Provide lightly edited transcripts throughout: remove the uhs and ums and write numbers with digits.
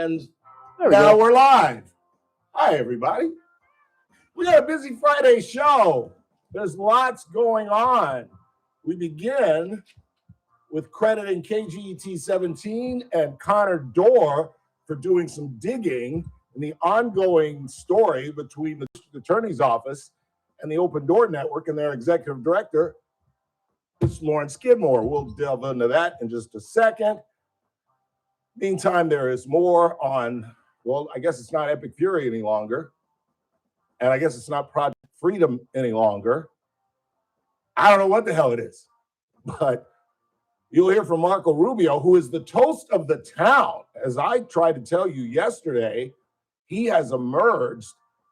And There we now go. we're live. Hi, everybody. We got a busy Friday show. There's lots going on. We begin with crediting KGET 17 and Connor Dorr for doing some digging in the ongoing story between the District Attorney's Office and the Open Door Network and their executive director, Lauren Skidmore. We'll delve into that in just a second. Meantime, there is more on, well, I guess it's not Epic Fury any longer. And I guess it's not Project Freedom any longer. I don't know what the hell it is. But you'll hear from Marco Rubio, who is the toast of the town. As I tried to tell you yesterday, he has emerged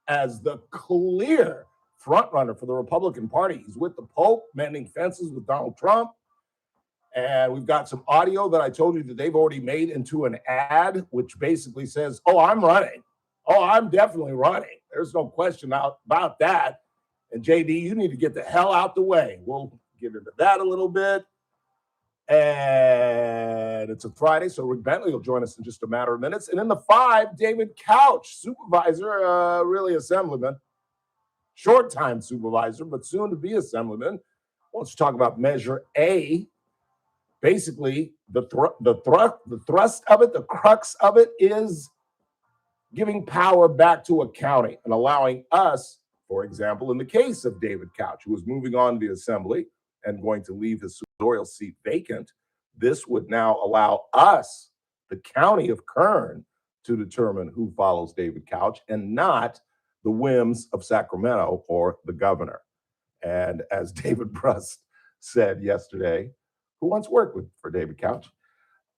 as the clear frontrunner for the Republican Party. He's with the Pope, mending fences with Donald Trump. And we've got some audio that I told you that they've already made into an ad, which basically says, oh, I'm running. Oh, I'm definitely running. There's no question about that. And JD, you need to get the hell out the way. We'll get into that a little bit. And it's a Friday, so Rick Bentley will join us in just a matter of minutes. And in the 5, David Couch, supervisor, really assemblyman, short-time supervisor, but soon to be assemblyman, wants to talk about Measure A. Basically, the thrust of it, the crux of it is giving power back to a county and allowing us, for example, in the case of David Couch, who was moving on to the assembly and going to leave his senatorial seat vacant, this would now allow us, the county of Kern, to determine who follows David Couch and not the whims of Sacramento or the governor. And as David Brust said yesterday, who once worked for David Couch,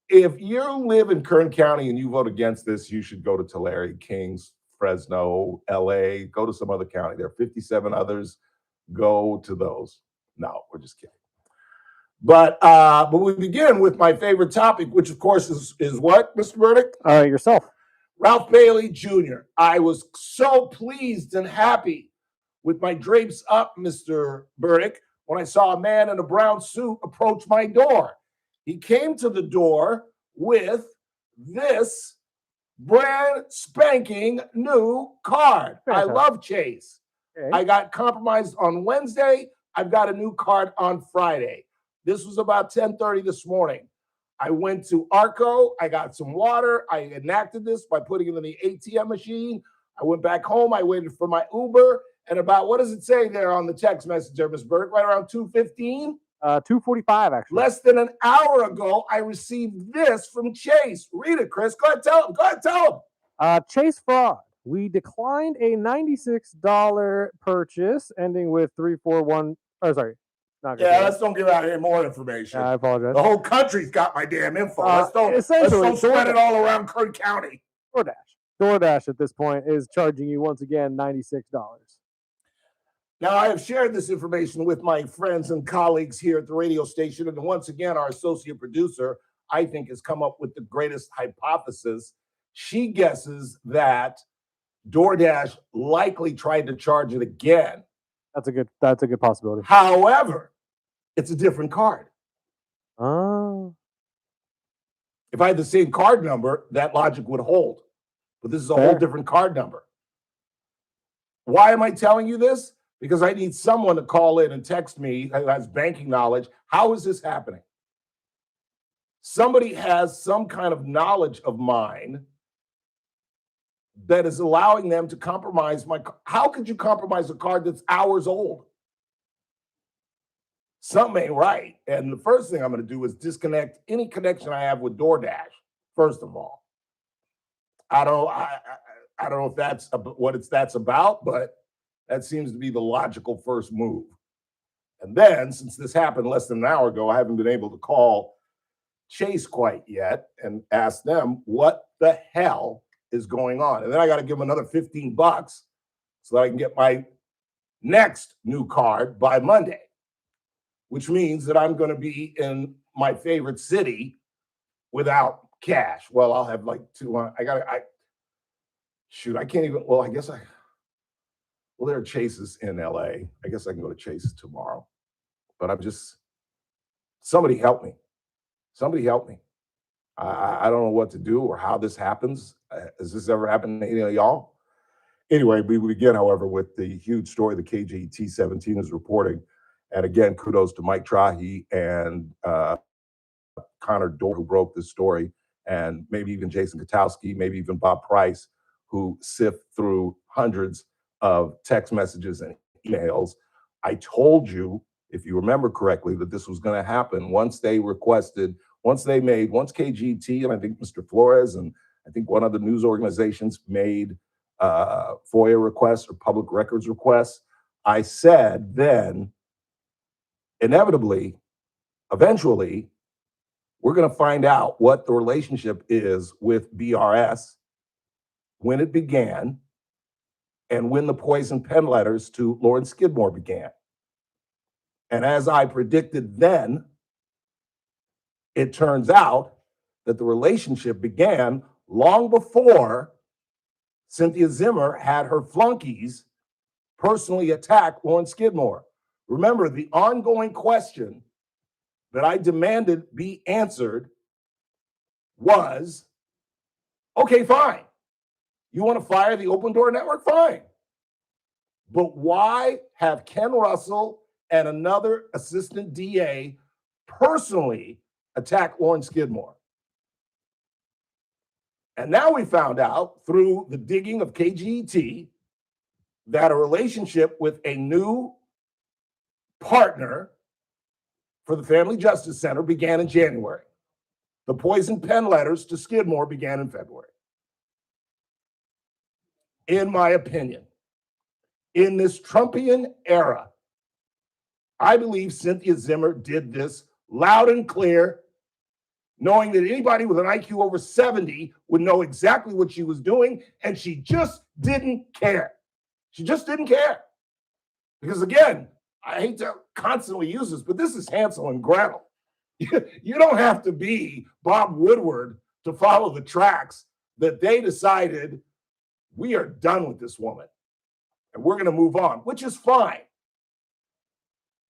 if you live in Kern County and you vote against this, you should go to Tulare, Kings, Fresno, LA, go to some other county. There are 57 others. Go to those. No, we're just kidding. But we begin with my favorite topic, which of course is what, Mr. Burdick? Yourself. Ralph Bailey Jr. I was so pleased and happy with my drapes up, Mr. Burdick, when I saw a man in a brown suit approach my door. He came to the door with this brand spanking new card. I love Chase. Okay. I got compromised on Wednesday. I've got a new card on Friday. This was about 10:30 this morning. I went to Arco. I got some water. I enacted this by putting it in the ATM machine. I went back home. I waited for my Uber. And about, what does it say there on the text message there, Ms. Burke? Right around 2:15? 2:45, actually. Less than an hour ago, I received this from Chase. Read it, Chris. Go ahead, tell him. Go ahead, tell him. Chase fraud. We declined a $96 purchase ending with 341. Oh, sorry. Let's don't give out any more information. I apologize. The whole country's got my damn info. Let's don't spread it all around Kern County. DoorDash at this point is charging you once again $96. Now, I have shared this information with my friends and colleagues here at the radio station. And once again, our associate producer, I think, has come up with the greatest hypothesis. She guesses that DoorDash likely tried to charge it again. That's a good possibility. However, it's a different card. Oh. If I had the same card number, that logic would hold. But this is a whole different card number. Why am I telling you this? Because I need someone to call in and text me who has banking knowledge. How is this happening? Somebody has some kind of knowledge of mine that is allowing them to compromise my. How could you compromise a card that's hours old? Something ain't right. And the first thing I'm going to do is disconnect any connection I have with DoorDash, first of all. I don't know if that's what that's about, but that seems to be the logical first move. And then, since this happened less than an hour ago, I haven't been able to call Chase quite yet and ask them what the hell is going on. And then I got to give them another $15 so that I can get my next new card by Monday, which means that I'm going to be in my favorite city without cash. Well, I'll have like 200. I can't even, there are Chases in LA. I guess I can go to Chases tomorrow. But somebody help me. Somebody help me. I don't know what to do or how this happens. Has this ever happened to any of y'all? Anyway, we begin, however, with the huge story the KGET 17 is reporting. And again, kudos to Mike Trahi and Connor Dorr, who broke this story, and maybe even Jason Katowski, maybe even Bob Price, who sift through hundreds of text messages and emails. I told you, if you remember correctly, that this was going to happen once KGT, and I think Mr. Flores, and I think one of the news organizations made FOIA requests or public records requests. I said then, inevitably, eventually, we're going to find out what the relationship is with BRS, when it began, and when the poison pen letters to Lauren Skidmore began. And as I predicted then, it turns out that the relationship began long before Cynthia Zimmer had her flunkies personally attack Lauren Skidmore. Remember, the ongoing question that I demanded be answered was, okay, fine. You want to fire the Open Door Network? Fine. But why have Ken Russell and another assistant DA personally attack Lauren Skidmore? And now we found out through the digging of KGET that a relationship with a new partner for the Family Justice Center began in January. The poison pen letters to Skidmore began in February. In my opinion, in this Trumpian era, I believe Cynthia Zimmer did this loud and clear, knowing that anybody with an IQ over 70 would know exactly what she was doing, and she just didn't care. She just didn't care. Because again, I hate to constantly use this, but this is Hansel and Gretel. You don't have to be Bob Woodward to follow the tracks that they decided we are done with this woman and we're going to move on, which is fine.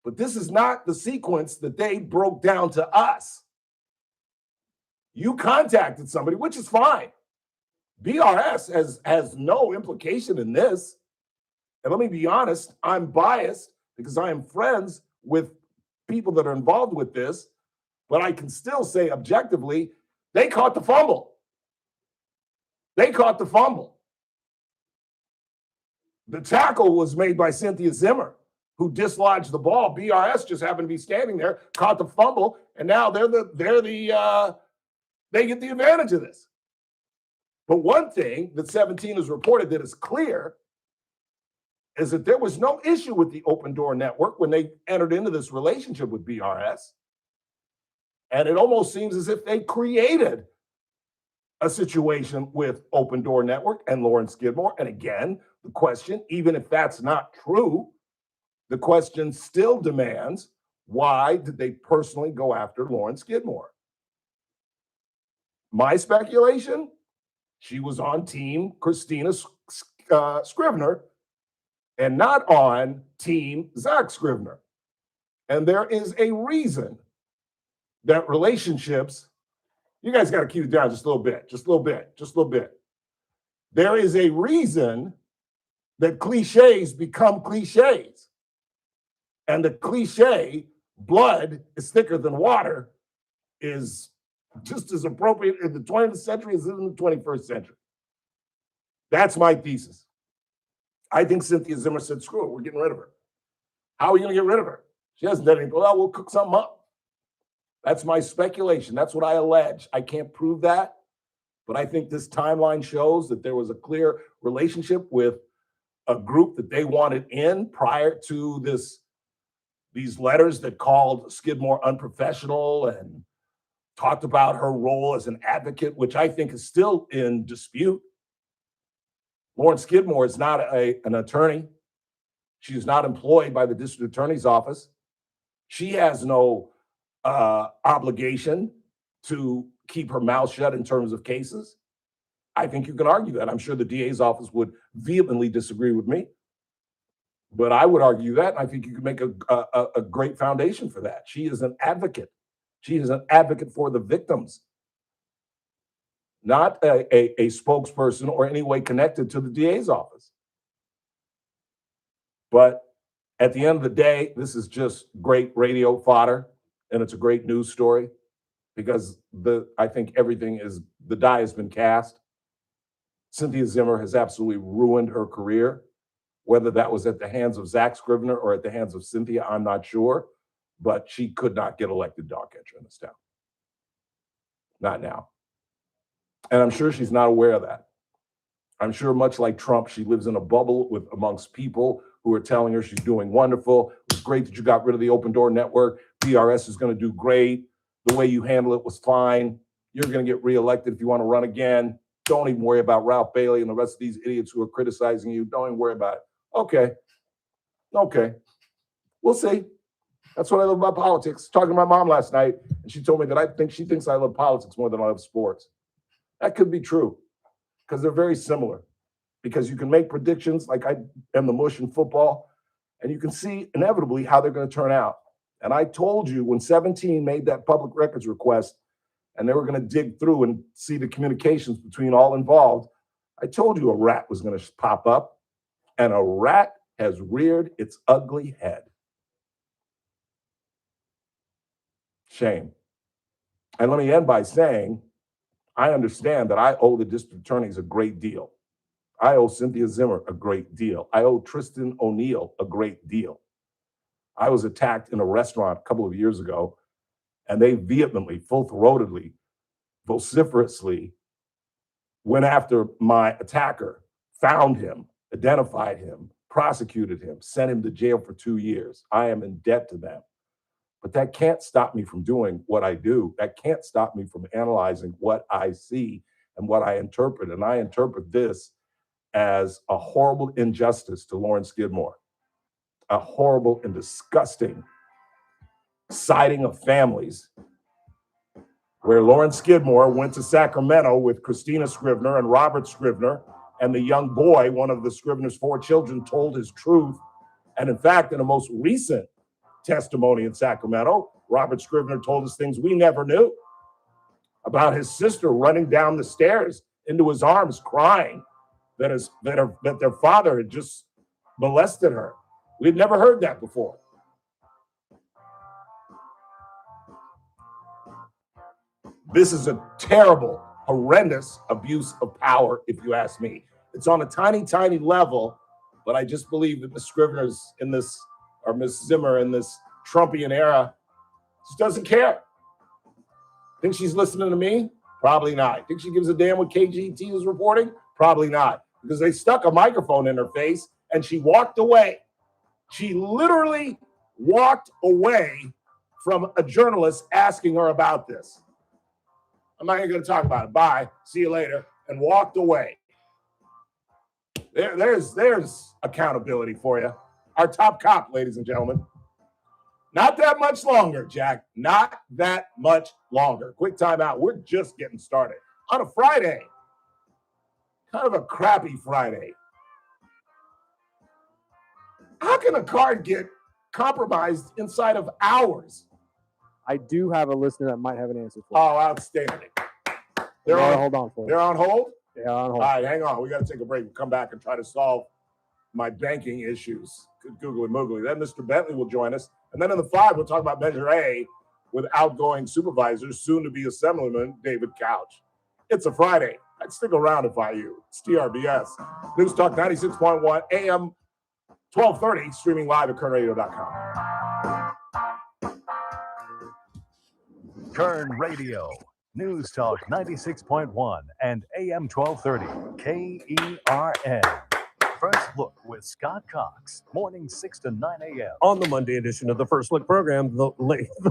But this is not the sequence that they broke down to us. You contacted somebody, which is fine. BRS has no implication in this. And let me be honest, I'm biased because I am friends with people that are involved with this, but I can still say objectively, they caught the fumble. They caught the fumble. The tackle was made by Cynthia Zimmer, who dislodged the ball. BRS just happened to be standing there, caught the fumble, and now they get the advantage of this. But one thing that 17 has reported that is clear is that there was no issue with the Open Door Network when they entered into this relationship with BRS. And it almost seems as if they created a situation with Open Door Network and Lauren Skidmore. And again, the question, even if that's not true, the question still demands, why did they personally go after Lauren Skidmore? My speculation, she was on team Christina Scrivener and not on team Zach Scrivener. And there is a reason that relationships, you guys got to keep it down just a little bit. There is a reason that cliches become cliches. And the cliche, blood is thicker than water, is just as appropriate in the 20th century as in the 21st century. That's my thesis. I think Cynthia Zimmer said, screw it, we're getting rid of her. How are we going to get rid of her? She hasn't done anything. Well, we'll cook something up. That's my speculation. That's what I allege. I can't prove that, but I think this timeline shows that there was a clear relationship with a group that they wanted in prior to these letters that called Skidmore unprofessional and talked about her role as an advocate, which I think is still in dispute. Lauren Skidmore is not an attorney. She is not employed by the district attorney's office. She has no obligation to keep her mouth shut in terms of cases. I think you can argue that. I'm sure the DA's office would vehemently disagree with me, but I would argue that. And I think you can make a great foundation for that. She is an advocate. She is an advocate for the victims. not a spokesperson or any way connected to the DA's office. But at the end of the day, this is just great radio fodder, and it's a great news story because I think the die has been cast. Cynthia Zimmer has absolutely ruined her career. Whether that was at the hands of Zach Scrivener or at the hands of Cynthia, I'm not sure, but she could not get elected dog catcher in this town. Not now. And I'm sure she's not aware of that. I'm sure, much like Trump, she lives in a bubble amongst people who are telling her she's doing wonderful. It's great that you got rid of the Open Door Network. PRS is going to do great. The way you handle it was fine. You're going to get reelected if you want to run again. Don't even worry about Ralph Bailey and the rest of these idiots who are criticizing you. Don't even worry about it. Okay. We'll see. That's what I love about politics. Talking to my mom last night, and she told me that she thinks I love politics more than I love sports. That could be true because they're very similar. Because you can make predictions like I am the mush in football, and you can see inevitably how they're going to turn out. And I told you when 17 made that public records request, and they were going to dig through and see the communications between all involved, I told you a rat was going to pop up, and a rat has reared its ugly head. Shame. And let me end by saying, I understand that I owe the district attorneys a great deal. I owe Cynthia Zimmer a great deal. I owe Tristan O'Neill a great deal. I was attacked in a restaurant a couple of years ago, and they vehemently, full-throatedly, vociferously went after my attacker, found him, identified him, prosecuted him, sent him to jail for 2 years. I am in debt to them. But that can't stop me from doing what I do. That can't stop me from analyzing what I see and what I interpret. And I interpret this as a horrible injustice to Lauren Skidmore, a horrible and disgusting siding of families where Lauren Skidmore went to Sacramento with Christina Scrivener and Robert Scrivener, and the young boy, one of the Scrivener's 4 children, told his truth. And in fact, in the most recent testimony in Sacramento, Robert Scrivener told us things we never knew about his sister running down the stairs into his arms crying that their father had just molested her. We'd never heard that before. This is a terrible, horrendous abuse of power, if you ask me. It's on a tiny, tiny level, but I just believe that Ms. Scrivener's in this, or Ms. Zimmer in this Trumpian era, just doesn't care. Think she's listening to me? Probably not. Think she gives a damn what KGT is reporting? Probably not. Because they stuck a microphone in her face and she walked away. She literally walked away from a journalist asking her about this. I'm not even going to talk about it. Bye. See you later. And walked away. There's accountability for you. Our top cop, ladies and gentlemen. Not that much longer, Jack. Not that much longer. Quick timeout. We're just getting started on a Friday. Kind of a crappy Friday. How can a card get compromised inside of hours? I do have a listener that might have an answer for Oh, outstanding. hold on for They're on hold? Yeah, on hold. All right, hang on. We got to take a break. We'll come back and try to solve my banking issues. Googly moogly. Then Mr. Bentley will join us. And then in the 5, we'll talk about Measure A with outgoing supervisor, soon to be Assemblyman David Couch. It's a Friday. I'd stick around if I you. It's TRBS. News Talk 96.1 AM 1230, streaming live at kernradio.com. Kern Radio, News Talk 96.1 and AM 1230, KERN. First Look with Scott Cox, morning 6 to 9 a.m. On the Monday edition of the First Look program, the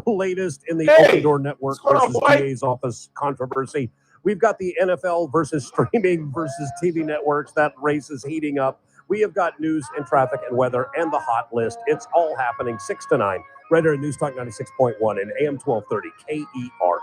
latest in the Hey, Open Door Network what's going on, versus boy? DA's office controversy. We've got the NFL versus streaming versus TV networks. That race is heating up. We have got news and traffic and weather and the hot list. It's all happening 6 to 9. Right here at News Talk 96.1 and AM 1230 KERN.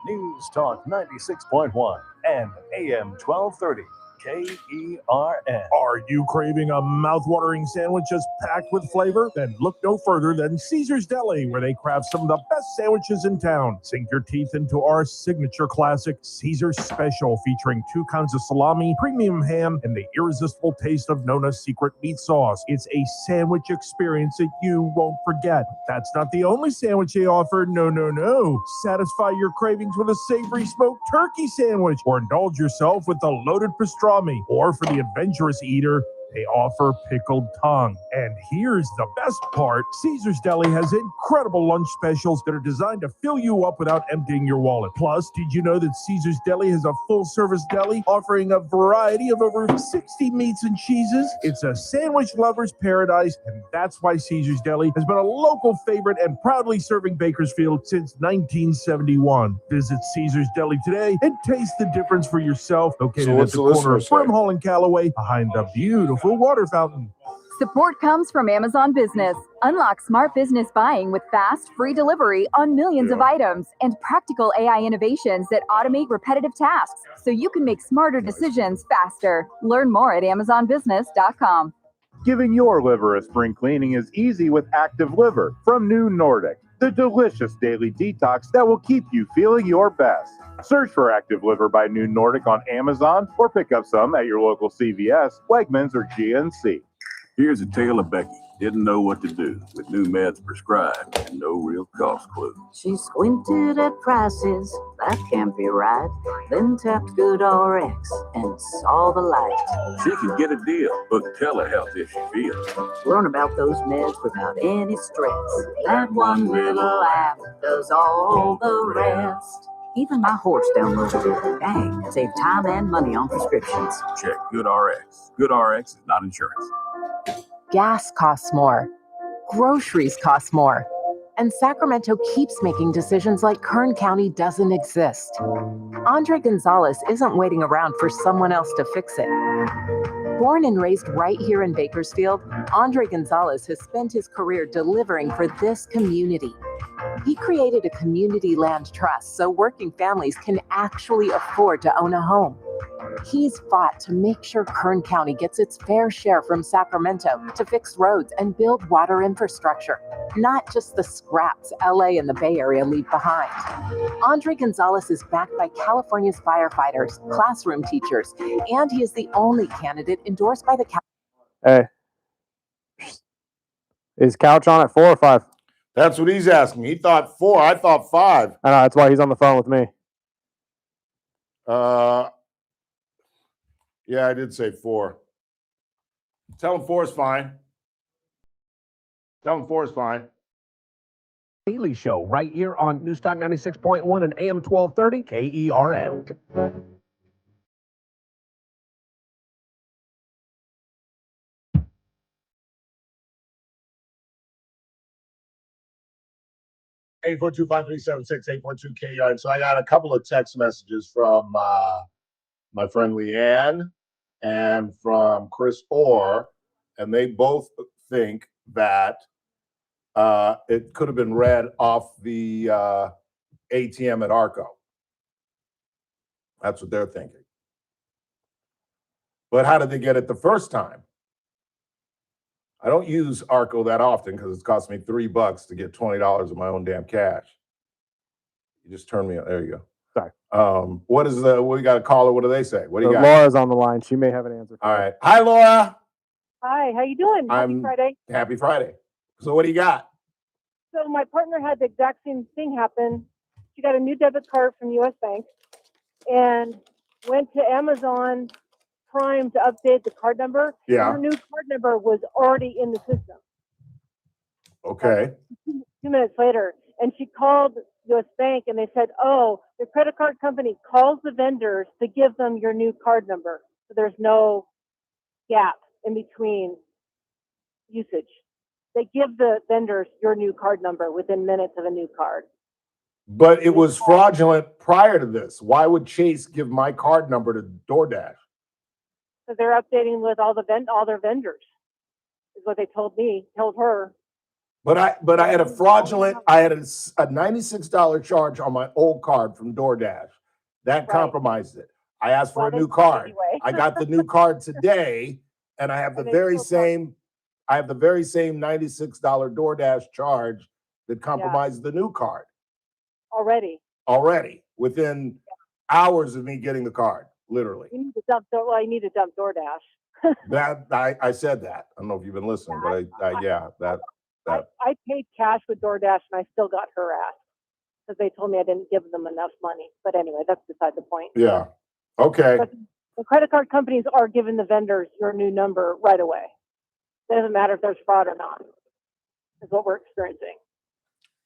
News Talk 96.1 and AM 1230, KERN. Are you craving a mouth-watering sandwich just packed with flavor? Then look no further than Caesar's Deli, where they craft some of the best sandwiches in town. Sink your teeth into our signature classic, Caesar's Special, featuring 2 kinds of salami, premium ham, and the irresistible taste of Nona's secret meat sauce. It's a sandwich experience that you won't forget. That's not the only sandwich they offer. No. Satisfy your cravings with a savory smoked turkey sandwich, or indulge yourself with the loaded pastrami. Or for the adventurous eater, they offer pickled tongue. And here's the best part. Caesar's Deli has incredible lunch specials that are designed to fill you up without emptying your wallet. Plus, did you know that Caesar's Deli has a full-service deli offering a variety of over 60 meats and cheeses? It's a sandwich lover's paradise, and that's why Caesar's Deli has been a local favorite and proudly serving Bakersfield since 1971. Visit Caesar's Deli today and taste the difference for yourself. Located So at what's the the corner listener of say? Brim Hall and Callaway, behind the beautiful water fountain. Support comes from Amazon Business. Unlock smart business buying with fast, free delivery on millions of items and practical AI innovations that automate repetitive tasks so you can make smarter decisions faster. Learn more at amazonbusiness.com. Giving your liver a spring cleaning is easy with Active Liver from New Nordic, the delicious daily detox that will keep you feeling your best. Search for Active Liver by New Nordic on Amazon or pick up some at your local CVS, Wegmans, or GNC. Here's a tale of Becky. Didn't know what to do with new meds prescribed and no real cost clue. She squinted at prices, that can't be right. Then tapped GoodRx and saw the light. She could get a deal, book telehealth if she feels. Learn about those meds without any stress. That one little app does all the rest. Even my horse downloaded it. Dang, save time and money on prescriptions. Check GoodRx. GoodRx is not insurance. Gas costs more. Groceries cost more. And Sacramento keeps making decisions like Kern County doesn't exist. Andre Gonzalez isn't waiting around for someone else to fix it. Born and raised right here in Bakersfield, Andre Gonzalez has spent his career delivering for this community. He created a community land trust so working families can actually afford to own a home. He's fought to make sure Kern County gets its fair share from Sacramento to fix roads and build water infrastructure, not just the scraps LA and the Bay Area leave behind. Andre Gonzalez is backed by California's firefighters, classroom teachers, and he is the only candidate endorsed by the Hey. Is Couch on at 4 or 5? That's what he's asking. He thought 4. I thought 5. I know, that's why he's on the phone with me. Yeah, I did say 4. Tell him 4 is fine. Tell him 4 is fine. Daily Show right here on Newstalk 96.1 and AM 1230 KERN. Eight 842 KERN. So I got a couple of text messages from my friend Leanne and from Chris Orr, and they both think that it could have been read off the ATM at Arco. That's what they're thinking. But how did they get it the first time? I don't use Arco that often because it's cost me $3 to get $20 of my own damn cash. You just turn me on. There you go. Sorry. What is we got a caller? What do they say? What do you got? Laura's on the line. She may have an answer for All you. right. Hi, Laura. Hi, how you doing? Happy I'm- Friday. Happy Friday. So what do you got? So my partner had the exact same thing happen. She got a new debit card from U.S. Bank and went to Amazon Prime to update the card number. Yeah. Her new card number was already in the system. Okay. 2 minutes later, and she called U.S. Bank and they said, oh, the credit card company calls the vendors to give them your new card number. So there's no gap in between usage. They give the vendors your new card number within minutes of a new card. But it was fraudulent prior to this. Why would Chase give my card number to DoorDash? So they're updating with all their vendors, is what they told her. But I had a fraudulent. I had a $96 charge on my old card from DoorDash. That compromised it. I asked for Well, a they new did card. anyway. I got the new card today, and I have the And they very still charge- same. I have the very same $96 DoorDash charge that compromised the new card already. within hours of me getting the card. Literally, You need to dump. Well, I need to dump DoorDash. that I said that. I don't know if you've been listening, but I paid cash with DoorDash, and I still got harassed because they told me I didn't give them enough money. But anyway, that's beside the point. yeah. Okay. But the credit card companies are giving the vendors your new number right away. It doesn't matter if there's fraud or not. Is what we're experiencing.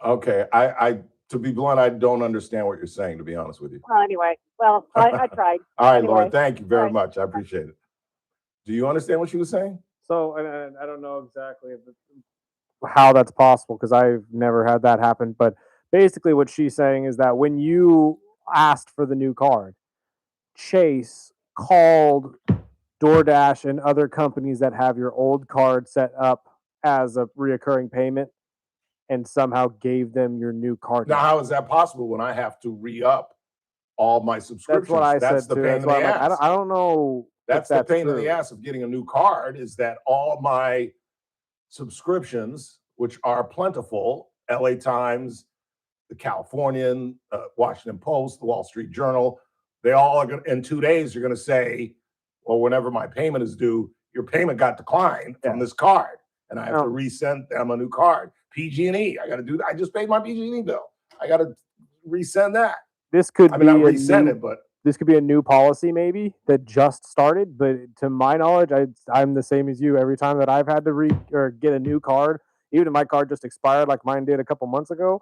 Okay. I to be blunt, I don't understand what you're saying, to be honest with you. Well, anyway, I tried. All right, Anyway, Laura, thank you very right. much. I appreciate it. Do you understand what she was saying? So, and I don't know exactly how that's possible because I've never had that happen. But basically, what she's saying is that when you asked for the new card, Chase called DoorDash and other companies that have your old card set up as a reoccurring payment and somehow gave them your new card. Now, number. how is that possible when I have to re-up all my subscriptions? That's what I That's said the too. pain That's in why the I'm like, ass. I don't know. That's if the pain in true. the ass of getting a new card, is that all my subscriptions, which are plentiful, LA Times, the Californian, Washington Post, the Wall Street Journal, they all are going to, in 2 days, you're going to say, well, whenever my payment is due, your payment got declined from this card. And I have to resend them a new card. PG&E, I got to do that. I just paid my PG&E bill. I got to resend that. This could I mean, be not a resend new, it, but this could be a new policy maybe that just started. But to my knowledge, I'm the same as you. Every time that I've had to get a new card, even if my card just expired like mine did a couple months ago,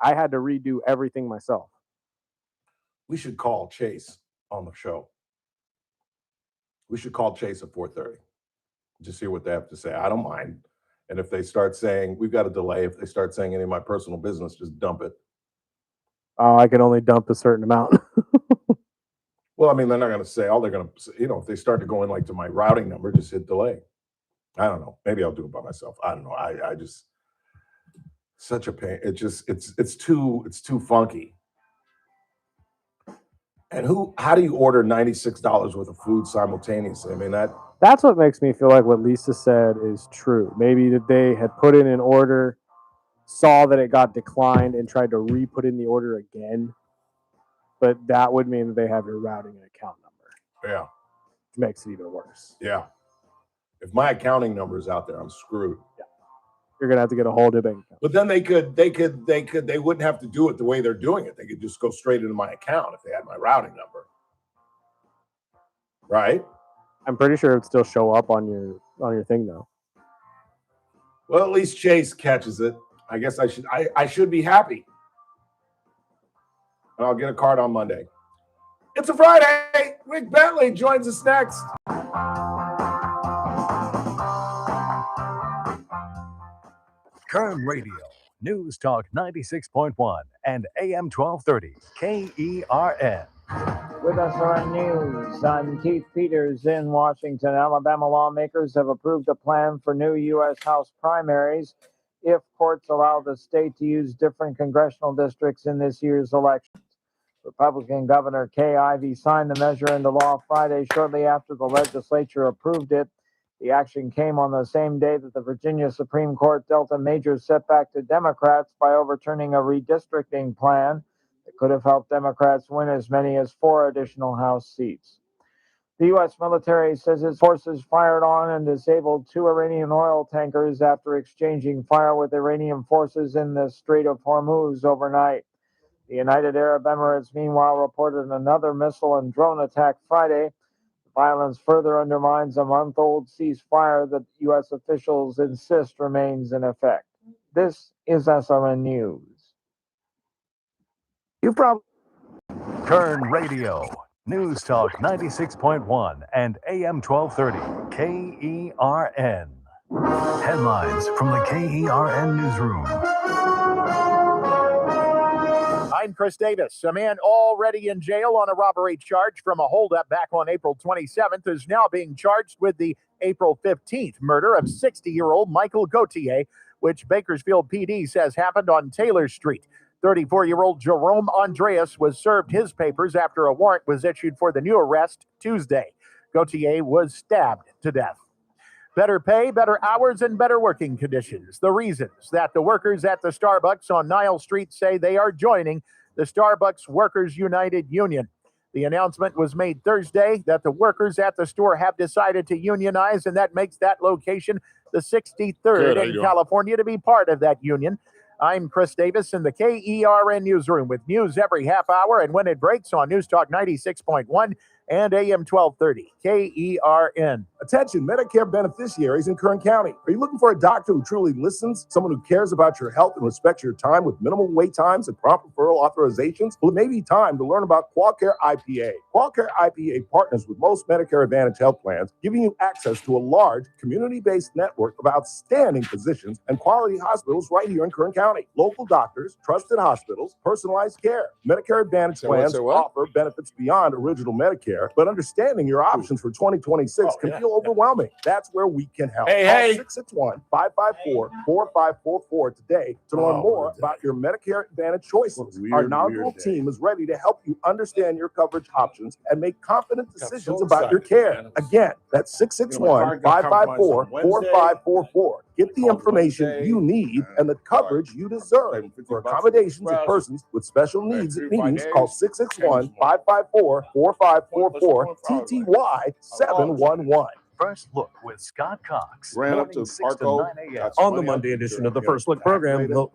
I had to redo everything myself. we should call Chase on the show. We should call Chase at 4:30. Just hear what they have to say. I don't mind. And if they start saying, we've got a delay, if they start saying any of my personal business, just dump it. I can only dump a certain amount. Well, I mean, they're not going to say, all they're going to, if they start to go in like to my routing number, just hit delay. I don't know. Maybe I'll do it by myself. I don't know. I just, such a pain. It just, it's too funky. And how do you order $96 worth of food simultaneously? I mean, That's what makes me feel like what Lisa said is true. Maybe that they had put in an order, saw that it got declined, and tried to re-put in the order again. But that would mean that they have your routing and account number. yeah. Which makes it even worse. Yeah. If my accounting number is out there, I'm screwed. Yeah. You're gonna have to get a whole new bank account. But then they wouldn't have to do it the way they're doing it. They could just go straight into my account if they had my routing number. Right? I'm pretty sure it would still show up on your thing though. Well, at least Chase catches it. I guess I should be happy. And I'll get a card on Monday. It's a Friday. Rick Bentley joins us next. Kern Radio, News Talk 96.1 and AM 1230, KERN. With us are news. I'm Keith Peters in Washington. Alabama lawmakers have approved a plan for new U.S. House primaries if courts allow the state to use different congressional districts in this year's elections. Republican Governor Kay Ivey signed the measure into law Friday shortly after the legislature approved it. The action came on the same day that the Virginia Supreme Court dealt a major setback to Democrats by overturning a redistricting plan that could have helped Democrats win as many as 4 additional House seats. The U.S. military says its forces fired on and disabled 2 Iranian oil tankers after exchanging fire with Iranian forces in the Strait of Hormuz overnight. The United Arab Emirates, meanwhile, reported another missile and drone attack Friday. The violence further undermines a month-old ceasefire that U.S. officials insist remains in effect. This is SRN News. Kern Radio, News Talk 96.1 and AM 1230, KERN. Headlines from the KERN newsroom. I'm Chris Davis. A man already in jail on a robbery charge from a holdup back on April 27th is now being charged with the April 15th murder of 60-year-old Michael Gauthier, which Bakersfield PD says happened on Taylor Street. 34-year-old Jerome Andreas was served his papers after a warrant was issued for the new arrest Tuesday. Gauthier was stabbed to death. Better pay, better hours, and better working conditions. The reasons that the workers at the Starbucks on Nile Street say they are joining the Starbucks Workers United Union. The announcement was made Thursday that the workers at the store have decided to unionize, and that makes that location the 63rd in California to be part of that union. I'm Chris Davis in the KERN newsroom with news every half hour and when it breaks on News Talk 96.1 and AM 1230 KERN. Attention, Medicare beneficiaries in Kern County. Are you looking for a doctor who truly listens? Someone who cares about your health and respects your time with minimal wait times and prompt referral authorizations? Well, it may be time to learn about QualCare IPA. QualCare IPA partners with most Medicare Advantage health plans, giving you access to a large, community-based network of outstanding physicians and quality hospitals right here in Kern County. Local doctors, trusted hospitals, personalized care. Medicare Advantage plans offer benefits beyond original Medicare, but understanding your options for 2026 can feel overwhelming. That's where we can help. Hey. 661-554-4544 today to learn more about your Medicare Advantage choices. Our knowledgeable team is ready to help you understand your coverage options and make confident decisions about your care. Again, that's 661-554-4544. Get the information you need and the coverage you deserve. For accommodations of persons with special needs at meetings, call 661-554-4544, TTY 711. First Look with Scott Cox. Ran up to Morning 6 to 9 a.m. On the Monday edition of the First Look program, the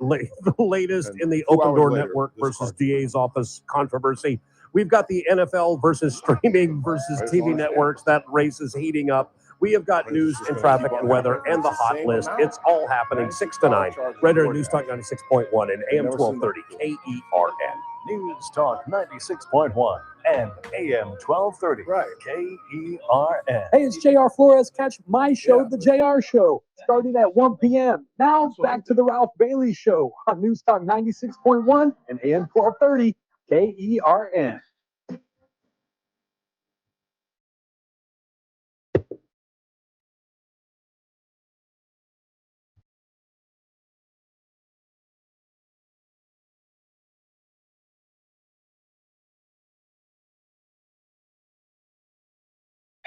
latest in the Open Door Network versus DA's office controversy. We've got the NFL versus streaming versus TV networks. That race is heating up. We have got news and traffic and weather and the hot list. It's all happening 6 to 9. Right here at News Talk 96.1 and AM 1230 KERN. News Talk 96.1 and AM 1230 KERN. Hey, it's JR Flores. Catch my show, The JR Show, starting at 1 p.m. Now back to the Ralph Bailey Show on News Talk 96.1 and AM 1230 KERN.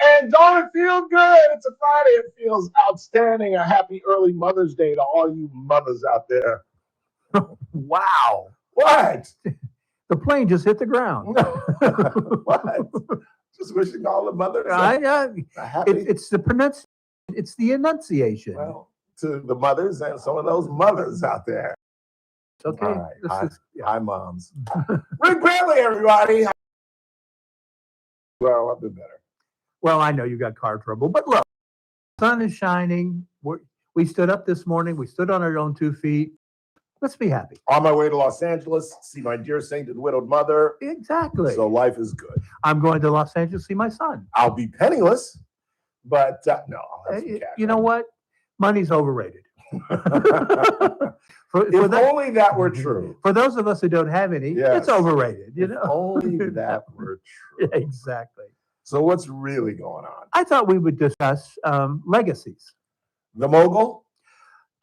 And don't it feel good? It's a Friday. It feels outstanding. A happy early Mother's Day to all you mothers out there. Wow. What? The plane just hit the ground. What? Just wishing all the mothers it's the enunciation. Well, to the mothers and some of those mothers out there. Okay. All right. Hi, moms. Rick Bradley, everybody. Well, I've been better. Well, I know you got car trouble, but look, the sun is shining. We stood up this morning. We stood on our own 2 feet. Let's be happy. On my way to Los Angeles, see my dear sainted widowed mother. Exactly. So life is good. I'm going to Los Angeles to see my son. I'll be penniless, but no, I'll have some cash. You know what? Money's overrated. If only that were true. For those of us who don't have any, it's overrated. You know, only that were true. Exactly. So what's really going on? I thought we would discuss legacies. The mogul?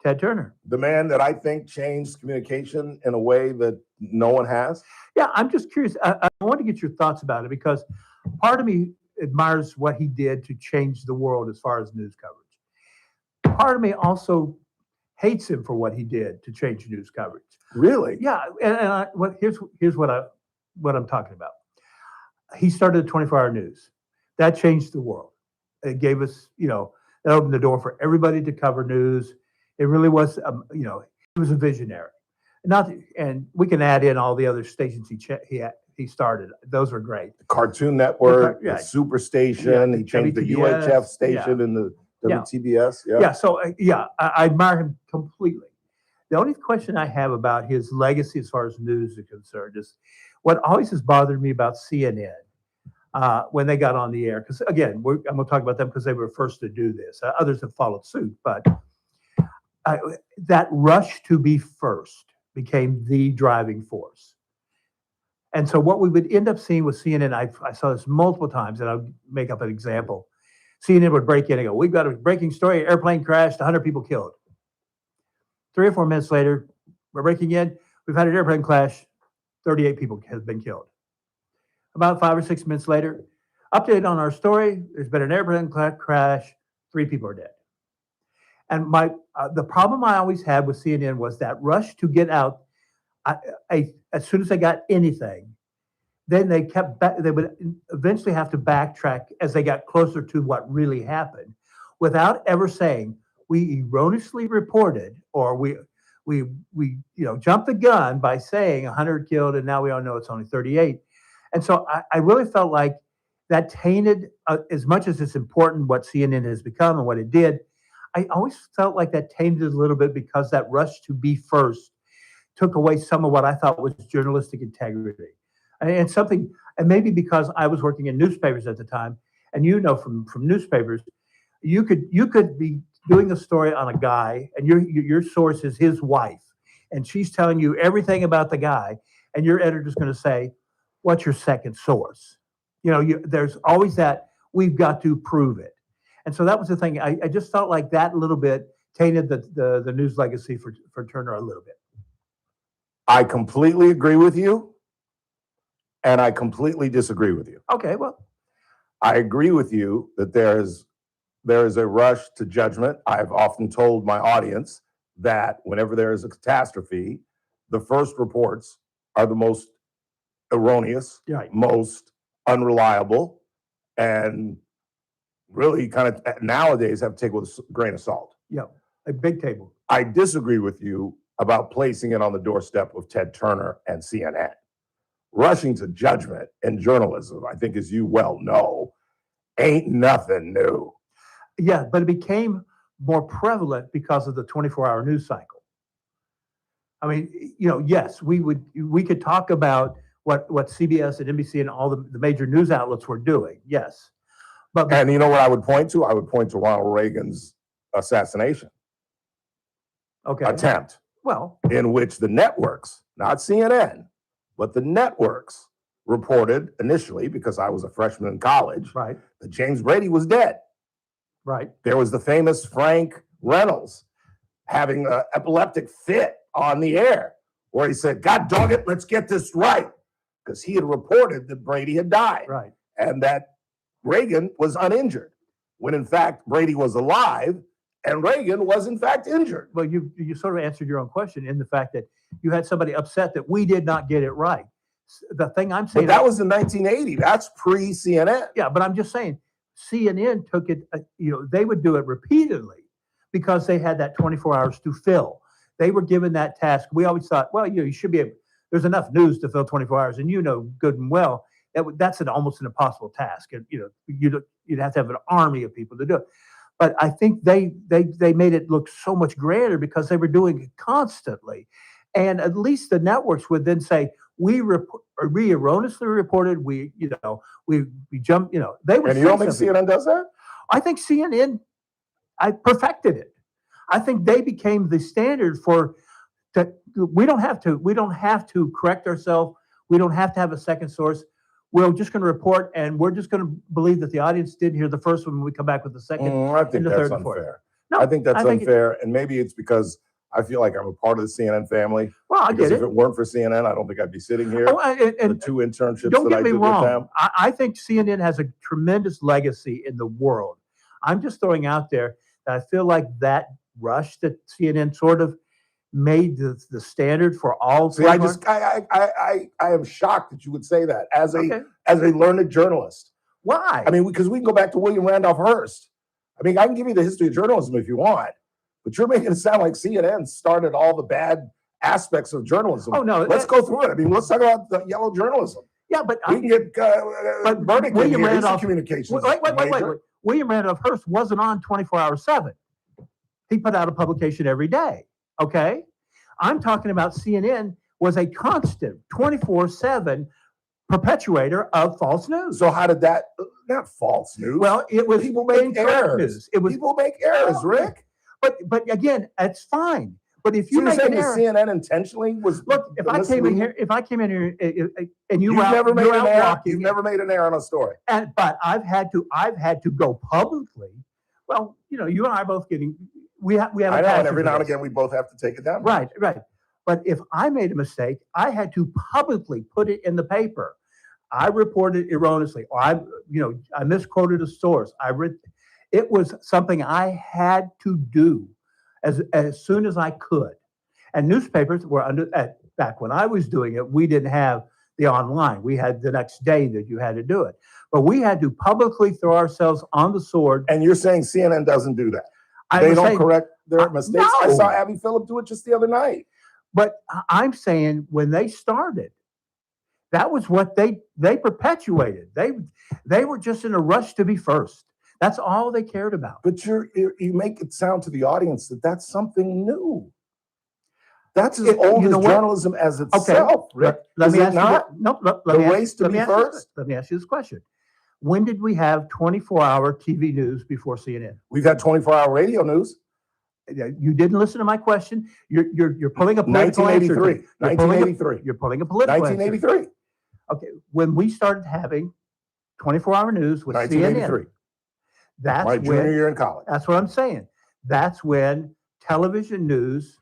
Ted Turner. The man that I think changed communication in a way that no one has? Yeah, I'm just curious. I want to get your thoughts about it because part of me admires what he did to change the world as far as news coverage. Part of me also hates him for what he did to change news coverage. Really? Yeah, and here's what I'm talking about. He started the 24-hour news. That changed the world. It gave us, it opened the door for everybody to cover news. It really was, he was a visionary. And we can add in all the other stations he started. Those were great. The Cartoon Network, the Superstation. He changed the UHF station and the WTBS. I admire him completely. The only question I have about his legacy as far as news is concerned is what always has bothered me about CNN when they got on the air. Because again, I'm going to talk about them because they were first to do this. Others have followed suit, but that rush to be first became the driving force. And so what we would end up seeing with CNN, I saw this multiple times, and I'll make up an example. CNN would break in and go, "We've got a breaking story, airplane crashed, 100 people killed." 3 or 4 minutes later, we're breaking in, We've had an airplane crash. 38 people have been killed. About 5 or 6 minutes later, update on our story. There's been an airplane crash. 3 people are dead. And the problem I always had with CNN was that rush to get out. As soon as they got anything, then they would eventually have to backtrack as they got closer to what really happened, without ever saying we erroneously reported or we jumped the gun by saying 100 killed and now we all know it's only 38. And so I really felt like that tainted, as much as it's important what CNN has become and what it did, I always felt like that tainted a little bit because that rush to be first took away some of what I thought was journalistic integrity. And maybe because I was working in newspapers at the time, and from newspapers, you could be doing a story on a guy, and your source is his wife, and she's telling you everything about the guy, and your editor's going to say, "What's your second source?" There's always that, we've got to prove it. And so that was the thing. I just felt like that a little bit tainted the news legacy for Turner a little bit. I completely agree with you, and I completely disagree with you. Okay, well, I agree with you that there is a rush to judgment. I've often told my audience that whenever there is a catastrophe, the first reports are the most erroneous, right, most unreliable, and really kind of nowadays have to take with a grain of salt. Yeah, a big table. I disagree with you about placing it on the doorstep of Ted Turner and CNN. Rushing to judgment in journalism, I think, as you well know, ain't nothing new. Yeah, but it became more prevalent because of the 24-hour news cycle. I mean, yes, we could talk about what CBS and NBC and all the major news outlets were doing. Yes. And you know what I would point to? I would point to Ronald Reagan's assassination attempt. Well, in which the networks, not CNN, but the networks reported initially, because I was a freshman in college, right, that James Brady was dead. Right. There was the famous Frank Reynolds having an epileptic fit on the air, where he said, "God dog it, let's get this right," because he had reported that Brady had died, right, and that Reagan was uninjured, when in fact Brady was alive and Reagan was in fact injured. Well, you sort of answered your own question in the fact that you had somebody upset that we did not get it right. The thing I'm saying, but that was in 1980. That's pre-CNN. Yeah, but I'm just saying, CNN took it. They would do it repeatedly because they had that 24 hours to fill. They were given that task. We always thought, well, you should be able. There's enough news to fill 24 hours, and good and well that's almost an impossible task. And you'd have to have an army of people to do it. But I think they made it look so much grander because they were doing it constantly. And at least the networks would then say, we erroneously reported, we jumped, they would. And you don't think CNN does that? I think CNN, I perfected it. I think they became the standard for that. We don't have to correct ourselves. We don't have to have a second source. We're just going to report, and we're just going to believe that the audience did hear the first one when we come back with the second. I think and the that's third and fourth. unfair. No, I think that's unfair, and maybe it's because I feel like I'm a part of the CNN family. Well, I because get if it. it weren't for CNN, I don't think I'd be sitting here. And the 2 internships don't that get I me did wrong. with them. I think CNN has a tremendous legacy in the world. I'm just throwing out there that I feel like that rush that CNN sort of made the standard for all. See, I am shocked that you would say that as a learned journalist. Why? I mean, because we can go back to William Randolph Hearst. I mean, I can give you the history of journalism if you want, but you're making it sound like CNN started all the bad aspects of journalism. Oh no, let's go through it. I mean, let's talk about the yellow journalism. Yeah, but we can get Burdick in here. He's a communications. Wait. William Randolph Hearst wasn't on 24/7. He put out a publication every day. Okay, I'm talking about CNN was a constant 24/7 perpetuator of false news. So how did that? Not false news. Well, it was people make errors. News. It was people make errors, Rick. But again, it's fine. But if you so make you're an saying error, CNN intentionally was look. If I came in here and you've never made an error, you've never made an error on a story. But I've had to go publicly. Well, you and I are both getting. We have. I know, and every now and again we both have to take it down. Right. But if I made a mistake, I had to publicly put it in the paper. I reported erroneously, or I misquoted a source. It was something I had to do as soon as I could. And newspapers were back when I was doing it, we didn't have the online. We had the next day that you had to do it. But we had to publicly throw ourselves on the sword. And you're saying CNN doesn't do that? They don't correct their mistakes? I saw Abby Phillip do it just the other night. But I'm saying when they started, that was what they perpetuated. They were just in a rush to be first. That's all they cared about. But you make it sound to the audience that that's something new. That's as old as journalism as itself, Rick. Let me ask you this question. When did we have 24-hour TV news before CNN? We've had 24-hour radio news. You didn't listen to my question. You're pulling a political 1983. 1983. You're pulling a political 1983. Answer. Okay, when we started having 24-hour news with 1983. CNN, that's my junior year in college. That's what I'm saying. That's when television news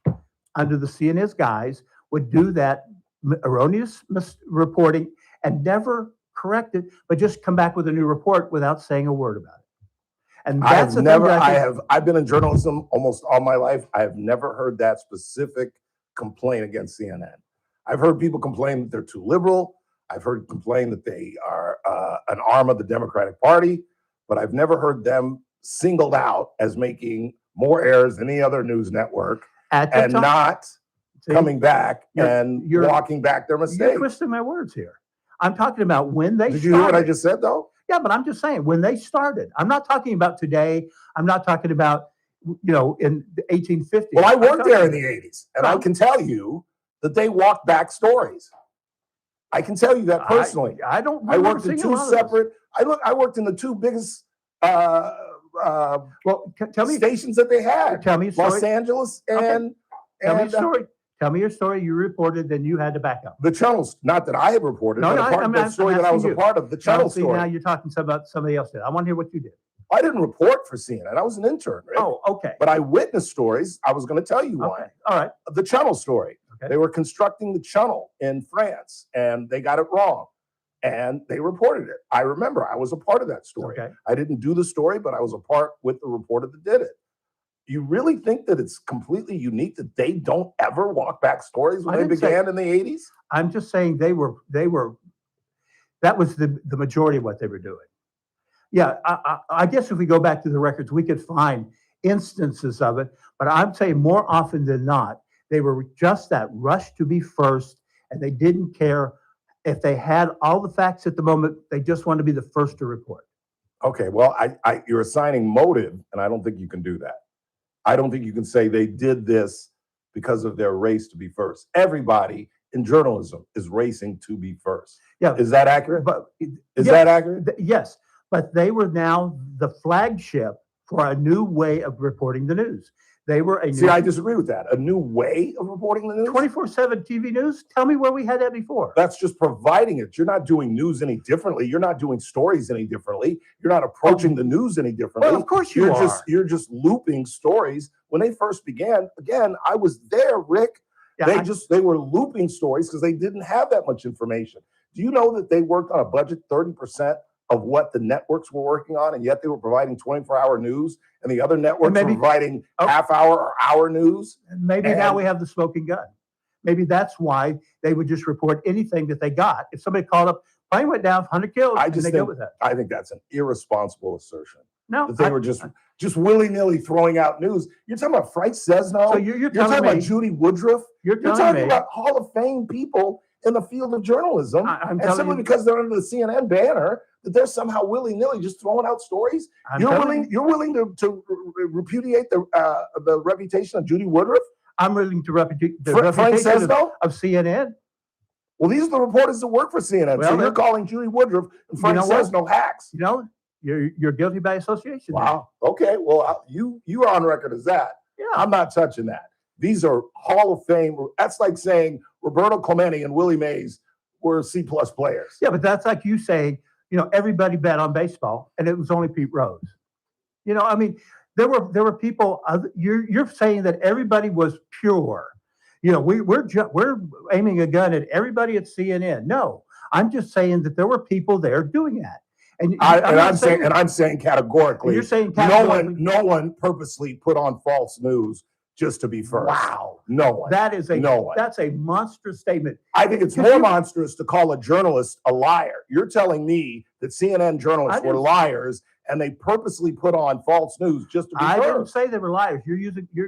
under the CNN's guise would do that erroneous reporting and never correct it, but just come back with a new report without saying a word about it. And that's I've been in journalism almost all my life. I have never heard that specific complaint against CNN. I've heard people complain that they're too liberal. I've heard complain that they are an arm of the Democratic Party, but I've never heard them singled out as making more errors than any other news network and not coming back and walking back their mistakes. You're twisting my words here. I'm talking about when they Did you hear what I just said, though? Yeah, but I'm just saying, when they started. I'm not talking about today. I'm not talking about, in the 1850s. Well, I worked there in the 80s, and I can tell you that they walked back stories. I can tell you that personally. I don't. I worked in two separate. I worked in the two biggest tell me stations that they had. Tell me a story. Los Angeles and tell me a story. Tell me your story you reported, then you had to back up. The channels, not that I had reported, but the story that I was a part of, the channel story. Now you're talking about somebody else did. I want to hear what you did. I didn't report for CNN. I was an intern, Rick. Oh, okay. But I witnessed stories. I was going to tell you one. All right. The channel story. Okay. They were constructing the channel in France, and they got it wrong. And they reported it. I remember I was a part of that story. Okay. I didn't do the story, but I was a part with the reporter that did it. You really think that it's completely unique that they don't ever walk back stories when they began in the 80s? I'm just saying that was the majority of what they were doing. Yeah, I guess if we go back to the records, we could find instances of it, but I'm saying more often than not, they were just that rush to be first, and they didn't care if they had all the facts at the moment. They just wanted to be the first to report. Okay, well, you're assigning motive, and I don't think you can do that. I don't think you can say they did this because of their race to be first. Everybody in journalism is racing to be first. Yeah. Is that accurate? Is that accurate? Yes. But they were now the flagship for a new way of reporting the news. They were I disagree with that. A new way of reporting the news? 24/7 TV news? Tell me where we had that before. That's just providing it. You're not doing news any differently. You're not doing stories any differently. You're not approaching the news any differently. Well, of course you are. You're just looping stories. When they first began, again, I was there, Rick. Yeah, they were looping stories because they didn't have that much information. Do you know that they worked on a budget 30% of what the networks were working on, and yet they were providing 24-hour news, and the other networks were providing half-hour or hour news? Maybe now we have the smoking gun. Maybe that's why they would just report anything that they got. If somebody called up, plane went down, 100 killed, I think that's an irresponsible assertion. No, that they were just willy-nilly throwing out news. You're talking about Frank Sesno. So you're talking about Judy Woodruff. You're talking about Hall of Fame people in the field of journalism, and simply because they're under the CNN banner, that they're somehow willy-nilly just throwing out stories. You're willing to repudiate the reputation of Judy Woodruff? I'm willing to repudiate the reputation of CNN. Well, these are the reporters that work for CNN. Well, so you're calling Judy Woodruff and Frank Sesno hacks. You're guilty by association. Wow. Okay. Well, you are on record as that. Yeah. I'm not touching that. These are Hall of Fame. That's like saying Roberto Clemente and Willie Mays were C+ players. Yeah, but that's like you saying, everybody bet on baseball, and it was only Pete Rose. I mean, there were people. You're saying that everybody was pure. we're aiming a gun at everybody at CNN. No, I'm just saying that there were people there doing that. And I'm saying categorically, you're saying no one purposely put on false news just to be first. Wow. No one. That's a monstrous statement. I think it's more monstrous to call a journalist a liar. You're telling me that CNN journalists were liars and they purposely put on false news just to be first. I didn't say they were liars. You're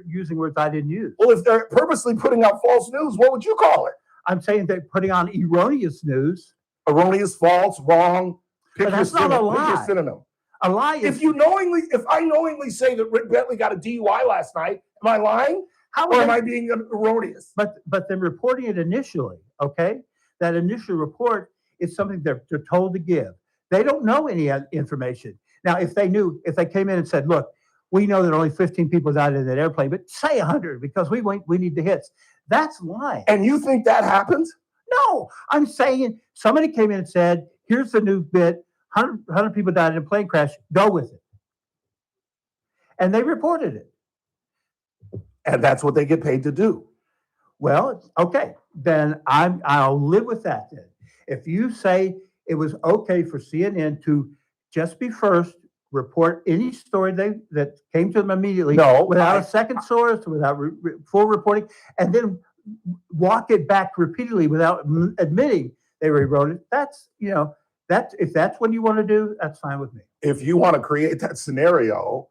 using words I didn't use. Well, if they're purposely putting out false news, what would you call it? I'm saying they're putting on erroneous news. Erroneous, false, wrong. But that's not a lie. Pick your synonym. A lie is if I knowingly say that Rick Bentley got a DUI last night, am I lying? Or am I being erroneous? But then reporting it initially, okay? That initial report is something they're told to give. They don't know any information. Now, if they came in and said, look, we know that only 15 people died in that airplane, but say 100 because we need the hits. That's lying. And you think that happens? No, I'm saying somebody came in and said, here's the new bit, 100 people died in a plane crash, go with it. And they reported it. And that's what they get paid to do. Well, okay, then I'll live with that then. If you say it was okay for CNN to just be first, report any story that came to them immediately without a second source, without full reporting, and then walk it back repeatedly without admitting they rewrote it, if that's what you want to do, that's fine with me. If you want to create that scenario,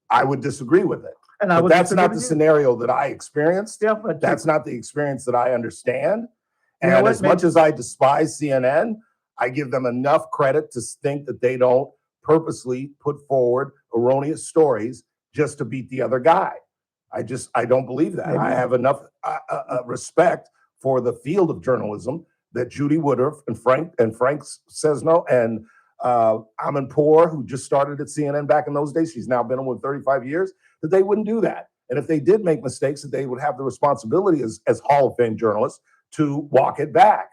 I would disagree with it. But that's not the scenario that I experienced. Yeah, but that's not the experience that I understand. And as much as I despise CNN, I give them enough credit to think that they don't purposely put forward erroneous stories just to beat the other guy. I don't believe that. I have enough respect for the field of journalism that Judy Woodruff and Frank Sesno and Amanpour, who just started at CNN back in those days, she's now been with 35 years, that they wouldn't do that. And if they did make mistakes, that they would have the responsibility as Hall of Fame journalists to walk it back.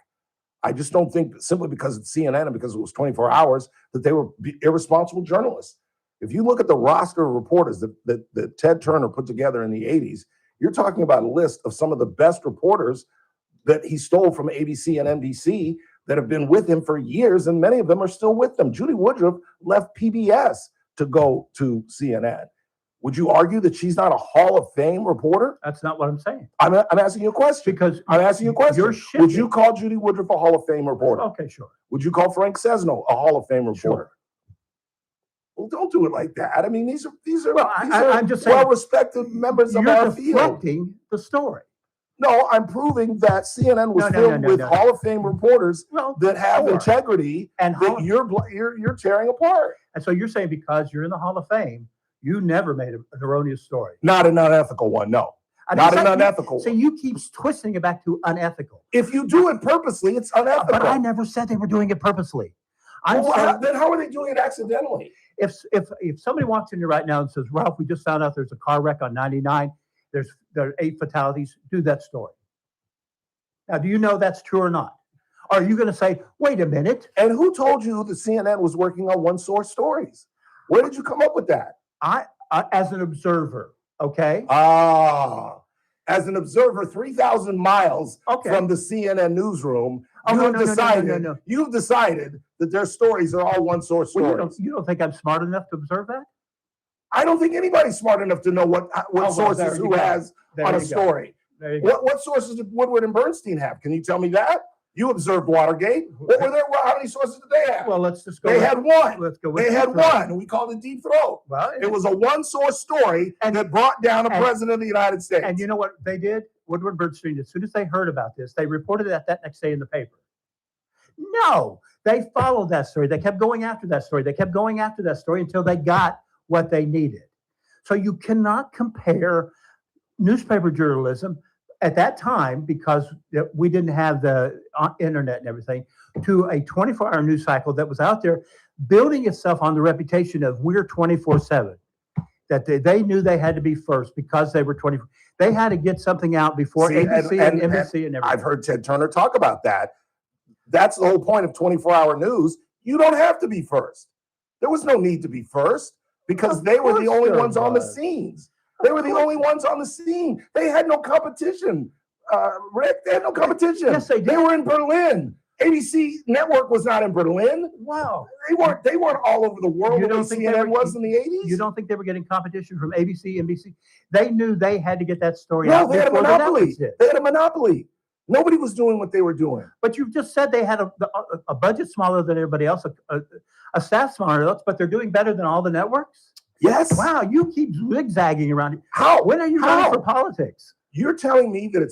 I just don't think simply because it's CNN and because it was 24 hours that they were irresponsible journalists. If you look at the roster of reporters that Ted Turner put together in the 80s, you're talking about a list of some of the best reporters that he stole from ABC and NBC that have been with him for years, and many of them are still with them. Judy Woodruff left PBS to go to CNN. Would you argue that she's not a Hall of Fame reporter? That's not what I'm saying. I'm asking you a question. Because I'm asking you a question. Would you call Judy Woodruff a Hall of Fame reporter? Okay, sure. Would you call Frank Sesno a Hall of Fame reporter? Sure. Well, don't do it like that. I mean, these are I'm just saying, well-respected members of our field. You're deflecting the story. No, I'm proving that CNN was filled with Hall of Fame reporters that have integrity and that you're tearing apart. And so you're saying because you're in the Hall of Fame, you never made an erroneous story. Not an unethical one, no. Not an unethical one. So you keep twisting it back to unethical. If you do it purposely, it's unethical. But I never said they were doing it purposely. Then how are they doing it accidentally? If somebody walks in here right now and says, Ralph, we just found out there's a car wreck on 99, there are 8 fatalities, do that story. Now, do you know that's true or not? Are you going to say, wait a minute? And who told you that CNN was working on one source stories? Where did you come up with that? I as an observer, okay? As an observer, 3,000 miles from the CNN newsroom, you've decided that their stories are all one source stories. You don't think I'm smart enough to observe that? I don't think anybody's smart enough to know what sources who has on a story. What sources did Woodward and Bernstein have? Can you tell me that? You observed Watergate. How many sources did they have? Well, let's just go. They had one. Let's go. They had one, and we called it Deep Throat. Well, it was a one-source story that brought down a president of the United States. And you know what they did? Woodward and Bernstein, as soon as they heard about this, they reported that next day in the paper. No, they followed that story. They kept going after that story. They kept going after that story until they got what they needed. So you cannot compare newspaper journalism at that time, because we didn't have the internet and everything, to a 24-hour news cycle that was out there building itself on the reputation of we're 24/7. That they knew they had to be first because they were 24. They had to get something out before ABC and NBC and everything. I've heard Ted Turner talk about that. That's the whole point of 24-hour news. You don't have to be first. There was no need to be first because they were the only ones on the scenes. They were the only ones on the scene. They had no competition. Rick, they had no competition. Yes, they did. They were in Berlin. ABC network was not in Berlin. Wow. They weren't all over the world You the way don't think they CNN were- was in the 80s? You don't think they were getting competition from ABC, NBC? They knew they had to get that story No, out they had a before the monopoly. networks did. They had a monopoly. Nobody was doing what they were doing. But you just said they had a budget smaller than everybody else, a staff smaller than else, but they're doing better than all the networks? Yes. Wow, you keep zigzagging around. How? When are you How? running for politics? You're telling me that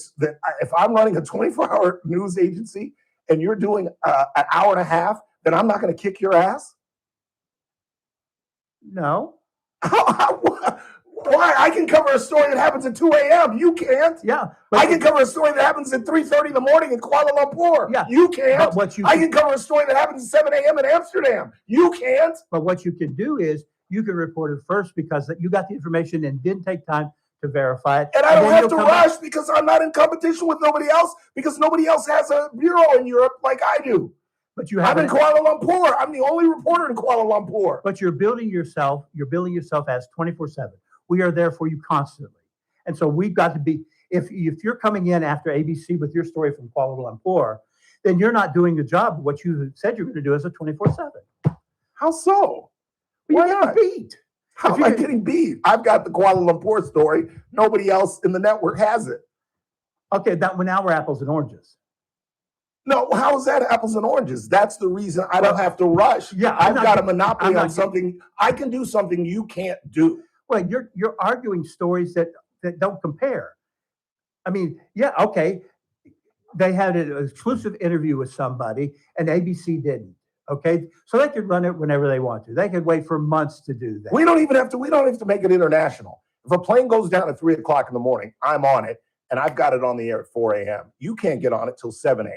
if I'm running a 24-hour news agency and you're doing an hour and a half, then I'm not going to kick your ass? No. Why? I can cover a story that happens at 2 a.m. You can't. Yeah. I can cover a story that happens at 3:30 in the morning in Kuala Lumpur. Yeah. You can't. But what you I can cover a story that happens at 7 a.m. in Amsterdam. You can't. But what you can do is you can report it first because you got the information and didn't take time to verify it. And I don't then have you'll to come back- rush because I'm not in competition with nobody else because nobody else has a bureau in Europe like I do. But you I'm in haven't. Kuala Lumpur. I'm the only reporter in Kuala Lumpur. But you're building yourself as 24/7. We are there for you constantly. And so we've got to be, if you're coming in after ABC with your story from Kuala Lumpur, then you're not doing the job of what you said you're going to do as a 24/7. How so? You're Why getting not? beat. How am I getting beat? I've got the Kuala Lumpur story. Nobody else in the network has it. Okay, now we're apples and oranges. No, how is that apples and oranges? That's the reason I don't have to rush. Yeah, I've got a I'm monopoly not on something. I can do something you can't do. Well, you're arguing stories that don't compare. I mean, yeah, okay. They had an exclusive interview with somebody and ABC didn't. Okay. So they could run it whenever they want to. They could wait for months to do that. We don't have to make it international. If a plane goes down at 3 o'clock in the morning, I'm on it and I've got it on the air at 4 a.m. You can't get on it till 7 a.m.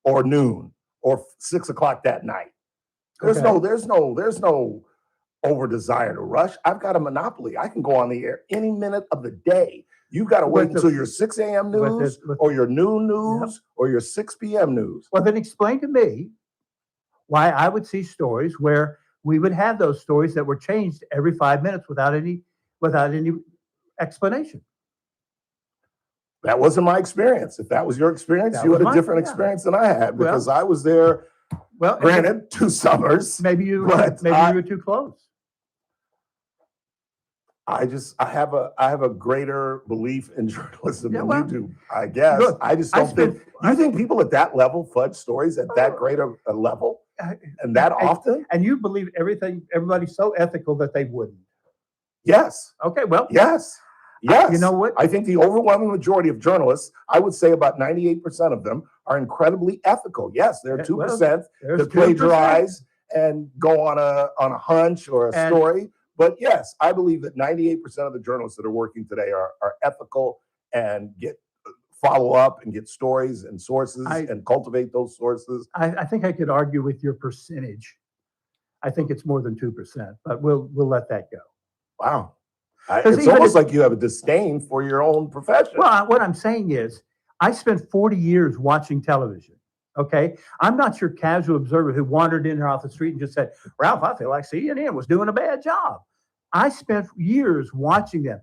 or noon or 6 o'clock that night. There's no over desire to rush. I've got a monopoly. I can go on the air any minute of the day. You've got to wait until your 6 a.m. news or your noon news or your 6 p.m. news. Well, then explain to me why I would see stories where we would have those stories that were changed every 5 minutes without any explanation. That wasn't my experience. If that was your experience, you had a different experience than I had because I was there. Well, granted, 2 summers. Maybe you were too close. I have a greater belief in journalism than you do, I guess. Look, I just don't think you think people at that level fudge stories at that great a level and that often? And you believe everybody's so ethical that they wouldn't. Yes. Okay, well. Yes. Yes. You know what? I think the overwhelming majority of journalists, I would say about 98% of them, are incredibly ethical. Yes, there are 2% that plagiarize and go on a hunch or a story. But yes, I believe that 98% of the journalists that are working today are ethical and follow up and get stories and sources and cultivate those sources. I think I could argue with your percentage. I think it's more than 2%, but we'll let that go. Wow. It's almost like you have a disdain for your own profession. Well, what I'm saying is I spent 40 years watching television. Okay. I'm not your casual observer who wandered in there off the street and just said, Ralph, I feel like CNN was doing a bad job. I spent years watching them,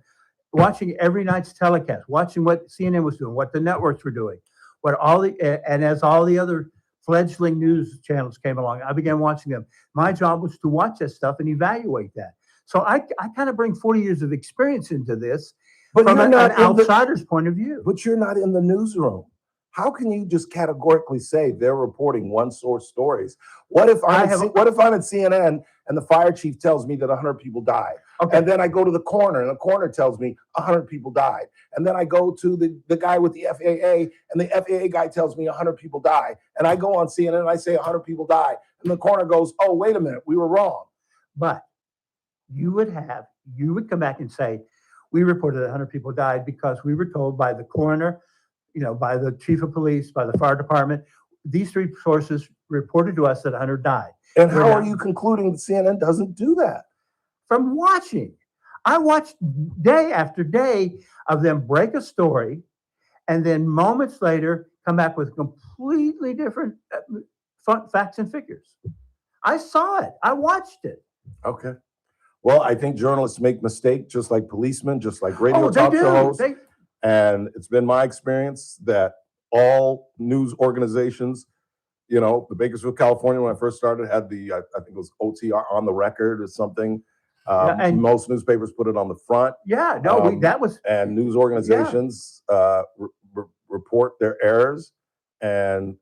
watching every night's telecast, watching what CNN was doing, what the networks were doing, and as all the other fledgling news channels came along, I began watching them. My job was to watch that stuff and evaluate that. So I kind of bring 40 years of experience into this from an outsider's point of view. But you're not in the newsroom. How can you just categorically say they're reporting one source stories? What if I'm at CNN and the fire chief tells me that 100 people died? Okay. And then I go to the coroner and the coroner tells me 100 people died. And then I go to the guy with the FAA and the FAA guy tells me 100 people died. And I go on CNN and I say 100 people died. And the coroner goes, oh, wait a minute, we were wrong. But you would come back and say, we reported that 100 people died because we were told by the coroner, by the chief of police, by the fire department, these 3 sources reported to us that 100 died. And how are you concluding that CNN doesn't do that? From watching. I watched day after day of them break a story and then moments later come back with completely different facts and figures. I saw it. I watched it. Okay. Well, I think journalists make mistakes just like policemen, just like radio talk show hosts. And it's been my experience that all news organizations, you know, the Bakersfield, California, when I first started, had the, I think it was OTR on the record or something. and- Most newspapers put it on the front. Yeah, no, that was. And news organizations report their errors. And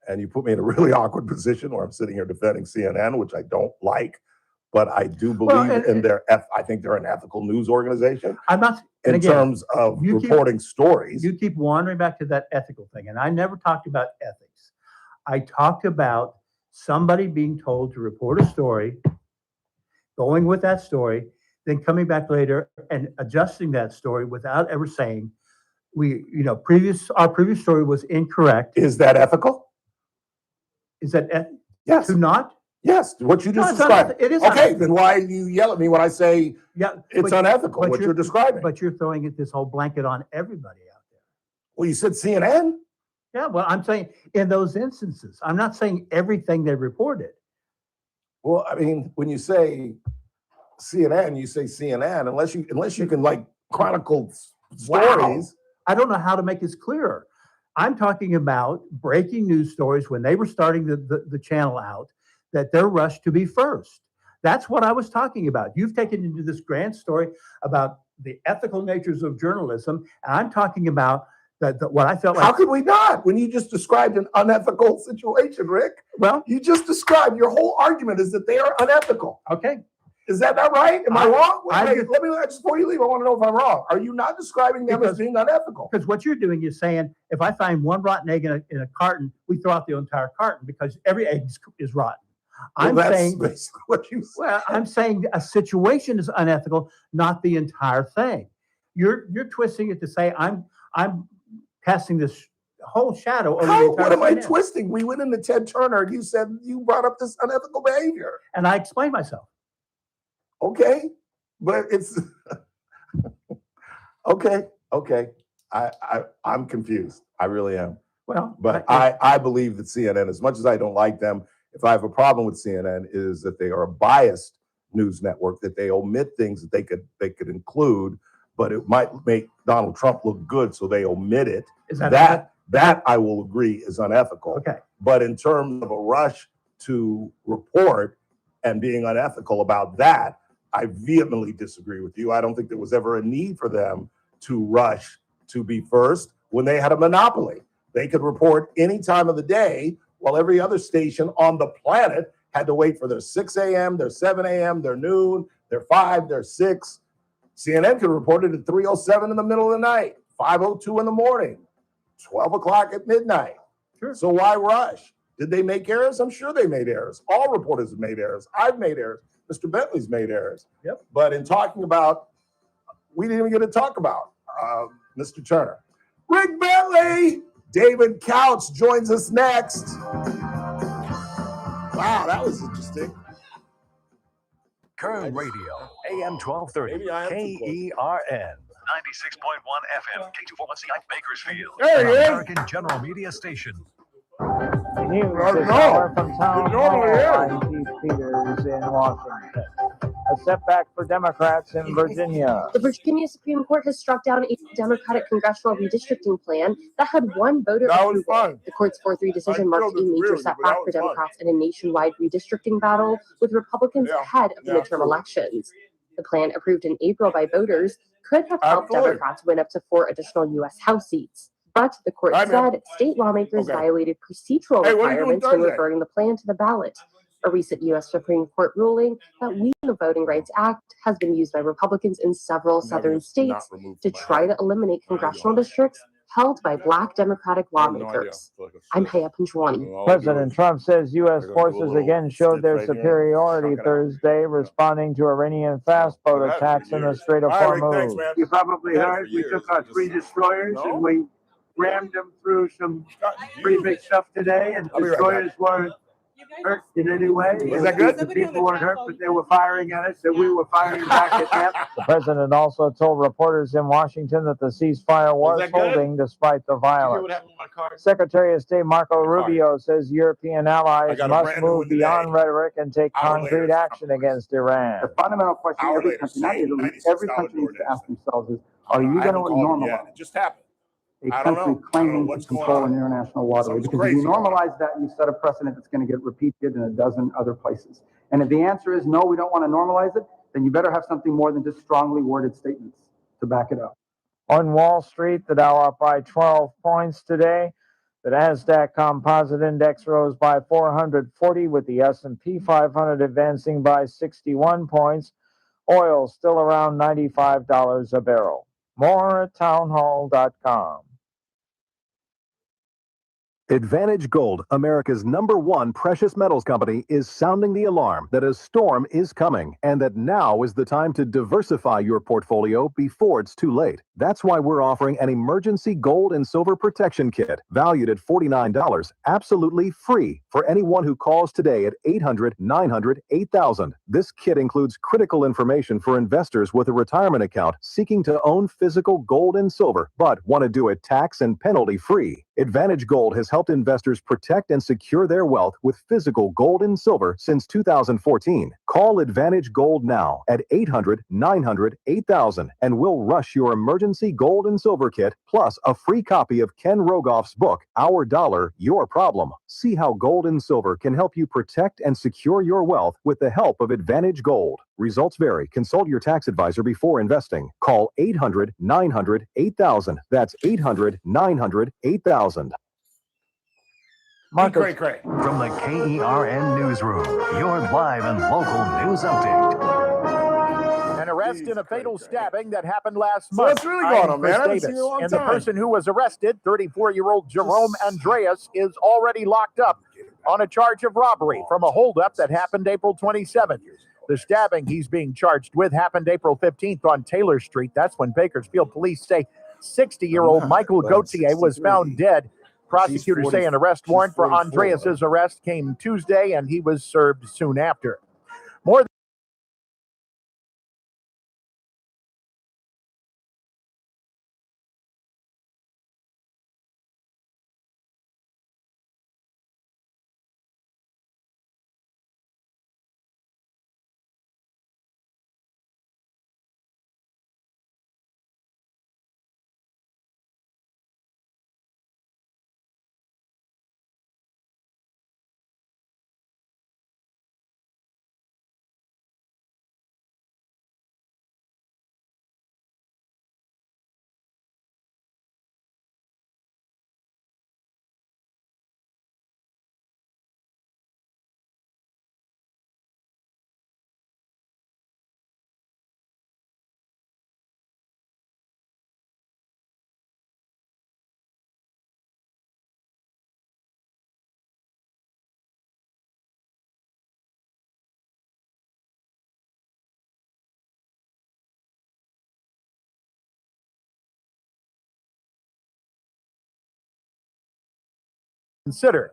and you put me in a really awkward position where I'm sitting here defending CNN, which I don't like, but I do believe I think they're an ethical news organization. I'm not and in again, terms of reporting stories. You keep wandering back to that ethical thing, and I never talked about ethics. I talked about somebody being told to report a story, going with that story, then coming back later and adjusting that story without ever saying, our previous story was incorrect. Is that ethical? Is that yes? To not? Yes. What you just No, described. it is okay. unethical. Then why do you yell at me when I say it's unethical? What you're describing. But you're throwing this whole blanket on everybody out there. Well, you said CNN. Yeah. Well, I'm saying in those instances, I'm not saying everything they reported. Well, I mean, when you say CNN, you say CNN, unless you can like chronicle stories. I don't know how to make this clearer. I'm talking about breaking news stories when they were starting the channel out, that they're rushed to be first. That's what I was talking about. You've taken into this grand story about the ethical natures of journalism, and I'm talking about what I felt like. How could we not? When you just described an unethical situation, Rick. Well, you just described your whole argument is that they are unethical. Okay. Is that not right? Am I wrong? Just before you leave, I want to know if I'm wrong. Are you not describing them as being unethical? Because what you're doing is saying, if I find one rotten egg in a carton, we throw out the entire carton because every egg is rotten. Well, I'm that's saying basically what you said. Well, I'm saying a situation is unethical, not the entire thing. You're twisting it to say I'm casting this whole shadow over the entire What am I thing. twisting? We went into Ted Turner and you said you brought up this unethical behavior. And I explained myself. Okay, but it's okay. I'm confused. I really am. Well, but I believe that CNN, as much as I don't like them, if I have a problem with CNN, is that they are a biased news network, that they omit things that they could include, but it might make Donald Trump look good, so they omit it. Is that I will agree is unethical. Okay. But in terms of a rush to report and being unethical about that, I vehemently disagree with you. I don't think there was ever a need for them to rush to be first when they had a monopoly. They could report any time of the day while every other station on the planet had to wait for their 6 a.m., their 7 a.m., their noon, their 5, their 6. CNN could report it at 3:07 in the middle of the night, 5:02 in the morning, 12 o'clock at midnight. Sure. So why rush? Did they make errors? I'm sure they made errors. All reporters have made errors. I've made errors. Mr. Bentley's made errors. Yep. But in talking about, we didn't even get to talk about Mr. Turner. Rick Bentley, David Couch joins us next. Wow, that was interesting. Kern Radio, AM 1230, KERN. 96.1 FM, K241CI Bakersfield. There he is. American General Media Station. News this hour from Town Hall. I'm Keith Peters in Washington. A setback for Democrats in Virginia. The Virginia Supreme Court has struck down a Democratic congressional redistricting plan that had one voter approval. The court's 4-3 decision marks a major setback for Democrats in a nationwide redistricting battle, with Republicans ahead of the midterm elections. The plan, approved in April by voters, could have helped Democrats win up to 4 additional U.S. House seats. But the court said state lawmakers violated procedural requirements when referring the plan to the ballot. A recent U.S. Supreme Court ruling that we the Voting Rights Act has been used by Republicans in several southern states to try to eliminate congressional districts held by Black Democratic lawmakers. I'm Haya Panjwani. President Trump says U.S. forces again showed their superiority Thursday, responding to Iranian fast boat attacks in the Strait of Hormuz. You probably heard we took our 3 destroyers and we rammed them through some pretty big stuff today, and destroyers were hurt in any way. Was that good? The people weren't hurt, but they were firing at us, and we were firing back at them. The president also told reporters in Washington that the ceasefire was that good? holding despite the Did you hear violence. what happened with my card? Secretary of State Marco Rubio says European allies got a must brand new move one today. beyond rhetoric and take Hour concrete later, action against Iran. The fundamental question Hour every later, country, not same Italy, $96 every country needs to DoorDash. ask themselves is, are you I going to haven't called him normalize yet. It just happened. a I don't know. country I don't know claiming what's to going control on. an international waterway? Something's Because if you crazy going on. normalize that, you set a precedent that's going to get repeated in a dozen other places. And if the answer is no, we don't want to normalize it, then you better have something more than just strongly worded statements to back it up. On Wall Street, the Dow up by 12 points today. The Nasdaq Composite Index rose by 440, with the S&P 500 advancing by 61 points. Oil still around $95 a barrel. More at townhall.com. Advantage Gold, America's #1 precious metals company, is sounding the alarm that a storm is coming and that now is the time to diversify your portfolio before it's too late. That's why we're offering an emergency gold and silver protection kit valued at $49, absolutely free for anyone who calls today at 800-900-8000. This kit includes critical information for investors with a retirement account seeking to own physical gold and silver, but want to do it tax and penalty free. Advantage Gold has helped investors protect and secure their wealth with physical gold and silver since 2014. Call Advantage Gold now at 800-900-8000 and we'll rush your emergency gold and silver kit plus a free copy of Ken Rogoff's book, Our Dollar, Your Problem. See how gold and silver can help you protect and secure your wealth with the help of Advantage Gold. Results vary. Consult your tax advisor before investing. Call 800-900-8000. That's 800-900-8000. Marcus, Cray. From the KERN Newsroom, your live and local news update. An arrest in a fatal stabbing that happened last So month. what's really going I'm on, Chris man? I haven't Davis. seen you in a long And the time. person who was arrested, 34-year-old Jerome Andreas, is already locked up on a charge of robbery from a holdup that happened April 27th. The stabbing he's being charged with happened April 15th on Taylor Street. That's when Bakersfield police say 60-year-old Michael Gauthier was found dead. Prosecutors say an arrest warrant for Andreas's arrest came Tuesday, and he was served soon after. More consider.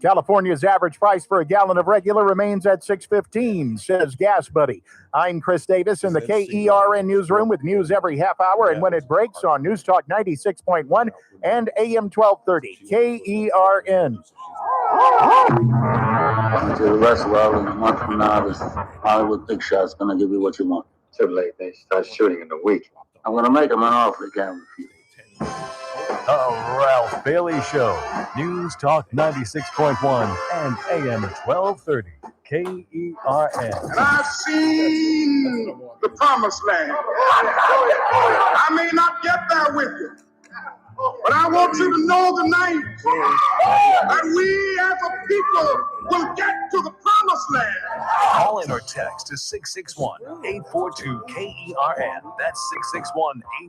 California's average price for a gallon of regular remains at $6.15, says Gas Buddy. I'm Chris Davis in the KERN newsroom with news every half hour and when it breaks on News Talk 96.1 and AM 1230. KERN. To the rest of in a month from now, this Hollywood big shot's gonna give you what you want. Too late. They start shooting in a week. I'm gonna make them an offer they can't refuse. The Ralph Bailey Show. News Talk 96.1 and AM 1230. KERN. And I've seen the promised land. I may not get there with you, but I want you to know tonight that we as a people will get to the promised land. Call in or text to 661-842-KERN. That's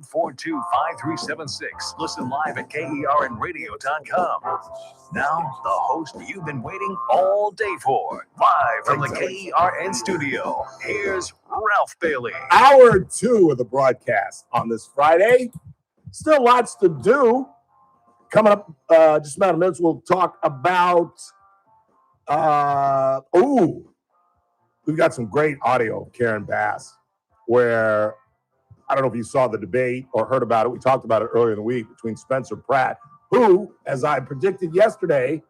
661-842-5376. Listen live at KERNradio.com. Now, the host you've been waiting all day for. Live from the KERN studio, here's Ralph Bailey. Hour 2 of the broadcast on this Friday. Still lots to do. Coming up just about a minute, we'll talk about We've got some great audio of Karen Bass, where I don't know if you saw the debate or heard about it. We talked about it earlier in the week between Spencer Pratt, who, as I predicted yesterday,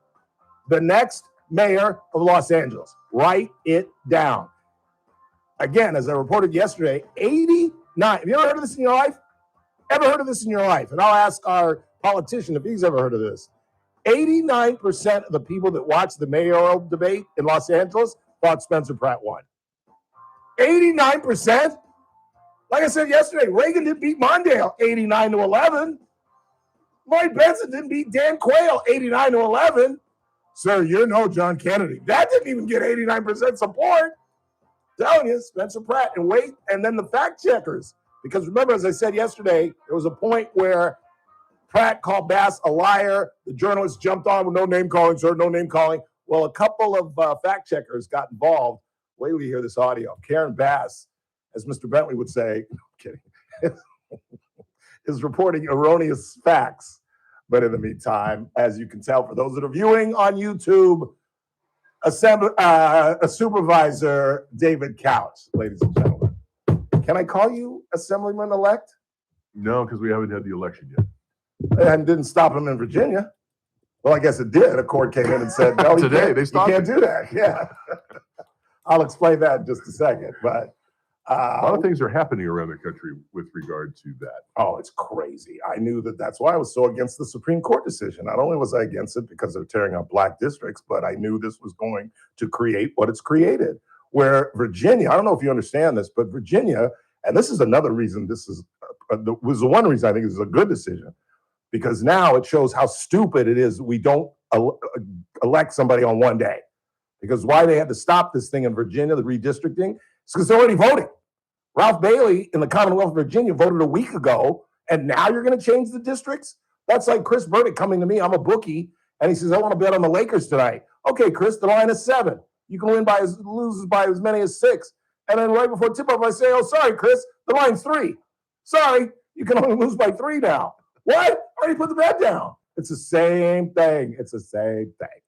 the next mayor of Los Angeles. Write it down. Again, as I reported yesterday, 89. Have you ever heard of this in your life? Ever heard of this in your life? And I'll ask our politician if he's ever heard of this. 89% of the people that watched the mayoral debate in Los Angeles thought Spencer Pratt won. 89%? Like I said yesterday, Reagan didn't beat Mondale 89-11. Lloyd Benson didn't beat Dan Quayle 89-11. Sir, you're no John Kennedy. That didn't even get 89% support. Telling you, Spencer Pratt. And wait, and then the fact checkers. Because remember, as I said yesterday, there was a point where Pratt called Bass a liar. The journalists jumped on with no name calling, sir, no name calling. Well, a couple of fact checkers got involved. Wait till you hear this audio. Karen Bass, as Mr. Bentley would say, no, I'm kidding, is reporting erroneous facts. But in the meantime, as you can tell, for those that are viewing on YouTube, Supervisor David Couch, ladies and gentlemen. Can I call you Assemblyman-elect? No, because we haven't had the election yet. And didn't stop him in Virginia. Well, I guess it did. A court came in and said, no, Today, they stopped you can't do that. Yeah. I'll explain that in just a second. But a lot of things are happening around the country with regard to that. Oh, it's crazy. I knew that's why I was so against the Supreme Court decision. Not only was I against it because they're tearing up black districts, but I knew this was going to create what it's created. Where Virginia, I don't know if you understand this, but Virginia, and this is another reason this was the one reason I think this is a good decision, because now it shows how stupid it is we don't elect somebody on one day. Because why they had to stop this thing in Virginia, the redistricting, it's because they're already voting. Ralph Bailey in the Commonwealth of Virginia voted a week ago, and now you're going to change the districts? That's like Chris Burdick coming to me. I'm a bookie, and he says, I want to bet on the Lakers tonight. Okay, Chris, the line is 7. You can lose by as many as 6. And then right before tip-off, I say, oh, sorry, Chris, the line's 3. Sorry, you can only lose by 3 now. What? I already put the bet down. It's the same thing. It's the same thing.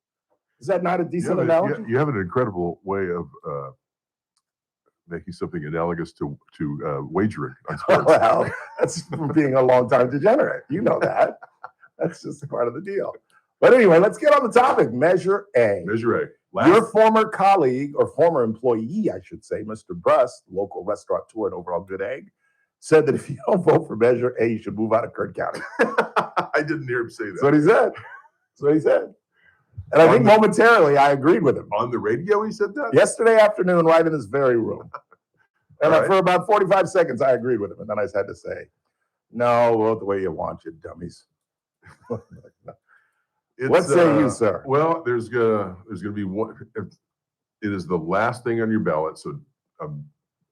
Is that not a decent analogy? You have an incredible way of making something analogous to wagering on sports. Well, that's from being a long-time degenerate. You know that. That's just a part of the deal. But anyway, let's get on the topic. Measure A. Measure A. Your former colleague, or former employee, I should say, Mr. Brust, local restaurateur at Overall Good Egg, said that if you don't vote for Measure A, you should move out of Kern County. I didn't hear him say that. That's what he said. That's what he said. And I think momentarily I agreed with him. On the radio, he said that? Yesterday afternoon, right in this very room. And Right. for about 45 seconds, I agreed with him. And then I just had to say, no, vote the way you want, you dummies. What say you, sir? Well, there's gonna be one. It is the last thing on your ballot, so I'm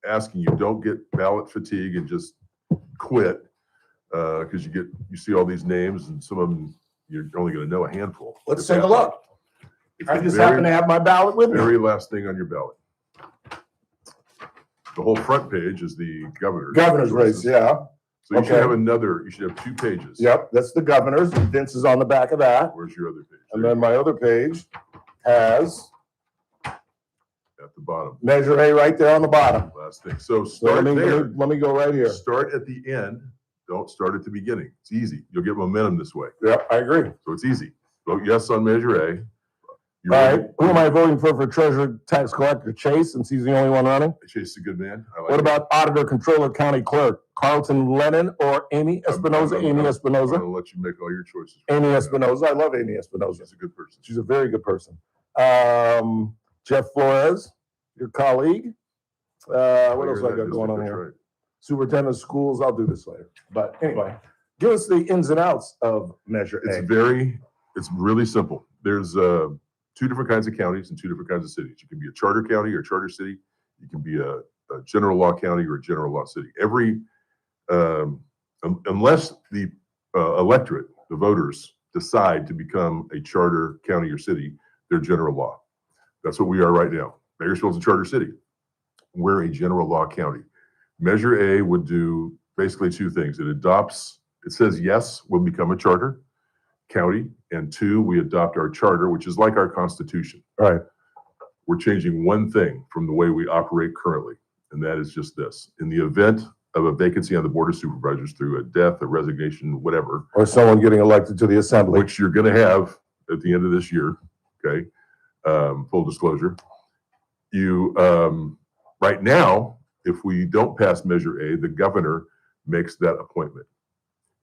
asking you, don't get ballot fatigue and just quit, because you see all these names, and some of them you're only going to know a handful. Let's take a look. I just happen to have my ballot with me. Very last thing on your ballot. The whole front page is the governor's. Governor's race, yeah. So you should Okay. have you should have 2 pages. Yep, that's the governor's. Vince is on the back of that. Where's your other page? And then my other page has At the bottom. Measure A right there on the bottom. Last thing. So So let start me, there. let me go right here. Start at the end. Don't start at the beginning. It's easy. You'll get momentum this way. Yep, I agree. So it's easy. Vote yes on Measure A. All right, who am I voting for treasurer tax collector? Chase, since he's the only one running? Chase is a good man. I like What him. about auditor, controller, county clerk? Carlton Lennon or Amy Espinoza? Amy I'm going Espinoza? to let you make all your choices. Amy Espinoza. I love Amy Espinoza. She's a good person. She's a very good person. Jeff Flores, your colleague. What else I got going on here? Superintendent of schools. I'll do this later. But anyway, give us the ins and outs of Measure A. It's really simple. There's 2 different kinds of counties and 2 different kinds of cities. You can be a charter county or a charter city. You can be a general law county or a general law city. Unless the electorate, the voters, decide to become a charter county or city, they're general law. That's what we are right now. Bakersfield's a charter city. We're a general law county. Measure A would do basically 2 things. It says yes, we'll become a charter county, And 2, we adopt our charter, which is like our Constitution. Right. We're changing one thing from the way we operate currently, and that is just this. In the event of a vacancy on the Board of Supervisors through a death, a resignation, whatever, Or someone getting elected to the assembly. which you're going to have at the end of this year, okay? Full disclosure. You, right now, if we don't pass Measure A, the governor makes that appointment.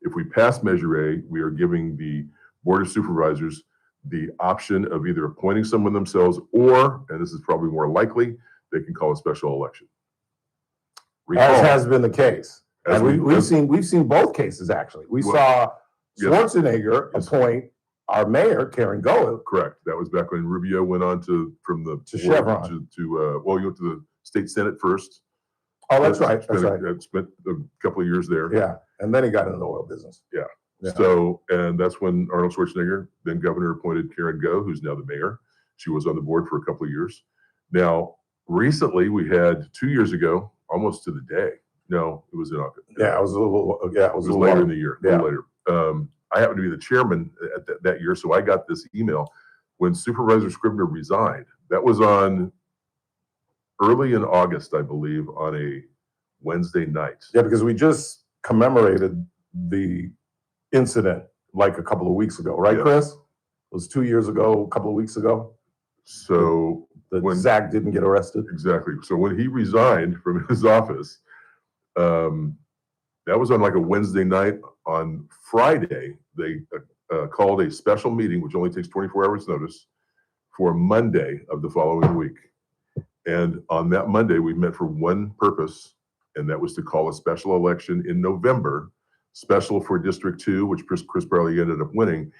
If we pass Measure A, we are giving the Board of Supervisors the option of either appointing someone themselves or, and this is probably more likely, they can call a special election. As has been the case. As And we- we've seen both cases, actually. We Well, saw yes. Schwarzenegger appoint our mayor, Karen Goa. Correct. That was back when Rubio went on from the To board Chevron. well, you went to the state senate first. Oh, that's right, that's right. Spent a couple of years there. Yeah, and then he got into the oil business. Yeah. Yeah. So, and that's when Arnold Schwarzenegger, then governor, appointed Karen Go, who's now the mayor. She was on the board for a couple of years. Now, recently, we had 2 years ago, almost to the day. No, it was in August. Yeah, it was a little, yeah, It was later in the year, a little later. I happened to be the chairman at that year, so I got this email when Supervisor Scribner resigned. That was on early in August, I believe, on a Wednesday night. Yeah, because we just commemorated the incident like a couple of weeks ago, right, Yeah. Chris? It was 2 years ago, a couple of weeks ago. So That when Zach didn't get arrested. exactly, so when he resigned from his office, that was on like a Wednesday night. On Friday, they called a special meeting, which only takes 24 hours notice, for Monday of the following week. And on that Monday, we met for one purpose, and that was to call a special election in November, special for District 2, which Chris Barley ended up winning,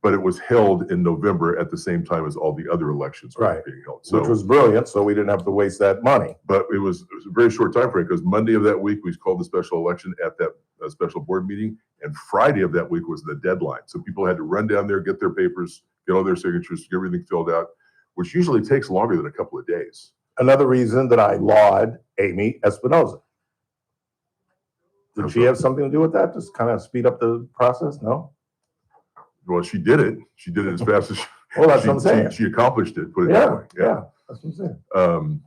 but it was held in November at the same time as all the other elections were Right. being held. So, Which was brilliant, so we didn't have to waste that money. but it was a very short time frame because Monday of that week, we called the special election at that special board meeting, and Friday of that week was the deadline. So people had to run down there, get their papers, get all their signatures, get everything filled out, which usually takes longer than a couple of days. Another reason that I laud Amy Espinoza. Did she have something to do with that? Just kind of speed up the process? No? Well, she did it. She did it as fast as Well, that's what I'm saying. she accomplished it, put it that way. Yeah, that's what I'm saying.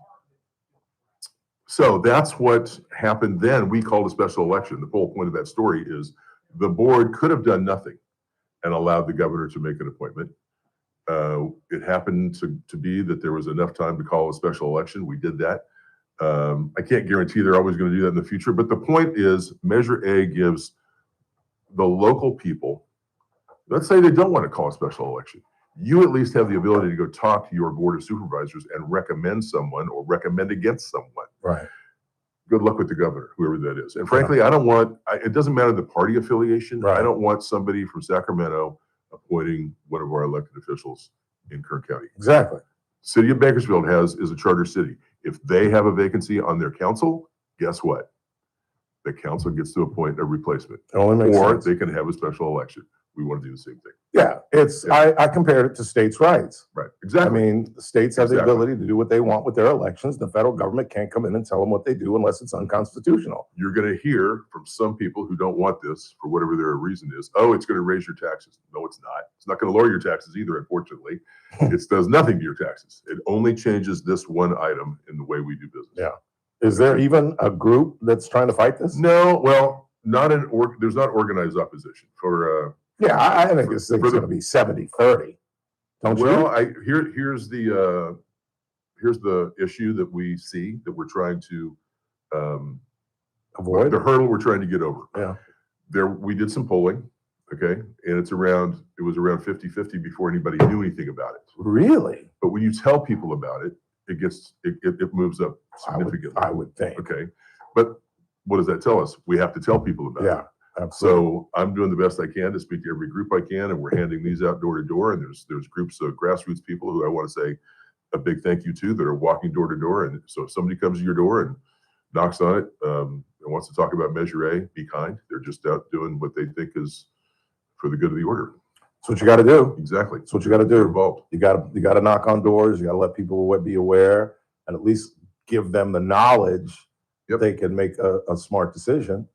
So that's what happened then. We called a special election. The whole point of that story is the board could have done nothing and allowed the governor to make an appointment. It happened to be that there was enough time to call a special election. We did that. I can't guarantee they're always going to do that in the future, but the point is Measure A gives the local people, let's say they don't want to call a special election. You at least have the ability to go talk to your board of supervisors and recommend someone or recommend against someone. Right. Good luck with the governor, whoever that is. And frankly, I don't want, it doesn't matter the party affiliation. I don't want somebody from Sacramento appointing one of our elected officials in Kern County. Exactly. City of Bakersfield is a charter city. If they have a vacancy on their council, guess what? The council gets to appoint a replacement. It only makes Or sense. they can have a special election. We want to do the same thing. Yeah, I compared it to states' rights. Right, exactly. I mean, the states have the Exactly. ability to do what they want with their elections. The federal government can't come in and tell them what they do unless it's unconstitutional. You're going to hear from some people who don't want this for whatever their reason is. Oh, it's going to raise your taxes. No, it's not. It's not going to lower your taxes either, unfortunately. It does nothing to your taxes. It only changes this one item in the way we do business. Yeah. Is there even a group that's trying to fight this? No, well, there's not organized opposition for. Yeah, I think this thing's for the- going to be 70-30. Don't Well, you? here's the issue that we see that we're trying to Avoid? the hurdle we're trying to get over. Yeah. We did some polling, okay, and it was around 50-50 before anybody knew anything about it. Really? But when you tell people about it, it moves up significantly. I would think. Okay, but what does that tell us? We have to tell people about it. Yeah, absolutely. So I'm doing the best I can to speak to every group I can, and we're handing these out door to door. And there's groups of grassroots people who I want to say a big thank you to that are walking door to door. And so if somebody comes to your door and knocks on it and wants to talk about Measure A, be kind. They're just out doing what they think is for the good of the order. That's what you got to do. Exactly. That's what you got to do. They're involved. You got to knock on doors. You got to let people be aware and at least give them the knowledge that they can make a smart decision.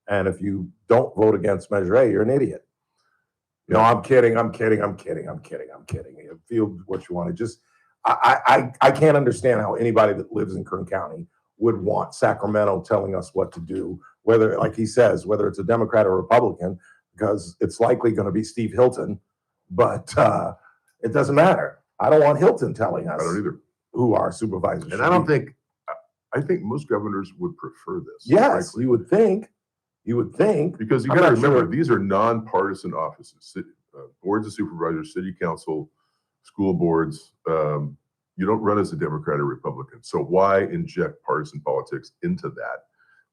And if you don't vote against Measure A, you're an idiot. No, I'm kidding. Feel what you want to just. I can't understand how anybody that lives in Kern County would want Sacramento telling us what to do, whether, like he says, whether it's a Democrat or Republican, because it's likely going to be Steve Hilton, but it doesn't matter. I don't want Hilton telling us I don't either. who our supervisors should And I don't be. think, I think most governors would prefer this. Yes, frankly. you would think. You would think. Because you I'm got to not remember, sure. these are nonpartisan offices, boards of supervisors, city council, school boards. You don't run as a Democrat or Republican. So why inject partisan politics into that,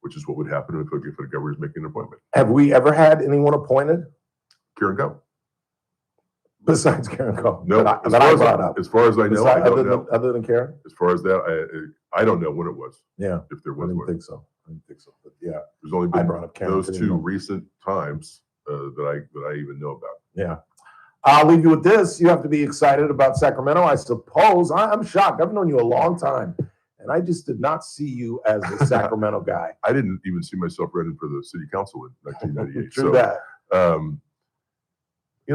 which is what would happen if a governor is making an appointment. Have we ever had anyone appointed Karen Go. besides Karen Coe? No, that as I far as brought up. as far as I know, I don't know. Other than Karen? As far as that, I don't know when it was. Yeah, If there I was didn't one. think so. But yeah, There's only I been brought up Karen. those didn't two know. recent times that I even know about. Yeah. I'll leave you with this. You have to be excited about Sacramento, I suppose. I'm shocked. I've known you a long time, and I just did not see you as a Sacramento guy. I didn't even see myself running for the city council in 1998. True that.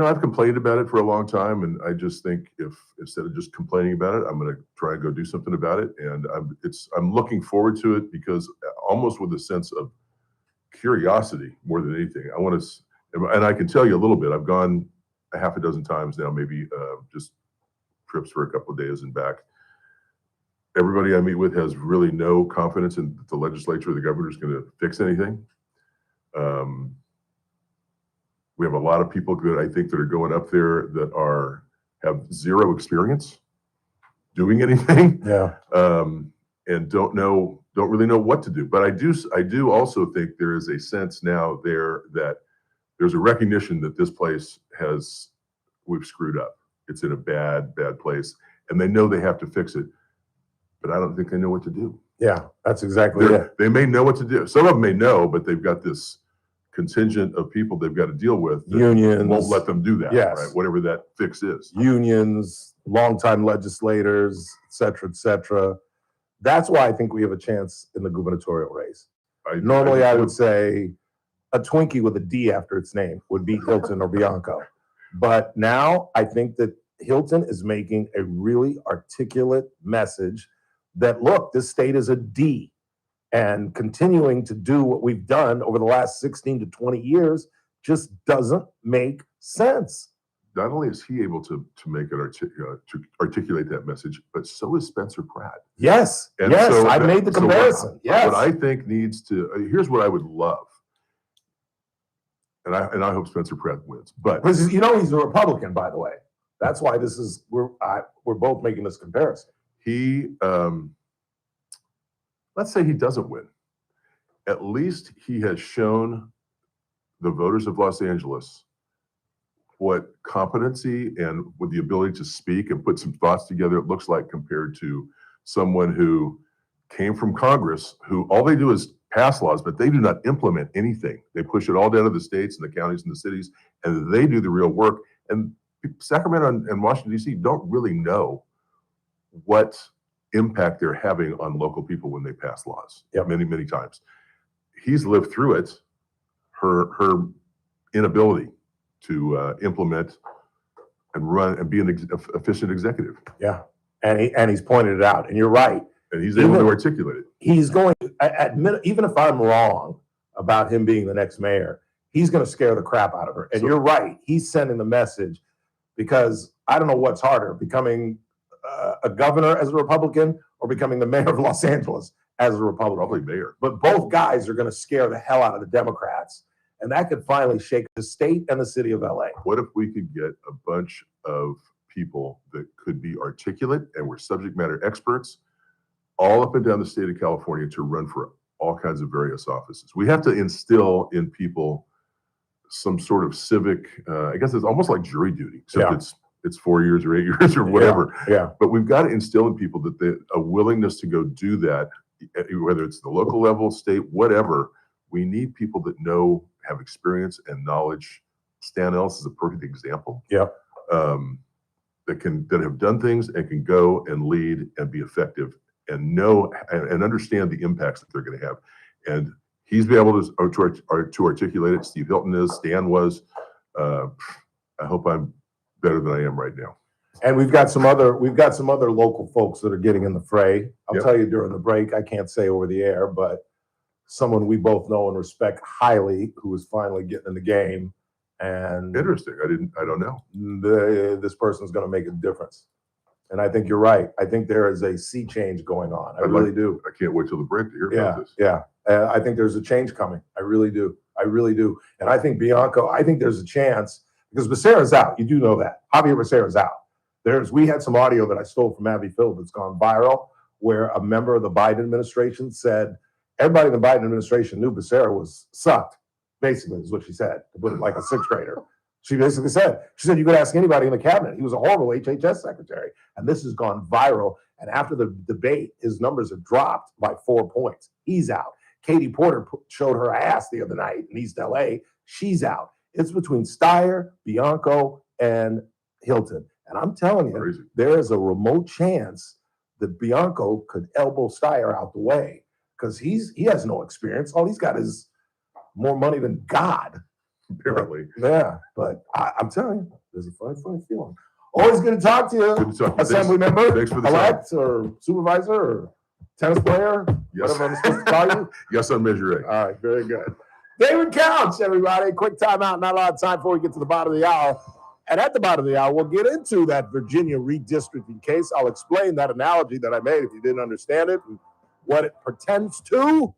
I've complained about it for a long time, and I just think if instead of just complaining about it, I'm going to try and go do something about it. And I'm looking forward to it because almost with a sense of curiosity more than anything. I want to, and I can tell you a little bit. I've gone a half a dozen times now, maybe just trips for a couple of days and back. Everybody I meet with has really no confidence in the legislature or the governor is going to fix anything. We have a lot of people that I think that are going up there that have zero experience doing anything. Yeah. And don't really know what to do. But I do also think there is a sense now there that there's a recognition that this place we've screwed up. It's in a bad place, and they know they have to fix it, but I don't think they know what to do. Yeah, that's exactly it. They may know what to do. Some of them may know, but they've got this contingent of people they've got to deal with. That Unions. won't let them do that. Yes. Right? Whatever that fix is. Unions, longtime legislators, et cetera, et cetera. That's why I think we have a chance in the gubernatorial race. Normally, I would say a Twinkie with a D after its name would be Hilton or Bianco. But now I think that Hilton is making a really articulate message that, look, this state is a D, and continuing to do what we've done over the last 16 to 20 years just doesn't make sense. Not only is he able to make it to articulate that message, but so is Spencer Pratt. Yes, And yes, so I that- made the so comparison. Yes. What I think needs to, here's what I would love. And I hope Spencer Pratt wins. But Because he's a Republican, by the way. That's why we're both making this comparison. he, let's say he doesn't win. At least he has shown the voters of Los Angeles what competency and with the ability to speak and put some thoughts together it looks like compared to someone who came from Congress, who all they do is pass laws, but they do not implement anything. They push it all down to the states and the counties and the cities, and they do the real work. And Sacramento and Washington, D.C. don't really know what impact they're having on local people when they pass laws. Many, many times. He's lived through it, her inability to implement and run and be an efficient executive. Yeah, and he's pointed it out, and you're right. And he's able to articulate it. He's going to admit, even if I'm wrong about him being the next mayor, he's going to scare the crap out of her. And you're right. He's sending the message because I don't know what's harder, becoming a governor as a Republican or becoming the mayor of Los Angeles as a Republican. Probably mayor. But both guys are going to scare the hell out of the Democrats. And that could finally shake the state and the city of LA. What if we could get a bunch of people that could be articulate and were subject matter experts all up and down the state of California to run for all kinds of various offices? We have to instill in people some sort of civic, I guess it's almost like jury duty, except it's 4 years or 8 years or whatever. Yeah. But we've got to instill in people that a willingness to go do that, whether it's the local level, state, whatever. We need people that have experience and knowledge. Stan Ellis is a perfect example. Yeah. That have done things and can go and lead and be effective and know and understand the impacts that they're going to have. And he's been able to articulate it. Steve Hilton is, Stan was. I hope I'm better than I am right now. And we've got some other local folks that are getting in the fray. I'll tell you during the break, I can't say over the air, but someone we both know and respect highly who is finally getting in the game. And interesting. I don't know. This person's going to make a difference. And I think you're right. I think there is a sea change going on. I really do. I can't wait till the break to hear about this. Yeah. I think there's a change coming. I really do. And I think Bianco, I think there's a chance because Becerra's out. You do know that. Javier Becerra's out. We had some audio that I stole from Abby Phillip that's gone viral where a member of the Biden administration said, everybody in the Biden administration knew Becerra was sucked, basically is what she said, to put it like a sixth grader. She basically said, you could ask anybody in the cabinet. He was a horrible HHS secretary. And this has gone viral. And after the debate, his numbers have dropped by 4 points. He's out. Katie Porter showed her ass the other night in East LA. She's out. It's between Steyer, Bianco, and Hilton. And I'm telling you, there is a remote chance that Bianco could elbow Steyer out the way because he has no experience. All he's got is more money than God. Apparently. Yeah, but I'm telling you, there's a funny feeling. Always good to talk to you. Good to talk. Assembly member, Thanks for the elect, or supervisor, or tennis player, whatever I'm supposed to call you. Yes, on Measure A. All right, very good. David Couch, everybody. Quick timeout. Not a lot of time before we get to the bottom of the hour. And at the bottom of the hour, we'll get into that Virginia redistricting case. I'll explain that analogy that I made if you didn't understand it and what it pertains to.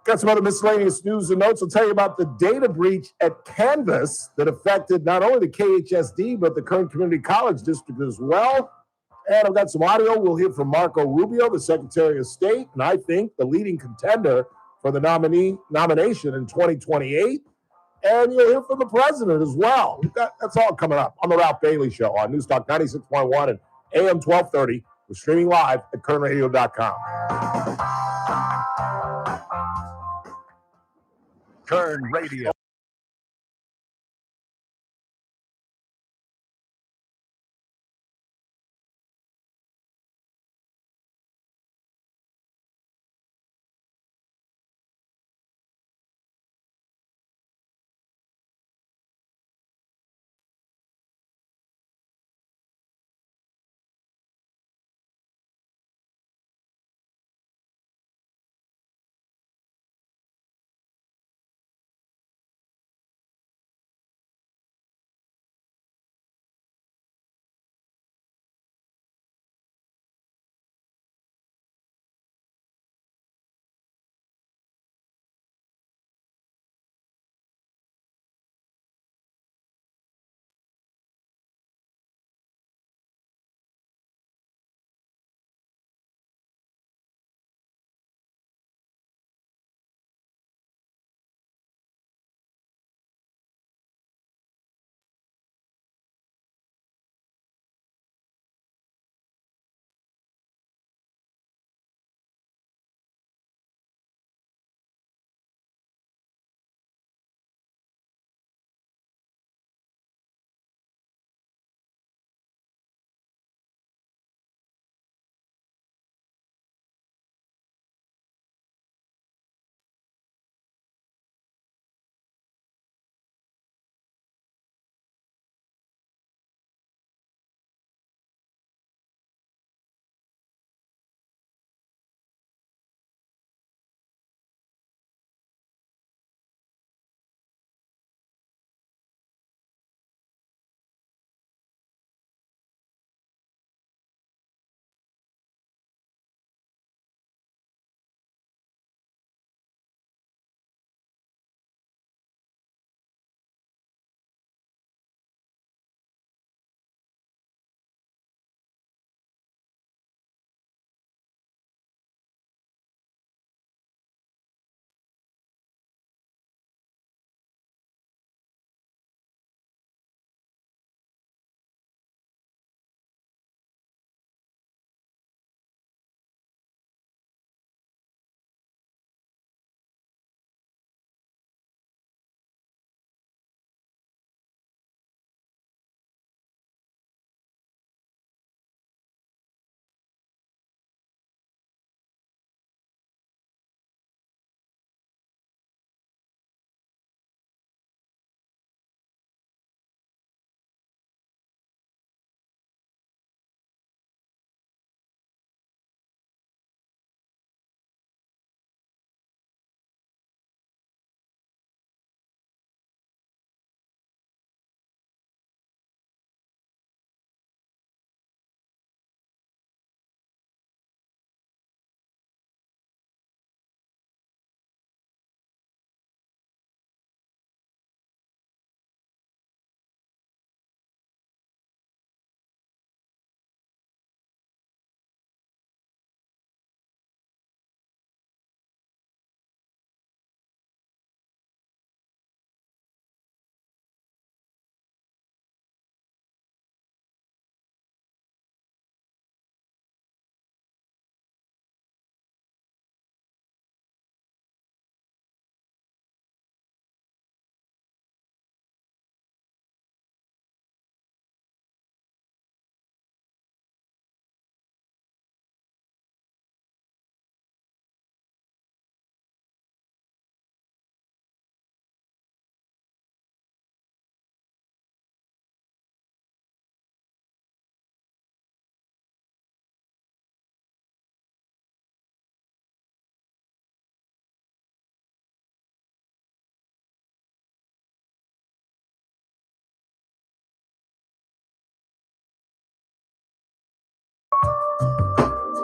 Got some other miscellaneous news and notes. I'll tell you about the data breach at Canvas that affected not only the KHSD, but the Kern Community College District as well. And I've got some audio. We'll hear from Marco Rubio, the Secretary of State, and I think the leading contender for the nomination in 2028. And you'll hear from the president as well. That's all coming up on the Ralph Bailey Show on News Talk 96.1 and AM 1230. We're streaming live at KernRadio.com. Kern Radio.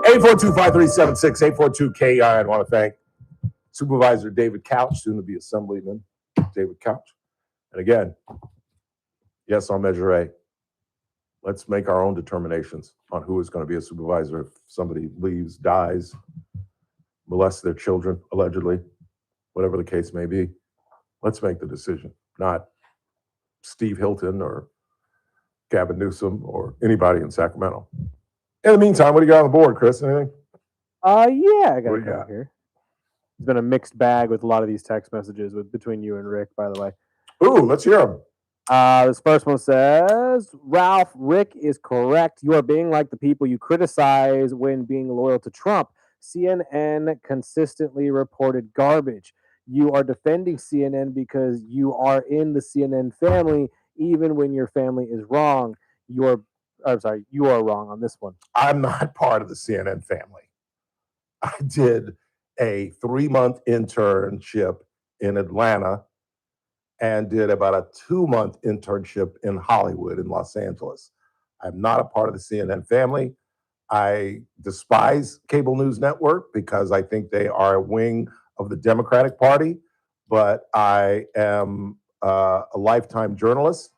842-5376, 842-KI. I want to thank Supervisor David Couch, soon to be Assemblyman David Couch. And again, yes, on Measure A. Let's make our own determinations on who is going to be a supervisor if somebody leaves, dies, molests their children, allegedly, whatever the case may be. Let's make the decision, not Steve Hilton or Gavin Newsom or anybody in Sacramento. In the meantime, what do you got on the board, Chris? Anything? Yeah, I What got do it you got? here. It's been a mixed bag with a lot of these text messages between you and Rick, by the way. Ooh, let's hear them. This first one says, Ralph, Rick is correct. You are being like the people you criticize when being loyal to Trump. CNN consistently reported garbage. You are defending CNN because you are in the CNN family, even when your family is wrong. You are wrong on this one. I'm not part of the CNN family. I did a 3-month internship in Atlanta and did about a 2-month internship in Hollywood in Los Angeles. I'm not a part of the CNN family. I despise cable news network because I think they are a wing of the Democratic Party, but I am a lifetime journalist,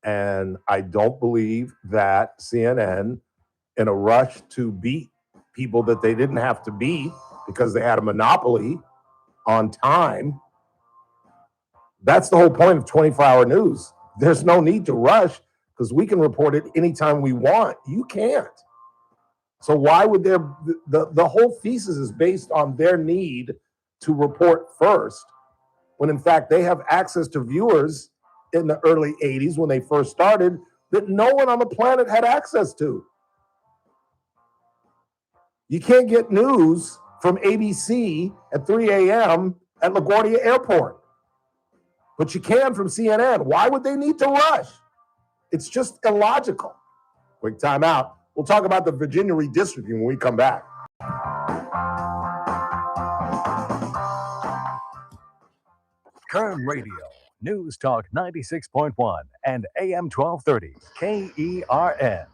and I don't believe that CNN, in a rush to beat people that they didn't have to beat because they had a monopoly on time. That's the whole point of 24-hour news. There's no need to rush because we can report it anytime we want. You can't. So why would there, the whole thesis is based on their need to report first, when in fact they have access to viewers in the early 80s when they first started that no one on the planet had access to. You can't get news from ABC at 3 a.m. at LaGuardia Airport, but you can from CNN. Why would they need to rush? It's just illogical. Quick time out. We'll talk about the Virginia redistricting when we come back. Kern Radio, News Talk 96.1 and AM 1230, KERN.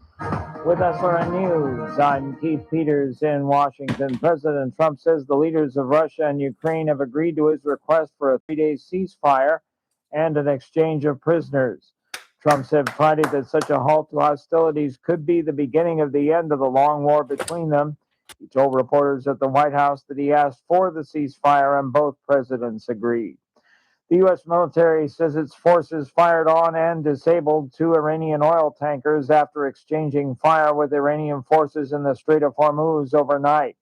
With SRN News, I'm Keith Peters in Washington. President Trump says the leaders of Russia and Ukraine have agreed to his request for a 3-day ceasefire and an exchange of prisoners. Trump said Friday that such a halt to hostilities could be the beginning of the end of the long war between them. He told reporters at the White House that he asked for the ceasefire and both presidents agreed. The U.S. military says its forces fired on and disabled 2 Iranian oil tankers after exchanging fire with Iranian forces in the Strait of Hormuz overnight.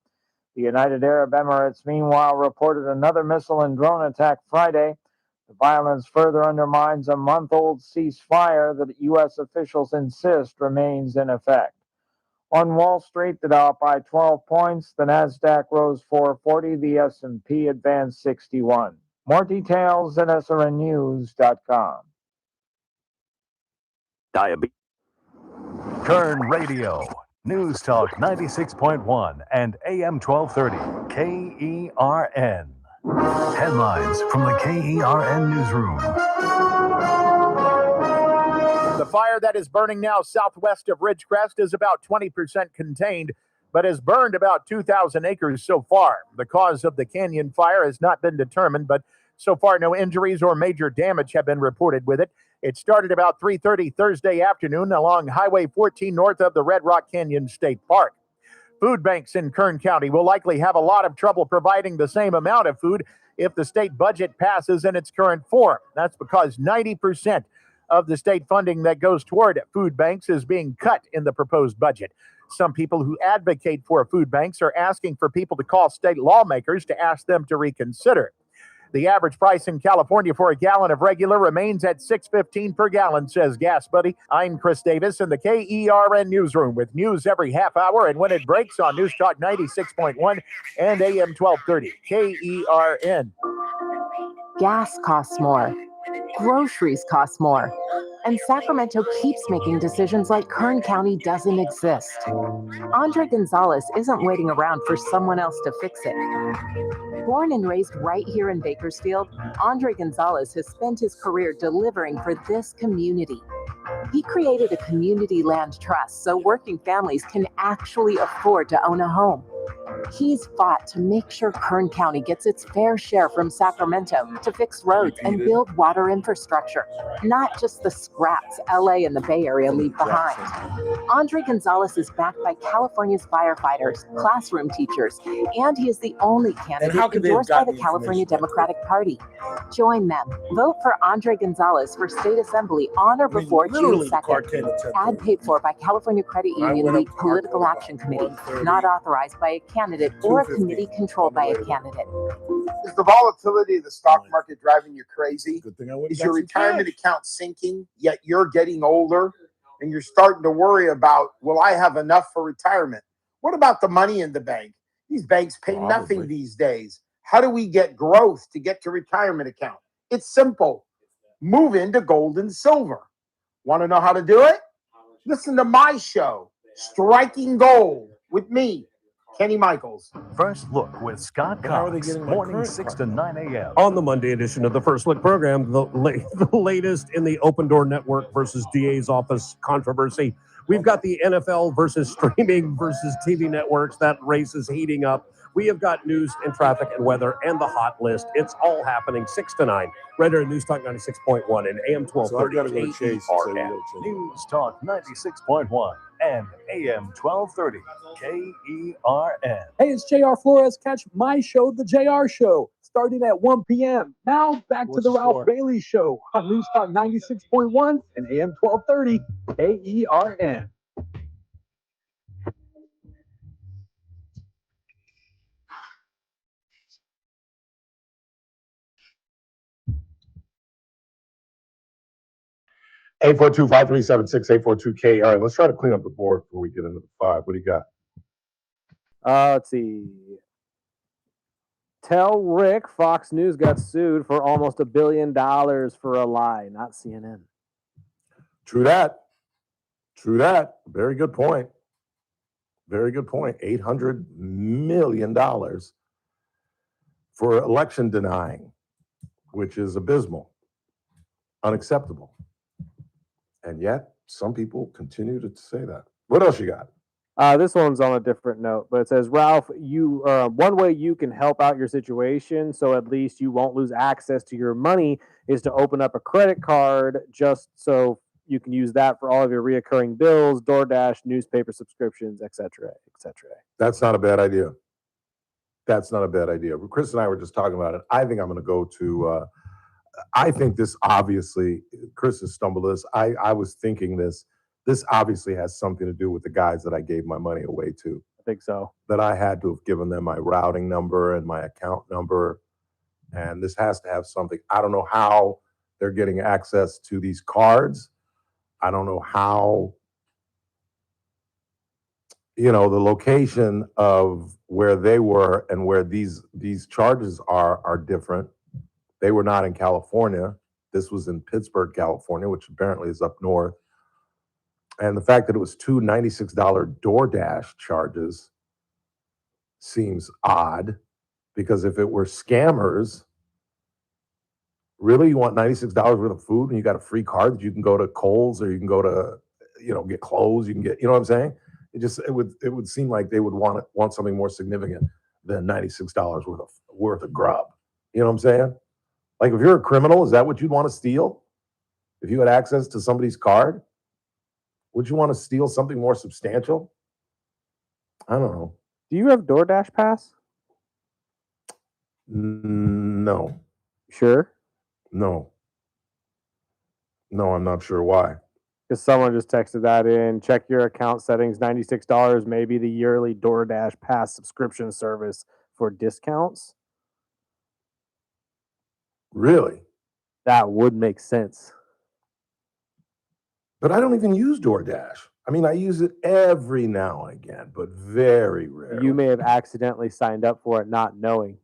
The United Arab Emirates, meanwhile, reported another missile and drone attack Friday. The violence further undermines a month-old ceasefire that U.S. officials insist remains in effect. On Wall Street, the Dow up by 12 points. The Nasdaq rose 440. The S&P advanced 61. More details at srnnews.com. Diabetes. Kern Radio, News Talk 96.1 and AM 1230, KERN. Headlines from the KERN newsroom. The fire that is burning now southwest of Ridgecrest is about 20% contained, but has burned about 2,000 acres so far. The cause of the canyon fire has not been determined, but so far no injuries or major damage have been reported with it. It started about 3:30 Thursday afternoon along Highway 14 north of the Red Rock Canyon State Park. Food banks in Kern County will likely have a lot of trouble providing the same amount of food if the state budget passes in its current form. That's because 90% of the state funding that goes toward food banks is being cut in the proposed budget. Some people who advocate for food banks are asking for people to call state lawmakers to ask them to reconsider. The average price in California for a gallon of regular remains at $6.15 per gallon, says Gas Buddy. I'm Chris Davis in the KERN newsroom with news every half hour and when it breaks on News Talk 96.1 and AM 1230. KERN. Gas costs more. Groceries cost more. And Sacramento keeps making decisions like Kern County doesn't exist. Andre Gonzalez isn't waiting around for someone else to fix it. Born and raised right here in Bakersfield, Andre Gonzalez has spent his career delivering for this community. He created a community land trust so working families can actually afford to own a home. He's fought to make sure Kern County gets its fair share from Sacramento to fix roads and build water infrastructure, not just the scraps LA and the Bay Area leave behind. Andre Gonzalez is backed by California's firefighters, classroom teachers, and he is the only candidate endorsed by the California Democratic Party. Join them. Vote for Andre Gonzalez for State Assembly on or before June 2nd. Ad paid for by California Credit Union League Political Action Committee, not authorized by a candidate or a committee controlled by a candidate. Is the volatility of the stock market driving you crazy? Is your retirement account sinking, yet you're getting older and you're starting to worry about, will I have enough for retirement? What about the money in the bank? These banks pay nothing these days. How do we get growth to get to retirement account? It's simple. Move into gold and silver. Want to know how to do it? Listen to my show, Striking Gold, with me, Kenny Michaels. First Look with Scott Cox, morning 6 to 9 a.m. On the Monday edition of the First Look program, the latest in the Open Door Network versus DA's office controversy. We've got the NFL versus streaming versus TV networks. That race is heating up. We have got news and traffic and weather and the hot list. It's all happening 6 to 9. Right here at News Talk 96.1 and AM 1230. KERN. News Talk 96.1 and AM 1230. KERN. Hey, it's JR Flores. Catch my show, The JR Show, starting at 1 p.m. Now back to the Ralph Bailey Show on News Talk 96.1 and AM 1230. KERN. Eight 842-5376, 842-KR. Let's try to clean up the board before we get into the 5. What do you got? Let's see. Tell Rick Fox News got sued for almost $1 billion for a lie, not CNN. True that. True that. Very good point. Very good point. $800 million for election denying, which is abysmal, unacceptable. And yet, some people continue to say that. What else you got? This one's on a different note, but it says, Ralph, one way you can help out your situation so at least you won't lose access to your money is to open up a credit card just so you can use that for all of your reoccurring bills, DoorDash, newspaper subscriptions, etc., etc. That's not a bad idea. That's not a bad idea. Chris and I were just talking about it. I think I'm going to go to... I think this obviously, Chris has stumbled this. I was thinking this. This obviously has something to do with the guys that I gave my money away to. I think so. That I had to have given them my routing number and my account number. And this has to have something. I don't know how they're getting access to these cards. I don't know how, the location of where they were and where these charges are different. They were not in California. This was in Pittsburgh, California, which apparently is up north. And the fact that it was two $96 DoorDash charges seems odd, because if it were scammers, really, you want $96 worth of food and you got a free card that you can go to Kohl's or you can go to, get clothes, you can get, what I'm saying? It would seem like they would want something more significant than $96 worth of grub. You know what I'm saying? Like, if you're a criminal, is that what you'd want to steal? If you had access to somebody's card, would you want to steal something more substantial? I don't know. Do you have DoorDash Pass? No. Sure? No, I'm not sure why. Because someone just texted that in. Check your account settings, $96, maybe the yearly DoorDash Pass subscription service for discounts. Really? That would make sense. But I don't even use DoorDash. I mean, I use it every now and again, but very rarely. You may have accidentally signed up for it not knowing.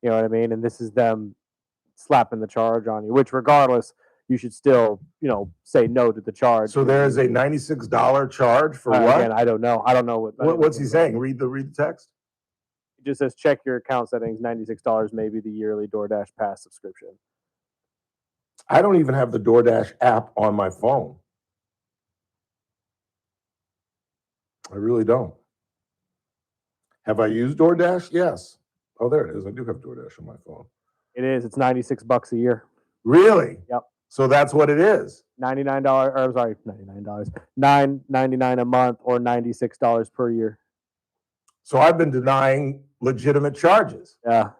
You know what I mean? And this is them slapping the charge on you, which regardless, you should still, say no to the charge. So there is a $96 charge for what? Again, I don't know. I don't know What's he saying? Read the text. It just says check your account settings, $96, maybe the yearly DoorDash Pass subscription. I don't even have the DoorDash app on my phone. I really don't. Have I used DoorDash? Yes. Oh, there it is. I do have DoorDash on my phone. It is. It's $96 a year. Really? Yep. So that's what it is. $99, or sorry, $99. $9.99 a month or $96 per year. So I've been denying legitimate charges. Yeah.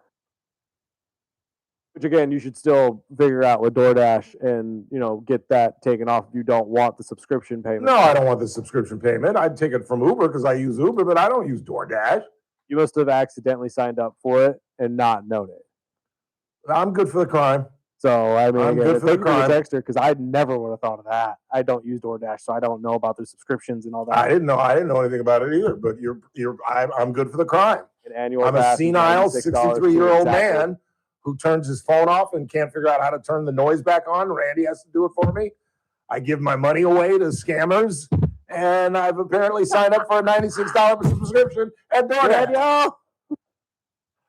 Which again, you should still figure out with DoorDash and get that taken off if you don't want the subscription payment. No, I don't want the subscription payment. I'd take it from Uber because I use Uber, but I don't use DoorDash. You must have accidentally signed up for it and not known it. I'm good for the crime. So I mean, I'm good for the thank you for crime. the texter because I never would have thought of that. I don't use DoorDash, so I don't know about their subscriptions and all that. I didn't know anything about it either. But I'm good for the crime. An annual I'm a pass is senile $96 63-year-old exactly. man who turns his phone off and can't figure out how to turn the noise back on. Randy has to do it for me. I give my money away to scammers, and I've apparently signed up for a $96 subscription at DoorDash. Yo,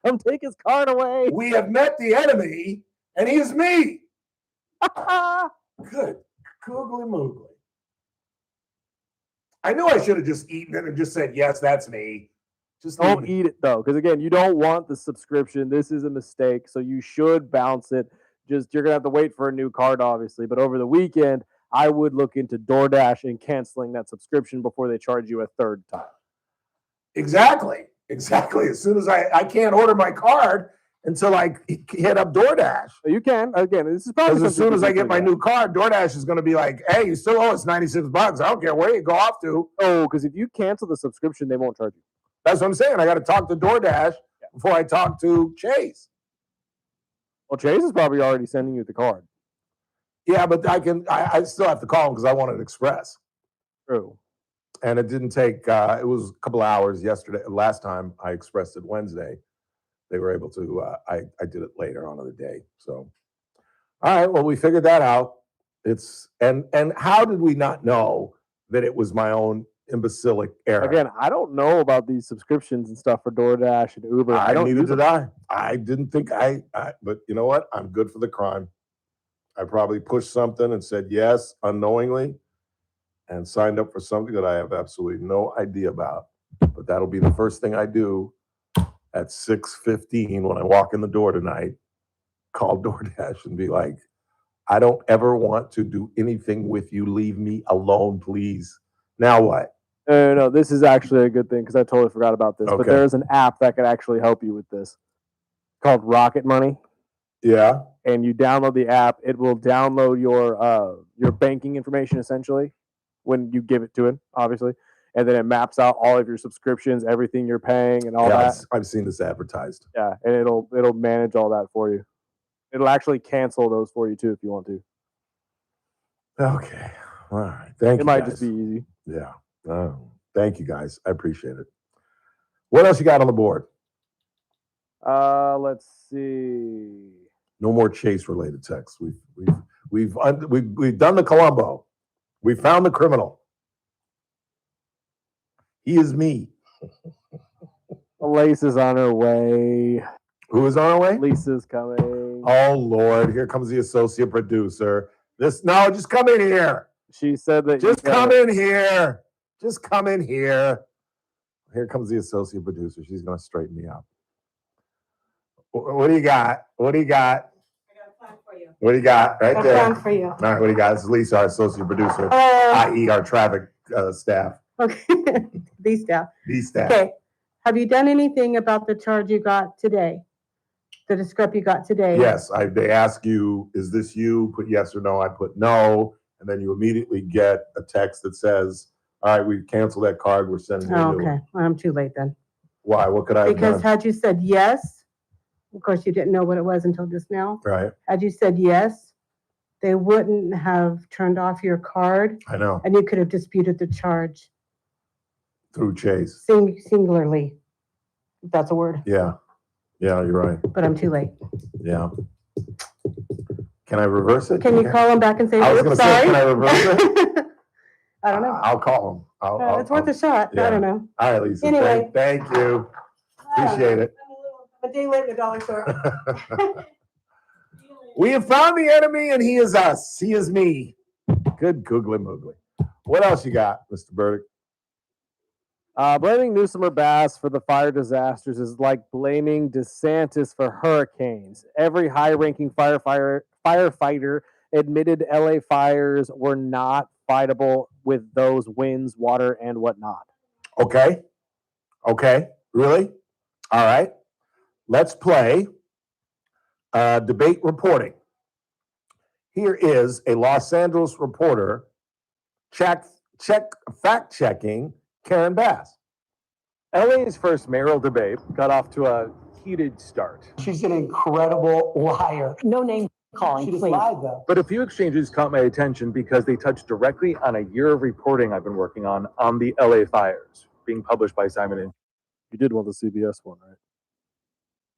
come take his card away. We have met the enemy, and he is me. Good. Googly moogly. I knew I should have just eaten it and just said, yes, that's me. Just Don't leave eat it though, because again, you don't want the subscription. This is a mistake, so you should bounce it. Just you're gonna have to wait for a new card, obviously. But over the weekend, I would look into DoorDash and canceling that subscription before they charge you a third time. Exactly. As soon as I can't order my card until I hit up DoorDash. You can. Again, this is probably Because as soon as I get my new card, DoorDash is going to be like, hey, you still owe us $96. I don't care where you go off to. Oh, because if you cancel the subscription, they won't charge you. That's what I'm saying. I got to talk to DoorDash before I talk to Chase. Well, Chase is probably already sending you the card. Yeah, but I still have to call them because I want it express. True. And it didn't take, it was a couple of hours last time I expressed it Wednesday. They were able to, I did it later on in the day. So, all right, well, we figured that out. And how did we not know that it was my own imbecilic error? Again, I don't know about these subscriptions and stuff for DoorDash and Uber. I don't neither use did them. I didn't think but you know what? I'm good for the crime. I probably pushed something and said yes unknowingly and signed up for something that I have absolutely no idea about. But that'll be the first thing I do at 6:15 when I walk in the door tonight. Call DoorDash and be like, I don't ever want to do anything with you. Leave me alone, please. Now what? No, this is actually a good thing because I totally forgot about this. But Okay. there is an app that can actually help you with this called Rocket Money. Yeah. And you download the app. It will download your banking information essentially when you give it to it, obviously. And then it maps out all of your subscriptions, everything you're paying, and all that. I've seen this advertised. Yeah, and it'll manage all that for you. It'll actually cancel those for you too if you want to. Okay. All right. Thank you. It might guys. just be easy. Yeah. Thank you, guys. I appreciate it. What else you got on the board? Let's see. No more Chase-related texts. We've done the Columbo. We found the criminal. He is me. Lisa's on her way. Who is on her way? Lisa's coming. Oh Lord! Here comes the associate producer. Just come in here. She said that. Just come in here. Just come in here. Here comes the associate producer. She's going to straighten me out. What do you got? What do you got? I got a plan for you. What do you got right A there? plan for you. All right, what do you got? This is Lisa, our associate producer, i.e. our traffic staff. Okay, these staff. These staff. Okay, have you done anything about the charge you got today? The discrep you got today? Yes, they ask you, is this you? Put yes or no. I put no. And then you immediately get a text that says, all right, we canceled that card. We're sending you a Oh, new okay, one. well, I'm too late then. Why? What could I have Because done? had you said yes, of course, you didn't know what it was until just now. Right. Had you said yes, they wouldn't have turned off your card I know. and you could have disputed the charge Through Chase. singularly, if that's a word, Yeah. Yeah, you're right. but I'm too late. Yeah. Can I reverse it? Can you call them back and say, I was oops, going to say, sorry? can I reverse it? I don't know. I'll call him. It's worth a shot. yeah. I don't know. All right, Lisa. Anyway. Thank you. Appreciate it. I'm a day late in the dollar store. We have found the enemy and he is us. He is me. Good googly moogly. What else you got, Mr. Burdick? Blaming Newsom or Bass for the fire disasters is like blaming DeSantis for hurricanes. Every high-ranking firefighter admitted LA fires were not fightable with those winds, water, and whatnot. Okay. Really? All right. Let's play debate reporting. Here is a Los Angeles reporter fact-checking Karen Bass. LA's first mayoral debate got off to a heated start. She's an incredible liar. No name calling, She just please. lied, though. But a few exchanges caught my attention because they touched directly on a year of reporting I've been working on the LA fires, being published by Simon & You did want the CBS one, right?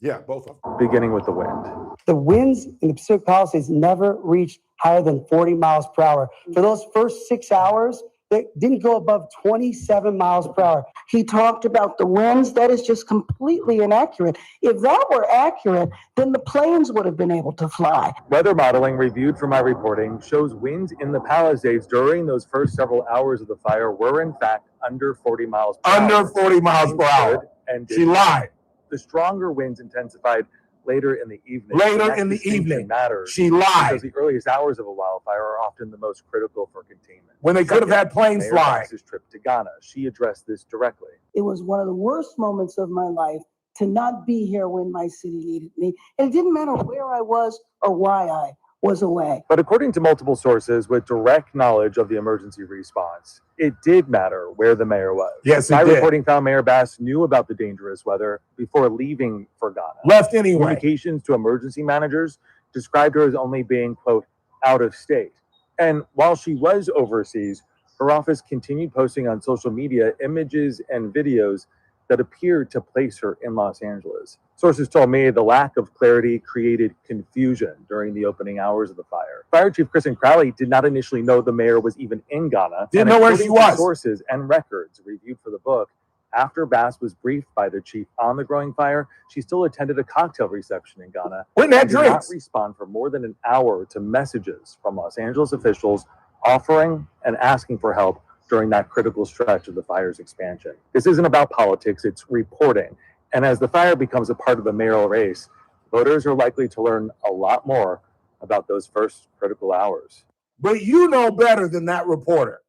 Yeah, both of them. beginning with the wind. The winds in the Pacific Palisades never reached higher than 40 miles per hour. For those first 6 hours, they didn't go above 27 miles per hour. He talked about the winds. That is just completely inaccurate. If that were accurate, then the planes would have been able to fly. Weather modeling reviewed for my reporting shows winds in the Palisades during those first several hours of the fire were in fact under 40 miles per hour. Under 40 miles per hour. And She lied. The stronger winds intensified later in the evening. Later And that in the distinction evening. matters She lied. because the earliest hours of a wildfire are often the most critical for containment. When they could have had planes Mayor fly. Bass's trip to Ghana, she addressed this directly. It was one of the worst moments of my life to not be here when my city needed me. And it didn't matter where I was or why I was away. But according to multiple sources with direct knowledge of the emergency response, it did matter where the mayor was. Yes, it My did. reporting found Mayor Bass knew about the dangerous weather before leaving for Ghana. Left anyway. Communications to emergency managers described her as only being, quote, out of state. And while she was overseas, her office continued posting on social media images and videos that appeared to place her in Los Angeles. Sources told me the lack of clarity created confusion during the opening hours of the fire. Fire Chief Kristen Crowley did not initially know the mayor was even in Ghana. Didn't and know where she according to was. Sources and records reviewed for the book, after Bass was briefed by the chief on the growing fire, she still attended a cocktail reception in Ghana. Went and had and did not drinks. respond for more than an hour to messages from Los Angeles officials offering and asking for help during that critical stretch of the fire's expansion. This isn't about politics, it's reporting. And as the fire becomes a part of the mayoral race, voters are likely to learn a lot more about those first critical hours. But you know better than that reporter.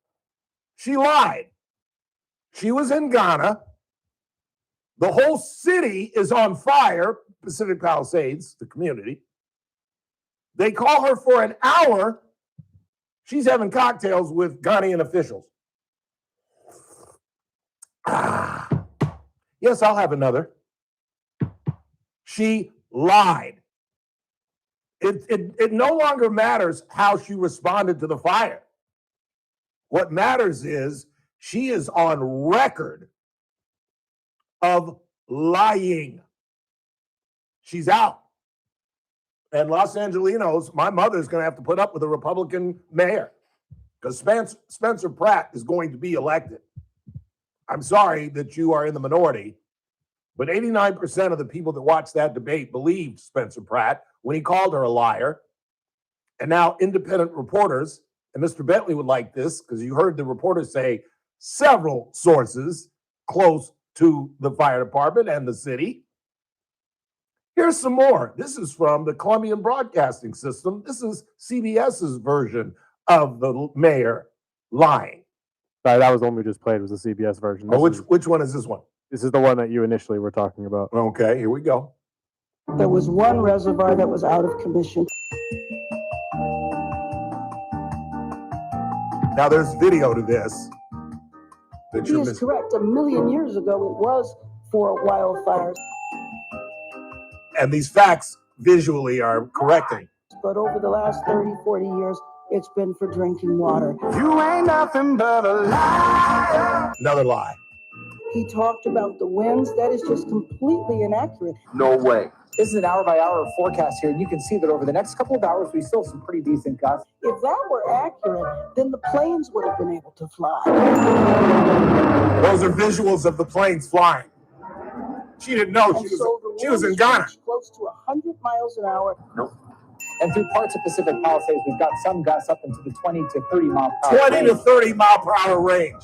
She lied. She was in Ghana. The whole city is on fire, Pacific Palisades, the community. They call her for an hour. She's having cocktails with Ghanaian officials. Yes, I'll have another. She lied. It no longer matters how she responded to the fire. What matters is she is on record of lying. She's out. And Los Angelinos, my mother's going to have to put up with a Republican mayor because Spencer Pratt is going to be elected. I'm sorry that you are in the minority, but 89% of the people that watched that debate believed Spencer Pratt when he called her a liar. And now independent reporters, and Mr. Bentley would like this because you heard the reporters say several sources close to the fire department and the city. Here's some more. This is from the Colombian Broadcasting System. This is CBS's version of the mayor lying. Sorry, that was the one we just played, was the CBS version. Oh, This which one is this one? This is the one that you initially were talking about. Okay, here we go. There was one reservoir that was out of commission. Now there's video to this. That He you're is missing. correct. A million years ago, it was for wildfires. And these facts visually are correcting. But over the last 30, 40 years, it's been for drinking water. You ain't nothing but a liar. Another lie. He talked about the winds. That is just completely inaccurate. No way. This is an hour-by-hour forecast here, and you can see that over the next couple of hours, we still have some pretty decent gusts. If that were accurate, then the planes would have been able to fly. Those are visuals of the planes flying. She didn't know And so the she was in winds Ghana. reached close to 100 miles an hour. And through parts of Pacific Palisades, we've got some gusts up into the 20 to 30 mile per hour 20 to 30 mile per hour range.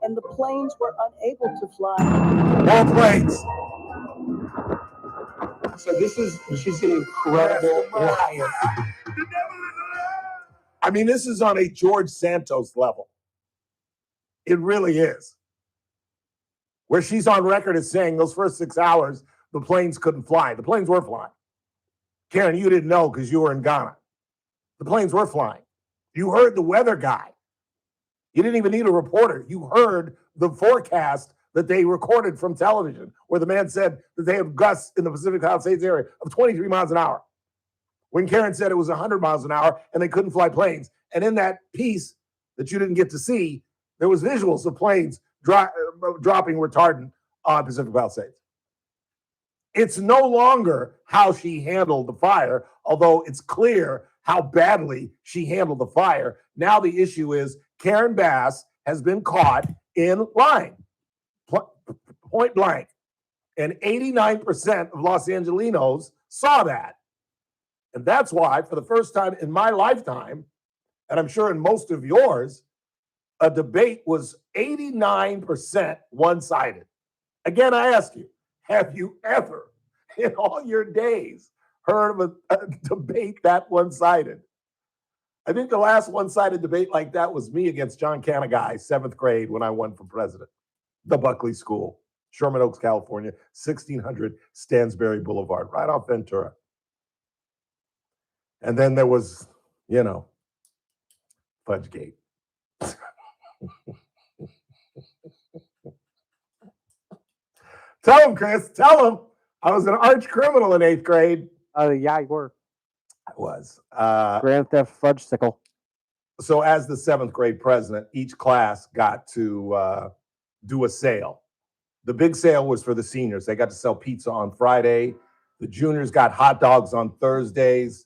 and the planes were unable to fly. More planes. So she's an incredible liar. I mean, this is on a George Santos level. It really is. Where she's on record as saying those first 6 hours, the planes couldn't fly. The planes were flying. Karen, you didn't know because you were in Ghana. The planes were flying. You heard the weather guy. You didn't even need a reporter. You heard the forecast that they recorded from television, where the man said that they had gusts in the Pacific Palisades area of 23 miles an hour. When Karen said it was 100 miles an hour and they couldn't fly planes. And in that piece that you didn't get to see, there was visuals of planes dropping retardant on Pacific Palisades. It's no longer how she handled the fire, although it's clear how badly she handled the fire. Now the issue is Karen Bass has been caught in lying, point blank. And 89% of Los Angelinos saw that. And that's why, for the first time in my lifetime, and I'm sure in most of yours, a debate was 89% one-sided. Again, I ask you, have you ever in all your days heard of a debate that one-sided? I think the last one-sided debate like that was me against John Canagai, 7th grade, when I won for president. The Buckley School, Sherman Oaks, California, 1600 Stansbury Boulevard, right off Ventura. And then there was, Fudgegate. Tell him, Chris. Tell him. I was an arch criminal in 8th grade. Yeah, you were. I was. Grand Theft Fudgesicle. So as the 7th grade president, each class got to do a sale. The big sale was for the seniors. They got to sell pizza on Friday. The juniors got hot dogs on Thursdays.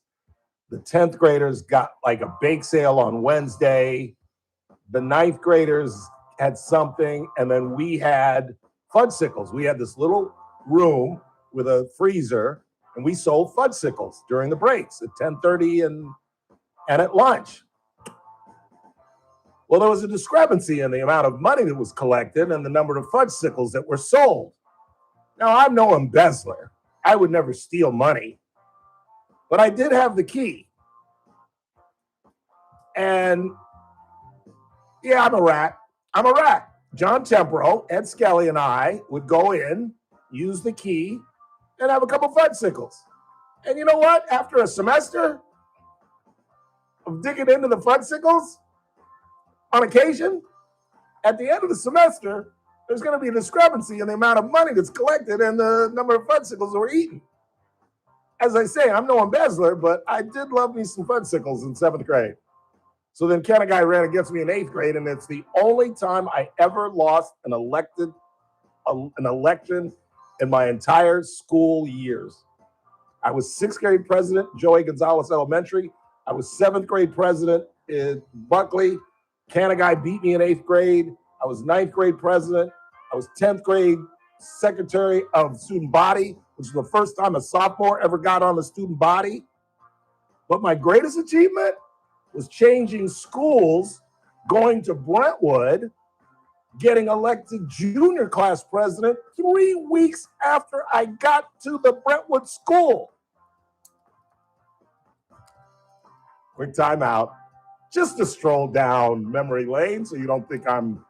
The 10th graders got like a bake sale on Wednesday. The 9th graders had something, and then we had fudgesicles. We had this little room with a freezer, and we sold fudgesicles during the breaks at 10:30 and at lunch. Well, there was a discrepancy in the amount of money that was collected and the number of fudgesicles that were sold. Now, I'm no embezzler. I would never steal money, but I did have the key. And yeah, I'm a rat. I'm a rat. John Tempero, Ed Skelly, and I would go in, use the key, and have a couple fudgesicles. And you know what? After a semester of digging into the fudgesicles, on occasion, at the end of the semester, there's going to be a discrepancy in the amount of money that's collected and the number of fudgesicles that were eaten. As I say, I'm no embezzler, but I did love me some fudgesicles in 7th grade. So then Canagai ran against me in 8th grade, and it's the only time I ever lost an election in my entire school years. I was 6th grade president, Joey Gonzalez Elementary. I was 7th grade president in Buckley. Canagai beat me in 8th grade. I was 9th grade president. I was 10th grade secretary of the student body, which was the first time a sophomore ever got on the student body. But my greatest achievement was changing schools, going to Brentwood, getting elected junior class president 3 weeks after I got to the Brentwood school. Quick timeout. Just to stroll down memory lane so you don't think I'm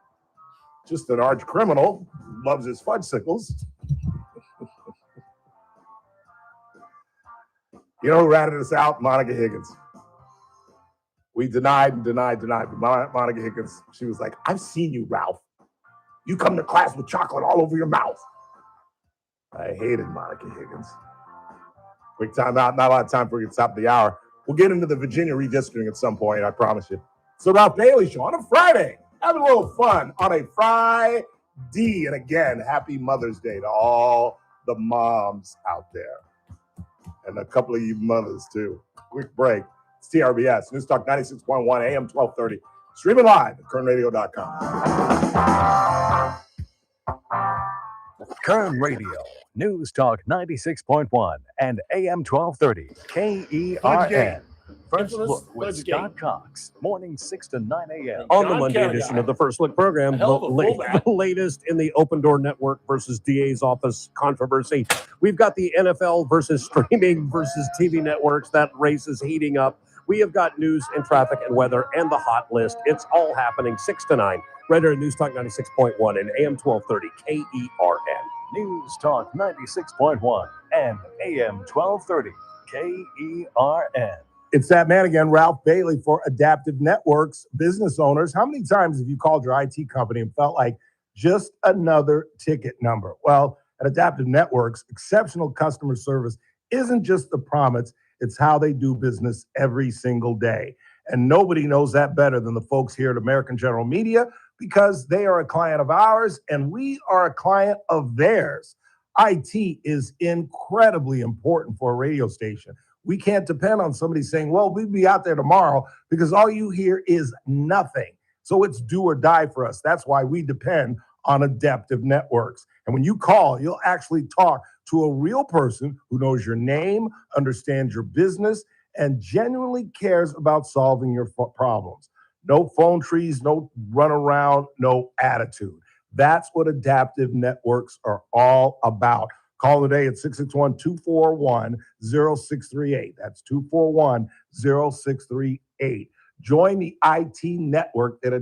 just an arch criminal who loves his fudgesicles. You know who ratted us out? Monica Higgins. We denied. But Monica Higgins, she was like, I've seen you, Ralph. You come to class with chocolate all over your mouth. I hated Monica Higgins. Quick timeout. Not a lot of time for you to top the hour. We'll get into the Virginia redistricting at some point, I promise you. So Ralph Bailey Show on a Friday. Having a little fun on a Friday. And again, happy Mother's Day to all the moms out there. And a couple of you mothers, too. Quick break. It's TRBS, News Talk 96.1, AM 1230. Streaming live at kernradio.com. Kern Radio, News Talk 96.1 and AM 1230, KERN. First Look with Scott Cox, morning 6 to 9 a.m. On the Monday edition of the First Look program, the latest in the Open Door Network versus DA's office controversy. We've got the NFL versus streaming versus TV networks. That race is heating up. We have got news and traffic and weather and the hot list. It's all happening 6 to 9. Right here at News Talk 96.1 and AM 1230 KERN. News Talk 96.1 and AM 1230 KERN. It's that man again, Ralph Bailey for Adaptive Networks. Business owners, how many times have you called your IT company and felt like just another ticket number? Well, at Adaptive Networks, exceptional customer service isn't just the promise, it's how they do business every single day. And nobody knows that better than the folks here at American General Media, because they are a client of ours and we are a client of theirs. IT is incredibly important for a radio station. We can't depend on somebody saying, well, we'll be out there tomorrow, because all you hear is nothing. So it's do or die for us. That's why we depend on Adaptive Networks. And when you call, you'll actually talk to a real person who knows your name, understands your business, and genuinely cares about solving your problems. No phone trees, no run around, no attitude. That's what Adaptive Networks are all about. Call today at 661-241-0638. That's 241-0638. Join the IT network that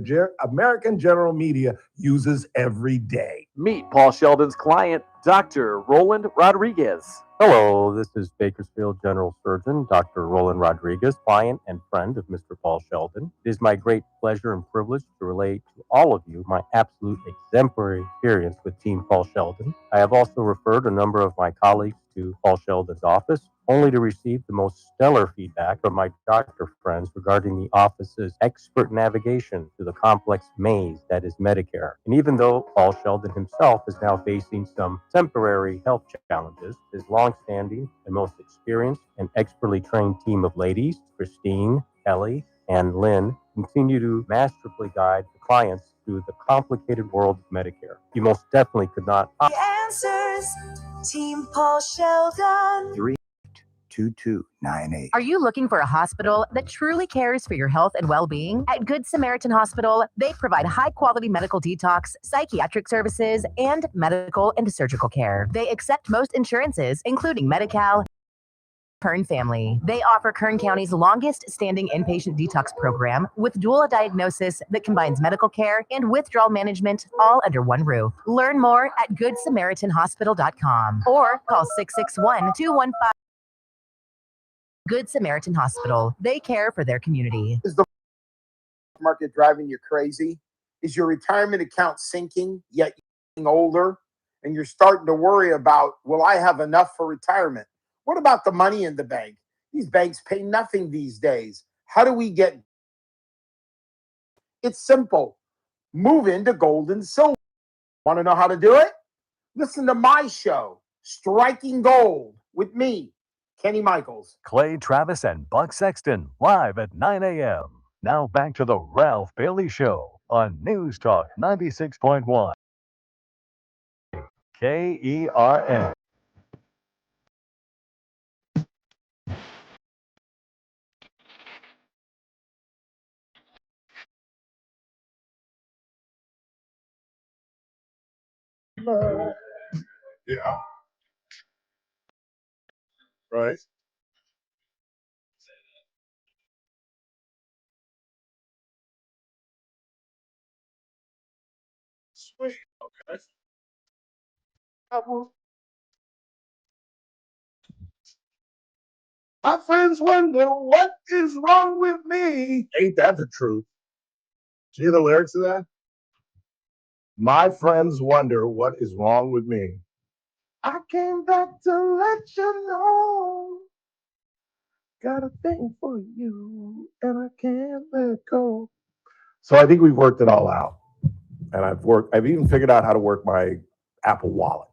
American General Media uses every day. Meet Paul Sheldon's client, Dr. Roland Rodriguez. Hello, this is Bakersfield General Surgeon Dr. Roland Rodriguez, client and friend of Mr. Paul Sheldon. It is my great pleasure and privilege to relate to all of you my absolute exemplary experience with Team Paul Sheldon. I have also referred a number of my colleagues to Paul Sheldon's office, only to receive the most stellar feedback from my doctor friends regarding the office's expert navigation through the complex maze that is Medicare. And even though Paul Sheldon himself is now facing some temporary health challenges, his long-standing and most experienced and expertly trained team of ladies, Christine, Kelly, and Lynn, continue to masterfully guide the clients through the complicated world of Medicare. You most definitely could not. The answers, Team Paul Sheldon. 2298. Are you looking for a hospital that truly cares for your health and well-being? At Good Samaritan Hospital, they provide high-quality medical detox, psychiatric services, and medical and surgical care. They accept most insurances, including Medi-Cal, Kern Family. They offer Kern County's longest-standing inpatient detox program with dual diagnosis that combines medical care and withdrawal management all under one roof. Learn more at GoodSamaritanHospital.com or call 661-215. Good Samaritan Hospital. They care for their community. Is the market driving you crazy? Is your retirement account sinking, yet you're getting older and you're starting to worry about, will I have enough for retirement? What about the money in the bank? These banks pay nothing these days. How do we get? It's simple. Move into gold and silver. Want to know how to do it? Listen to my show, Striking Gold, with me, Kenny Michaels. Clay Travis and Buck Sexton live at 9 a.m. Now back to the Ralph Bailey Show on News Talk 96.1 KERN. Yeah. Right. Sweet. Okay. My friends wonder what is wrong with me. Ain't that the truth? Do you hear the lyrics of that? My friends wonder what is wrong with me. I came back to let you know. Got a thing for you, and I can't let go. So I think we've worked it all out. And I've even figured out how to work my Apple Wallet.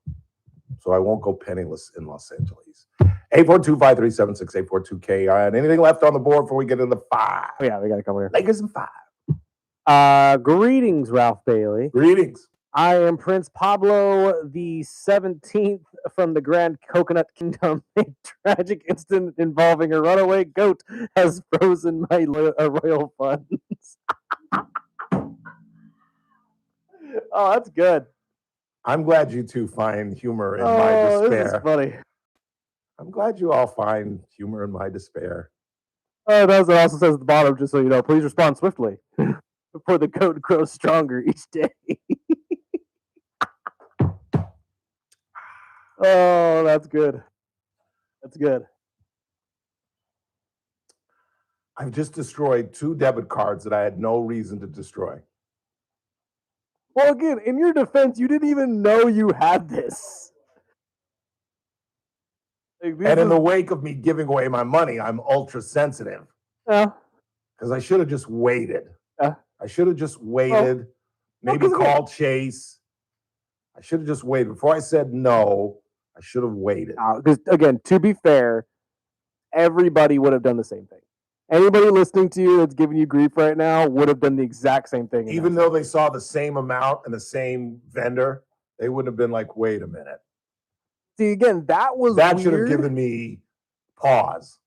So I won't go penniless in Los Angeles. 842-537-6842 KERN. Anything left on the board before we get into 5? Oh, yeah, we got a couple here. Lakers in 5. Greetings, Ralph Bailey. Greetings. I am Prince Pablo the 17th from the Grand Coconut Kingdom. A tragic incident involving a runaway goat has frozen my royal funds. Oh, that's good. I'm glad you two find humor in my Oh, despair. this is funny. I'm glad you all find humor in my despair. Oh, that's what it also says at the bottom, just so you know. Please respond swiftly before the goat grows stronger each day. Oh, that's good. That's good. I've just destroyed 2 debit cards that I had no reason to destroy. Well, again, in your defense, you didn't even know you had this. Like, And in the wake of me giving away my money, I'm ultra sensitive. Yeah. Because I should have just waited. Yeah. I should have just waited. Maybe called Chase. I should have just waited. Before I said no, I should have waited. Because, again, to be fair, everybody would have done the same thing. Anybody listening to you that's giving you grief right now would have done the exact same thing. Even though they saw the same amount and the same vendor, they wouldn't have been like, wait a minute. See, again, that should have given me pause.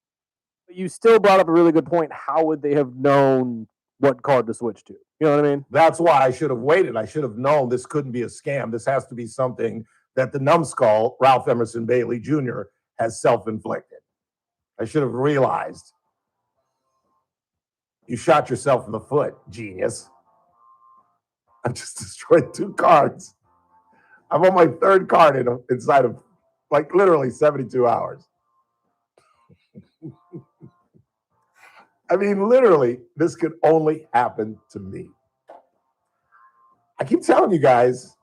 But you still brought up a really good point. How would they have known what card to switch to? You know what I mean? That's why I should have waited. I should have known this couldn't be a scam. This has to be something that the numbskull, Ralph Emerson Bailey Jr., has self-inflicted. I should have realized. You shot yourself in the foot, genius. I just destroyed 2 cards. I'm on my 3rd card inside of like literally 72 hours. I mean, literally, this could only happen to me. I keep telling you guys,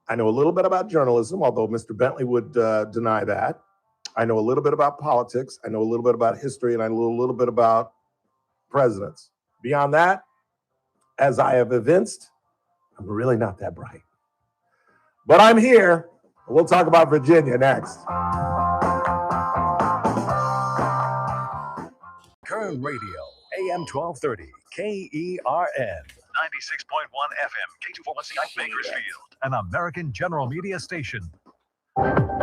I know a little bit about journalism, although Mr. Bentley would deny that. I know a little bit about politics. I know a little bit about history, and I know a little bit about presidents. Beyond that, as I have evinced, I'm really not that bright. But I'm here. We'll talk about Virginia next. Kern Radio, AM 1230, KERN. 96.1 FM, K241CI Bakersfield, an American General Media station.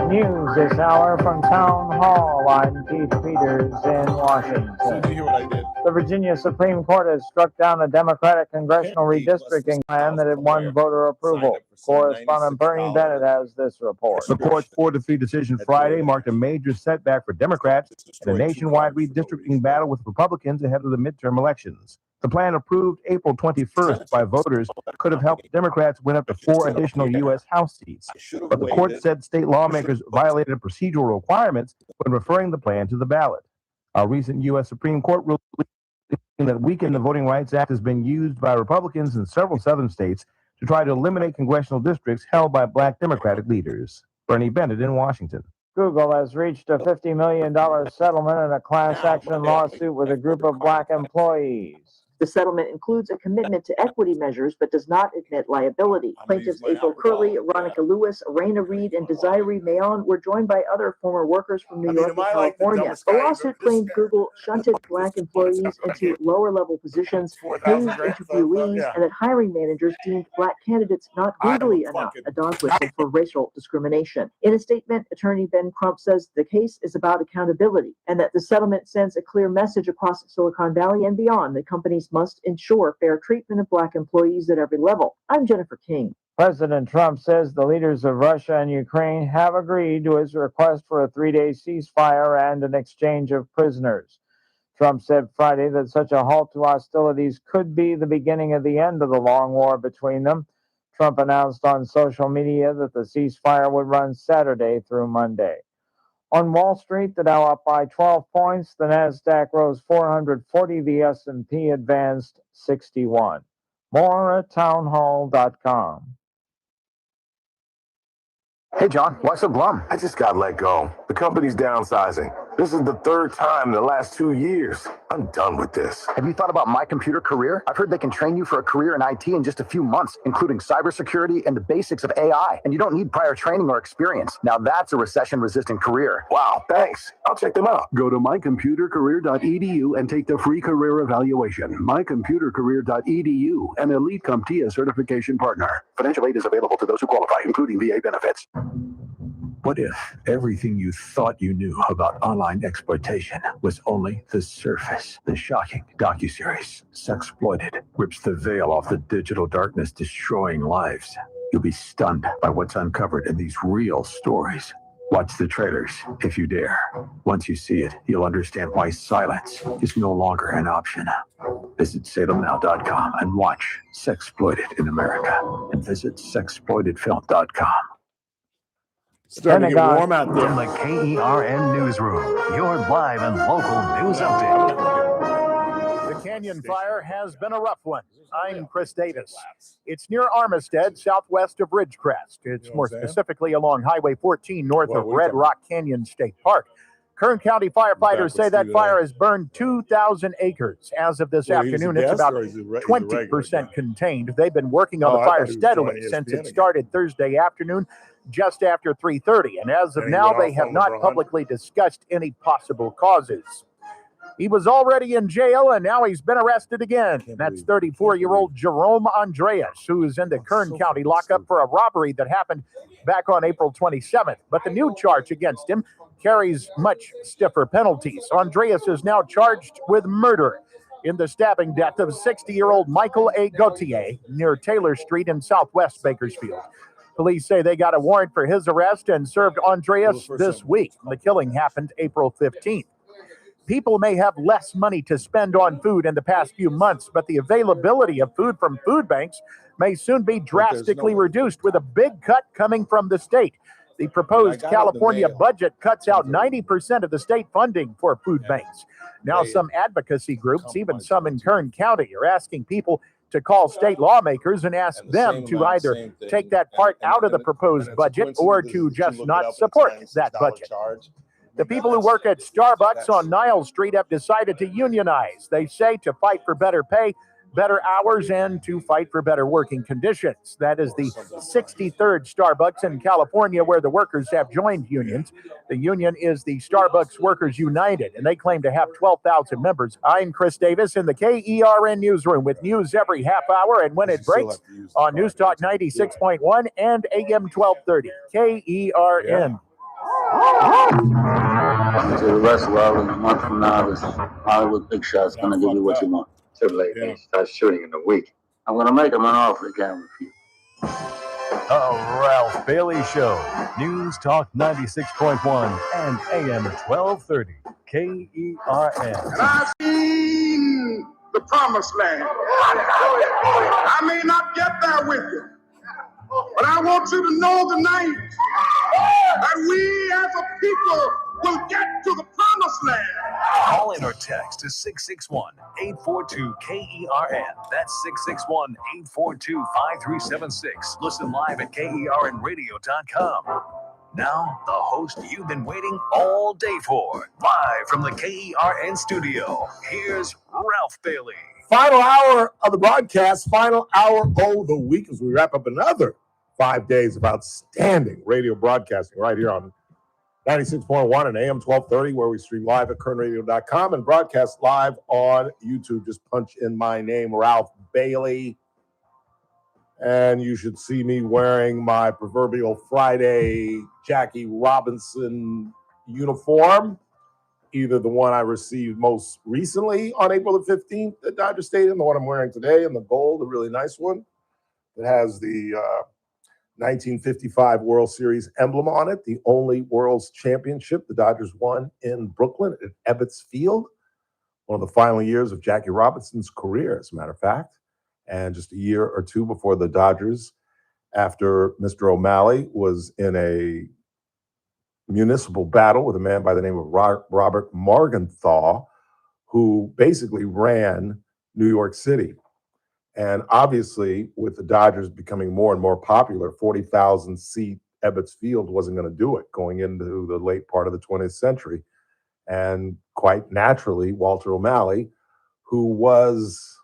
News this hour from Town Hall. I'm Keith Peters in Washington. Did you hear what I did? The Virginia Supreme Court has struck down a Democratic congressional redistricting plan that had won voter approval. Correspondent Bernie Bennett has this report. The court's 4-3 decision Friday marked a major setback for Democrats in a nationwide redistricting battle with Republicans ahead of the midterm elections. The plan approved April 21st by voters could have helped Democrats win up to 4 additional U.S. House seats. But the court said state lawmakers violated procedural requirements when referring the plan to the ballot. A recent U.S. Supreme Court ruling that weakened the Voting Rights Act has been used by Republicans in several southern states to try to eliminate congressional districts held by black Democratic leaders. Bernie Bennett in Washington. Google has reached a $50 million settlement in a class action lawsuit with a group of black employees. The settlement includes a commitment to equity measures but does not admit liability. Plaintiffs April Curley, Ronica Lewis, Raina Reed, and Desiree Mayon were joined by other former workers from New York and California. The lawsuit claimed Google shunted black employees into lower-level positions, hazed interviewees, and that hiring managers deemed black candidates not Googly enough, a dog whistle for racial discrimination. In a statement, attorney Ben Crump says the case is about accountability and that the settlement sends a clear message across Silicon Valley and beyond that companies must ensure fair treatment of black employees at every level. I'm Jennifer King. President Trump says the leaders of Russia and Ukraine have agreed to his request for a 3-day ceasefire and an exchange of prisoners. Trump said Friday that such a halt to hostilities could be the beginning of the end of the long war between them. Trump announced on social media that the ceasefire would run Saturday through Monday. On Wall Street, the Dow up by 12 points, the Nasdaq rose 440, the S&P advanced 61. More at townhall.com. Hey, John, why so glum? I just got let go. The company's downsizing. This is the third time in the last 2 years. I'm done with this. Have you thought about My Computer Career? I've heard they can train you for a career in IT in just a few months, including cybersecurity and the basics of AI. And you don't need prior training or experience. Now that's a recession-resistant career. Wow, thanks. I'll check them out. Go to mycomputercareer.edu and take the free career evaluation. Mycomputercareer.edu, an Elite CompTIA certification partner. Financial aid is available to those who qualify, including VA benefits. What if everything you thought you knew about online exploitation was only the surface? The shocking docuseries, Sexploited, rips the veil off the digital darkness, destroying lives. You'll be stunned by what's uncovered in these real stories. Watch the trailers, if you dare. Once you see it, you'll understand why silence is no longer an option. Visit salemnow.com and watch Sexploited in America. And visit sexploitedfilm.com. Starting to get warm out there. From the KERN Newsroom, your live and local news update. The Canyon Fire has been a rough one. I'm Chris Davis. It's near Armistead, southwest of Ridgecrest. It's more specifically along Highway 14 north of Red Rock Canyon State Park. Kern County firefighters say that fire has burned 2,000 acres. As of this afternoon, it's about 20% contained. They've been working on the fire steadily since it started Thursday afternoon, just after 3:30. And as of now, they have not publicly discussed any possible causes. He was already in jail, and now he's been arrested again. That's 34-year-old Jerome Andreas, who is in the Kern County lockup for a robbery that happened back on April 27th. But the new charge against him carries much stiffer penalties. Andreas is now charged with murder in the stabbing death of 60-year-old Michael A. Gauthier near Taylor Street in southwest Bakersfield. Police say they got a warrant for his arrest and served Andreas this week. The killing happened April 15th. People may have less money to spend on food in the past few months, but the availability of food from food banks may soon be drastically reduced, with a big cut coming from the state. The proposed California budget cuts out 90% of the state funding for food banks. Now, some advocacy groups, even some in Kern County, are asking people to call state lawmakers and ask them to either take that part out of the proposed budget or to just not support that budget. The people who work at Starbucks on Niles Street have decided to unionize. They say to fight for better pay, better hours, and to fight for better working conditions. That is the 63rd Starbucks in California where the workers have joined unions. The union is the Starbucks Workers United, and they claim to have 12,000 members. I'm Chris Davis in the KERN Newsroom with news every half hour and when it breaks on News Talk 96.1 and AM 1230. KERN. To the rest of the world in a month from now, this Hollywood big shot's gonna give you what you want. Too late. They start shooting in a week. I'm gonna make him an offer again with you. The Ralph Bailey Show. News Talk 96.1 and AM 1230. KERN. And I've seen the promised land. I may not get there with you, but I want you to know tonight that we as a people will get to the promised land. Call in or text to 661-842-KERN. That's 661-842-5376. Listen live at KERNradio.com. Now, the host you've been waiting all day for. Live from the KERN studio, here's Ralph Bailey. Final hour of the broadcast, final hour of the week as we wrap up another 5 days of outstanding radio broadcasting right here on 96.1 and AM 1230, where we stream live at kernradio.com and broadcast live on YouTube. Just punch in my name, Ralph Bailey, and you should see me wearing my proverbial Friday Jackie Robinson uniform, either the one I received most recently on April the 15th at Dodger Stadium, the one I'm wearing today in the gold, a really nice one. It has the 1955 World Series emblem on it, the only World's Championship the Dodgers won in Brooklyn at Ebbets Field, one of the final years of Jackie Robinson's career, as a matter of fact. And just a year or two before the Dodgers, after Mr. O'Malley was in a municipal battle with a man by the name of Robert Morgenthau, who basically ran New York City. And obviously, with the Dodgers becoming more and more popular, 40,000-seat Ebbets Field wasn't going to do it going into the late part of the 20th century. And quite naturally, Walter O'Malley, who was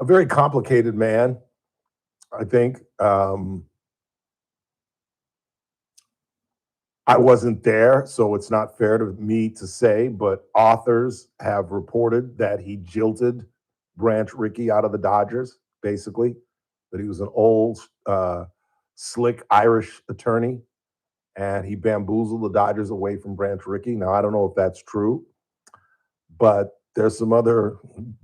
a very complicated man, I think. I wasn't there, so it's not fair to me to say, but authors have reported that he jilted Branch Rickey out of the Dodgers, basically, that he was an old, slick Irish attorney, and he bamboozled the Dodgers away from Branch Rickey. Now, I don't know if that's true, but there's some other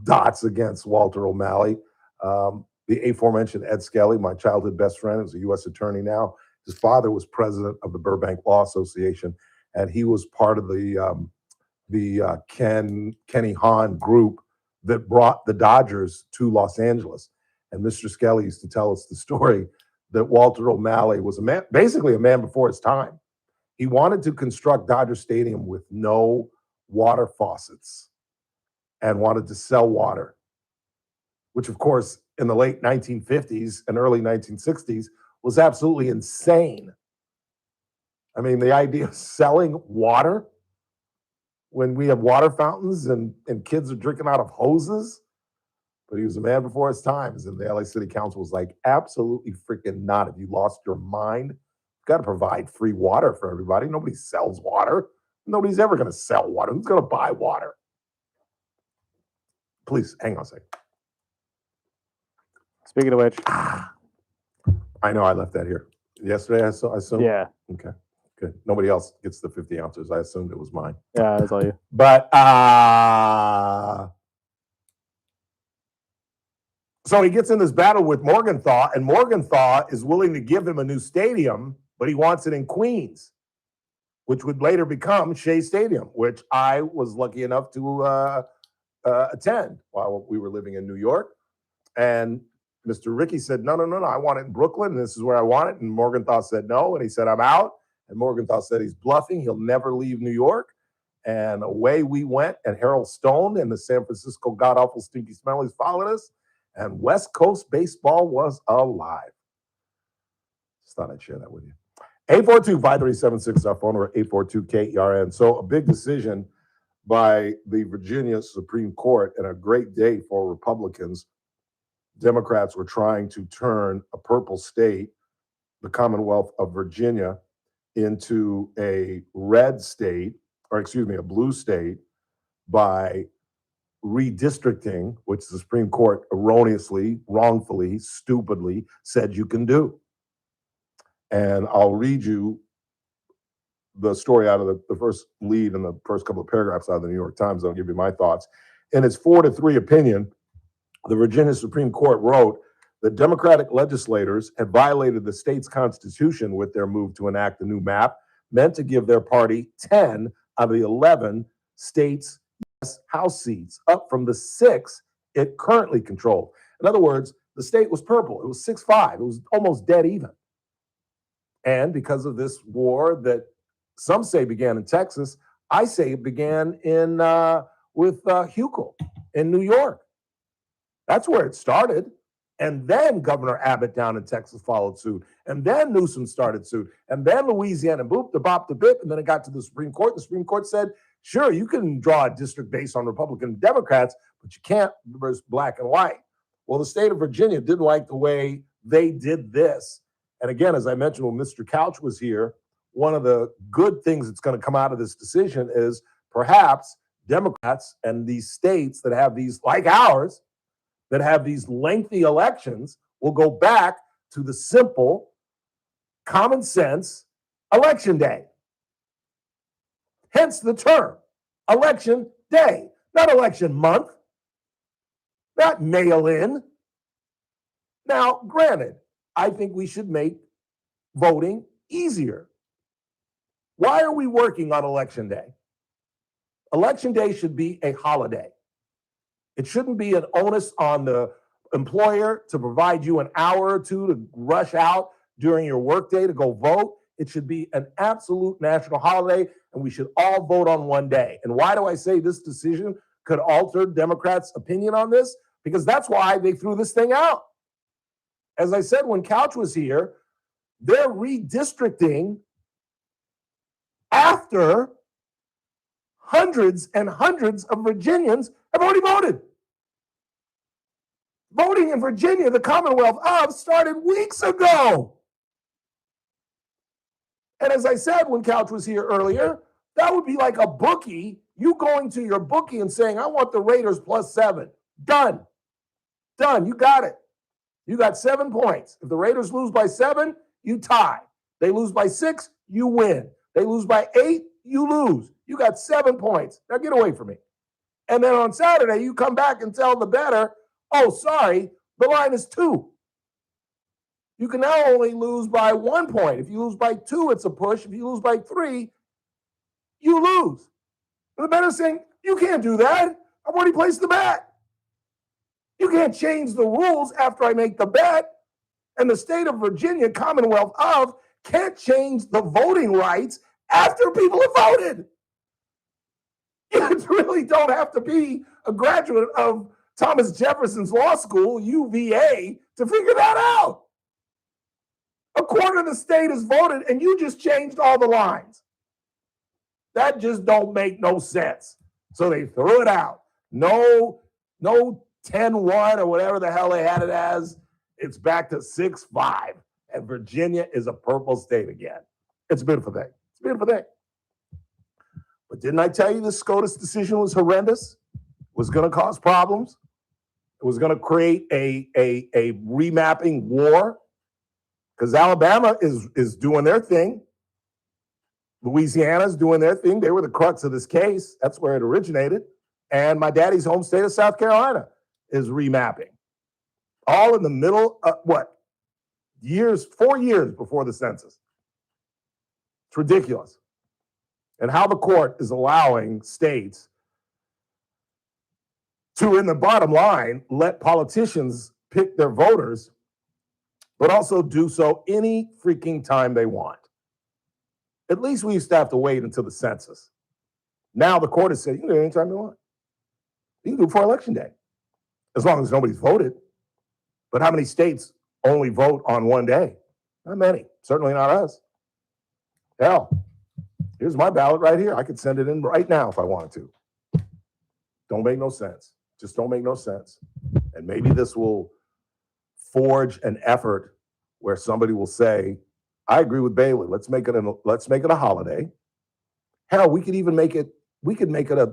dots against Walter O'Malley. The aforementioned Ed Skelly, my childhood best friend, is a U.S. attorney now. His father was president of the Burbank Law Association, and he was part of the Kenny Hahn group that brought the Dodgers to Los Angeles. And Mr. Skelly used to tell us the story that Walter O'Malley was a man, basically a man before his time. He wanted to construct Dodger Stadium with no water faucets and wanted to sell water, which of course in the late 1950s and early 1960s was absolutely insane. I mean, the idea of selling water when we have water fountains and kids are drinking out of hoses. But he was a man before his times, and the LA City Council was like, absolutely freaking not. Have you lost your mind? You've got to provide free water for everybody. Nobody sells water. Nobody's ever going to sell water. Who's going to buy water? Please, hang on a second. Speaking of which, I know I left that here. Yesterday, I assumed? yeah, Okay, good. Nobody else gets the 50 ounces. I assumed it was mine. yeah, that's all you. But, so he gets in this battle with Morgenthau, and Morgenthau is willing to give him a new stadium, but he wants it in Queens, which would later become Shea Stadium, which I was lucky enough to attend while we were living in New York. And Mr. Rickey said, no, I want it in Brooklyn, and this is where I want it. And Morgenthau said no, and he said, I'm out. And Morgenthau said he's bluffing. He'll never leave New York. And away we went, and Harold Stone and the San Francisco God-awful Stinky Smellies followed us, and West Coast baseball was alive. Just thought I'd share that with you. 842-5376 is our phone, or 842-KERN. So a big decision by the Virginia Supreme Court, and a great day for Republicans. Democrats were trying to turn a purple state, the Commonwealth of Virginia, into a red state, or excuse me, a blue state, by redistricting, which the Supreme Court erroneously, wrongfully, stupidly said you can do. And I'll read you the story out of the first lead and the first couple of paragraphs out of the New York Times. I'll give you my thoughts. In its 4-3 opinion, the Virginia Supreme Court wrote that Democratic legislators had violated the state's constitution with their move to enact a new map, meant to give their party 10 out of the 11 states' House seats, up from the 6 it currently controlled. In other words, the state was purple. It was 6-5. It was almost dead even. And because of this war that some say began in Texas, I say it began in with Huckel in New York. That's where it started. And then Governor Abbott down in Texas followed suit. And then Newsom started suit. And then Louisiana, boop, the bop, the bip. And then it got to the Supreme Court. The Supreme Court said, sure, you can draw a district based on Republican and Democrats, but you can't versus black and white. Well, the state of Virginia didn't like the way they did this. And again, as I mentioned when Mr. Couch was here, one of the good things that's going to come out of this decision is perhaps Democrats and these states that have these, like ours, that have these lengthy elections will go back to the simple, common sense election day. Hence the term, election day, not election month, not mail in. Now, granted, I think we should make voting easier. Why are we working on election day? Election day should be a holiday. It shouldn't be an onus on the employer to provide you an hour or two to rush out during your workday to go vote. It should be an absolute national holiday, and we should all vote on one day. And why do I say this decision could alter Democrats' opinion on this? Because that's why they threw this thing out. As I said, when Couch was here, they're redistricting after hundreds and hundreds of Virginians have already voted. Voting in Virginia, the Commonwealth of, started weeks ago. And as I said when Couch was here earlier, that would be like a bookie, you going to your bookie and saying, I want the Raiders +7. Done. Done. You got it. You got 7 points. If the Raiders lose by 7, you tie. They lose by 6, you win. They lose by 8, you lose. You got 7 points. Now get away from me. And then on Saturday, you come back and tell the bettor, oh, sorry, the line is 2. You can now only lose by 1 point. If you lose by 2, it's a push. If you lose by 3, you lose. And the bettor's saying, you can't do that. I've already placed the bet. You can't change the rules after I make the bet. And the state of Virginia, Commonwealth of, can't change the voting rights after people have voted. You really don't have to be a graduate of Thomas Jefferson's law school, UVA, to figure that out. A quarter of the state has voted, and you just changed all the lines. That just don't make no sense. So they threw it out. No 10-1 or whatever the hell they had it as. It's back to 6-5. And Virginia is a purple state again. It's a beautiful thing. It's a beautiful thing. But didn't I tell you the SCOTUS decision was horrendous? It was going to cause problems. It was going to create a remapping war. Because Alabama is doing their thing. Louisiana's doing their thing. They were the crux of this case. That's where it originated. And my daddy's home state of South Carolina is remapping. All in the middle of 4 years before the census. It's ridiculous. And how the court is allowing states to, in the bottom line, let politicians pick their voters, but also do so any freaking time they want. At least we used to have to wait until the census. Now the court has said, you can do it anytime you want. You can do it before Election Day, as long as nobody's voted. But how many states only vote on one day? Not many. Certainly not us. Hell, here's my ballot right here. I could send it in right now if I wanted to. Don't make no sense. Just don't make no sense. And maybe this will forge an effort where somebody will say, I agree with Bailey. Let's make it a holiday. Hell, we could even make it a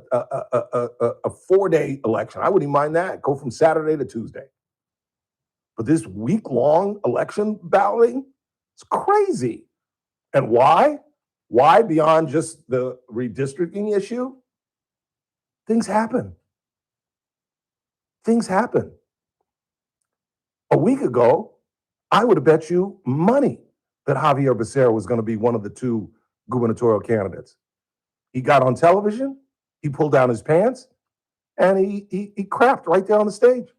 4-day election. I wouldn't even mind that. Go from Saturday to Tuesday. But this week-long election balloting, it's crazy. And why? Why, beyond just the redistricting issue? Things happen. Things happen. A week ago, I would have bet you money that Javier Becerra was going to be one of the 2 gubernatorial candidates. He got on television, he pulled down his pants, and he crapped right there on the stage.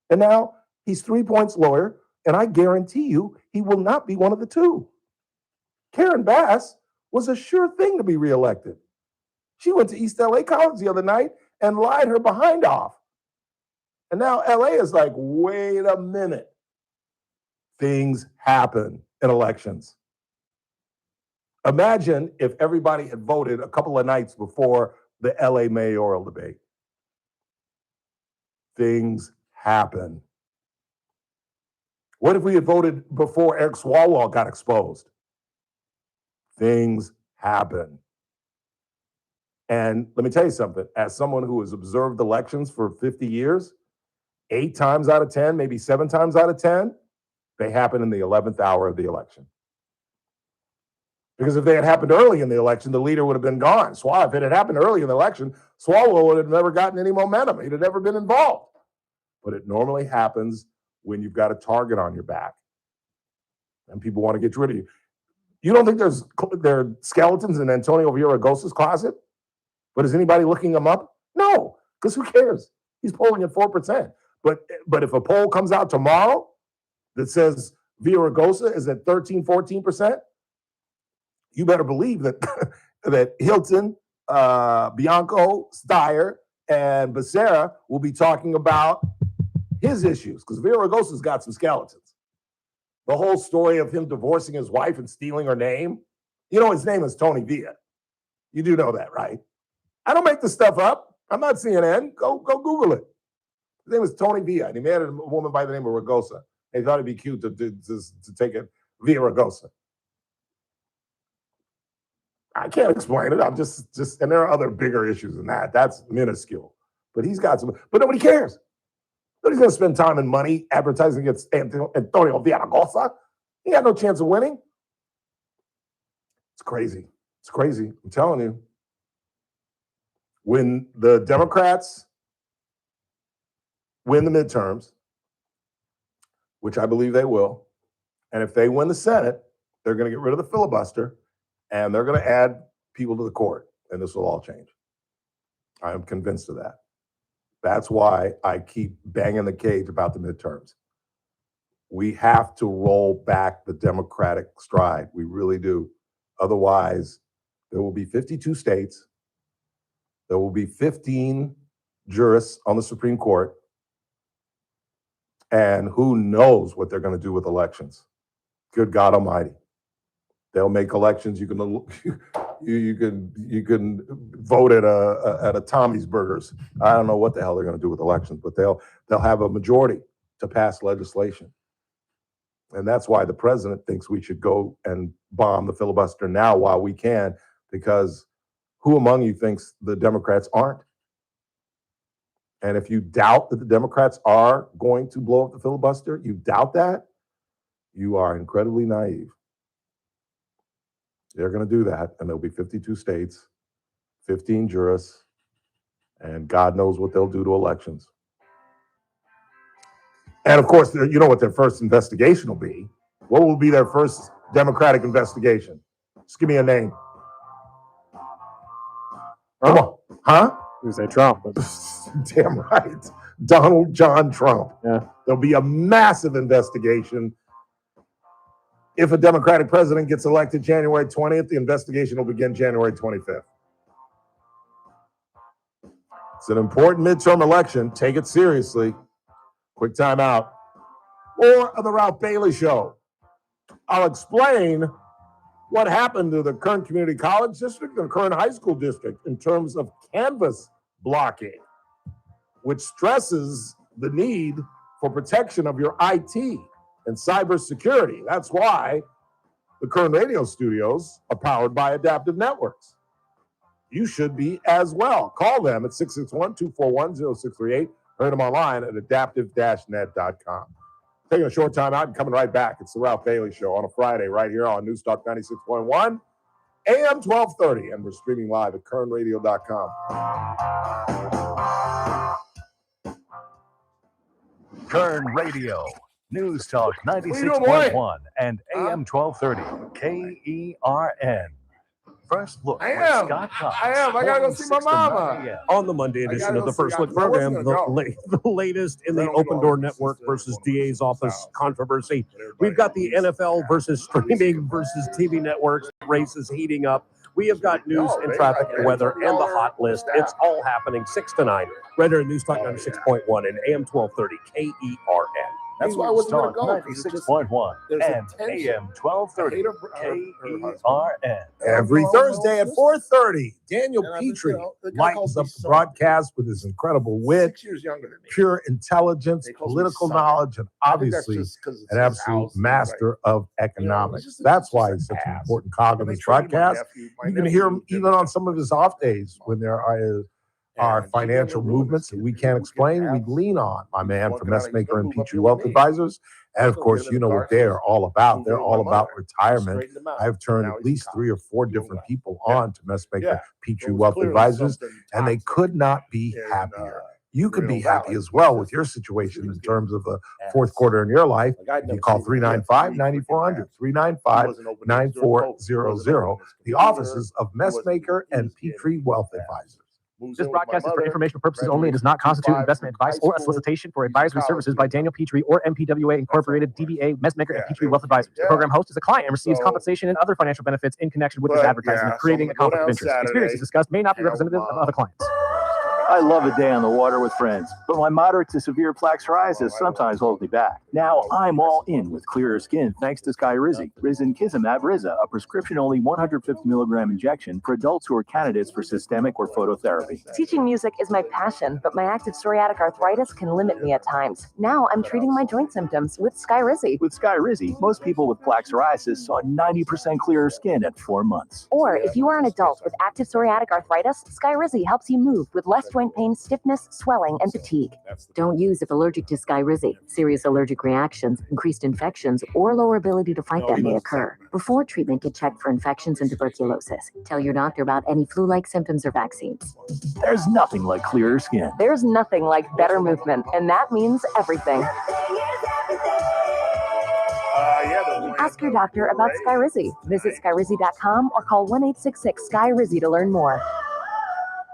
And now he's 3 points lower, and I guarantee you he will not be one of the 2. Karen Bass was a sure thing to be reelected. She went to East LA College the other night and lied her behind off. And now LA is like, wait a minute. Things happen in elections. Imagine if everybody had voted a couple of nights before the LA mayoral debate. Things happen. What if we had voted before Eric Swalwell got exposed? Things happen. And let me tell you something, as someone who has observed elections for 50 years, 8 times out of 10, maybe 7 times out of 10, they happen in the 11th hour of the election. Because if they had happened early in the election, the leader would have been gone. If it had happened early in the election, Swalwell would have never gotten any momentum. He'd have never been involved. But it normally happens when you've got a target on your back and people want to get rid of you. You don't think there are skeletons in Antonio Villaraigosa's closet? But is anybody looking them up? No, because who cares? He's polling at 4%. But if a poll comes out tomorrow that says Villaraigosa is at 13, 14%, you better believe that that Hilton, Bianco, Steyer, and Becerra will be talking about his issues, because Villaraigosa's got some skeletons. The whole story of him divorcing his wife and stealing her name. You know his name is Tony Villa. You do know that, right? I don't make this stuff up. I'm not CNN. Go Google it. His name was Tony Villa, and he married a woman by the name of Ragosa. They thought it'd be cute to take it via Ragosa. I can't explain it. I'm just, and there are other bigger issues than that. That's minuscule. But he's got some, but nobody cares. Nobody's going to spend time and money advertising against Antonio Villaraigosa. He had no chance of winning. It's crazy. It's crazy. I'm telling you. When the Democrats win the midterms, which I believe they will, and if they win the Senate, they're going to get rid of the filibuster, and they're going to add people to the court, and this will all change. I am convinced of that. That's why I keep banging the cage about the midterms. We have to roll back the Democratic stride. We really do. Otherwise, there will be 52 states. There will be 15 jurists on the Supreme Court. And who knows what they're going to do with elections. Good God Almighty. They'll make elections. You can vote at a Tommy's Burgers. I don't know what the hell they're going to do with elections, but they'll have a majority to pass legislation. And that's why the president thinks we should go and bomb the filibuster now while we can, because who among you thinks the Democrats aren't? And if you doubt that the Democrats are going to blow up the filibuster, you doubt that, you are incredibly naive. They're going to do that, and there'll be 52 states, 15 jurists, and God knows what they'll do to elections. And of course, you know what their first investigation will be. What will be their first Democratic investigation? Just give me a name. Come on. Huh? You say Trump. Damn right. Donald John Trump. Yeah. There'll be a massive investigation. If a Democratic president gets elected January 20th, the investigation will begin January 25th. It's an important midterm election. Take it seriously. Quick time out. More of the Ralph Bailey Show. I'll explain what happened to the Kern Community College District and Kern High School District in terms of canvas blocking, which stresses the need for protection of your IT and cybersecurity. That's why the Kern Radio Studios are powered by Adaptive Networks. You should be as well. Call them at 661-241-0638. Heard them online at adaptive-net.com. Taking a short time out and coming right back. It's the Ralph Bailey Show on a Friday right here on News Talk 96.1, AM 1230, and we're streaming live at kernradio.com. Kern Radio, News Talk 96.1 and AM 1230, KERN. First Look with Scott Cox. I gotta go see my mama. On the Monday edition of the First Look program, the latest in the Open Door Network versus DA's office controversy. We've got the NFL versus streaming versus TV networks. Race is heating up. We have got news and traffic and weather and the hot list. It's all happening 6 to 9. Right here at News Talk 96.1 and AM 1230 KERN. That's why I wasn't going to go. 96.1 and AM 1230 KERN. Every Thursday at 4:30, Daniel Petrie lightens up the broadcast with his incredible wit, pure intelligence, political knowledge, and obviously an absolute master of economics. That's why he's such an important cog in this broadcast. You can hear him even on some of his off days when there are financial movements that we can't explain. We lean on my man from Messmaker and Petrie Wealth Advisors. And of course, you know what they're all about. They're all about retirement. I've turned at least 3 or 4 different people on to Messmaker Petrie Wealth Advisors, and they could not be happier. You could be happy as well with your situation in terms of the fourth quarter in your life. You call 395-9400, 395-9400, the offices of Messmaker and Petrie Wealth Advisors. This broadcast is for informational purposes only and does not constitute investment advice or a solicitation for advisory services by Daniel Petrie or MPWA Incorporated, DBA, Messmaker, and Petrie Wealth Advisors. The program host is a client and receives compensation and other financial benefits in connection with this advertising, creating a conflict of interest. Experiences discussed may not be representative of other clients. I love a day on the water with friends, but my moderate to severe plaque psoriasis sometimes holds me back. Now I'm all in with clearer skin thanks to Skyrizi. Risankizumab Riza, a prescription-only 150 milligram injection for adults who are candidates for systemic or phototherapy. Teaching music is my passion, but my active psoriatic arthritis can limit me at times. Now I'm treating my joint symptoms with Skyrizi. With Skyrizi, most people with plaque psoriasis saw 90% clearer skin at 4 months. Or if you are an adult with active psoriatic arthritis, Skyrizi helps you move with less joint pain, stiffness, swelling, and fatigue. Don't use if allergic to Skyrizi. Serious allergic reactions, increased infections, or lower ability to fight them may occur. Before treatment, get checked for infections and tuberculosis. Tell your doctor about any flu-like symptoms or vaccines. There's nothing like clearer skin. There's nothing like better movement, and that means everything. Ask your doctor about Skyrizi. Visit Skyrizi.com or call 1-866-SKY-RIZI to learn more.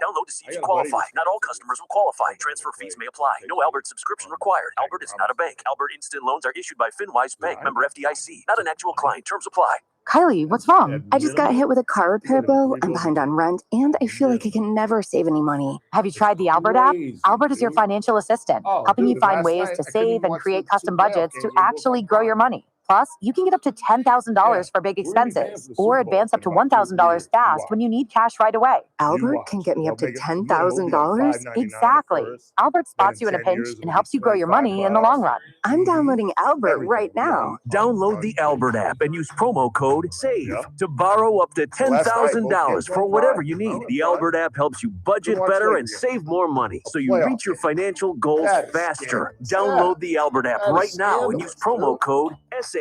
Download to see if you qualify. Not all customers will qualify. Transfer fees may apply. No Albert subscription required. Albert is not a bank. Albert Instant Loans are issued by FinWise Bank, member FDIC. Not an actual client. Terms apply. Kylie, what's wrong? I just got hit with a car repair bill. I'm behind on rent, and I feel like I can never save any money. Have you tried the Albert app? Albert is your financial assistant, helping you find ways to save and create custom budgets to actually grow your money. Plus, you can get up to $10,000 for big expenses or advance up to $1,000 fast when you need cash right away. Albert can get me up to $10,000? Exactly. Albert spots you in a pinch and helps you grow your money in the long run. I'm downloading Albert right now. Download the Albert app and use promo code SAVE to borrow up to $10,000 for whatever you need. The Albert app helps you budget better and save more money so you reach your financial goals faster. Download the Albert app right now and use promo code SAVE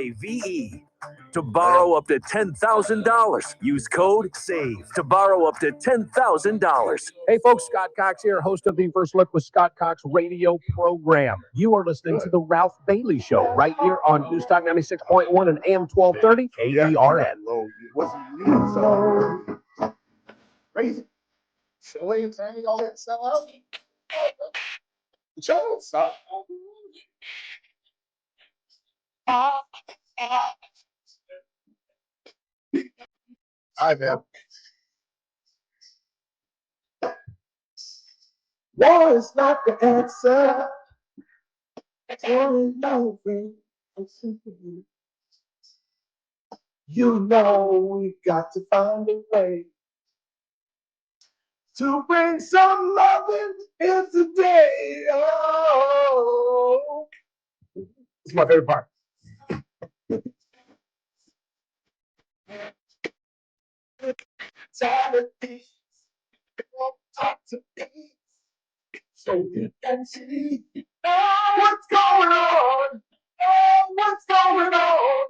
to borrow up to $10,000. Use code SAVE to borrow up to $10,000. Hey folks, Scott Cox here, host of the First Look with Scott Cox radio program. You are listening to the Ralph Bailey Show right here on Newstalk 96.1 and AM 1230 KERN. Crazy. So ain't saying all that sell out. Joe, stop. Hi, man. War is not the answer. You know we got to find a way to bring some loving here today. Oh, it's my favorite part. Sanity, talk to me, so you can see what's going on. Oh, what's going on?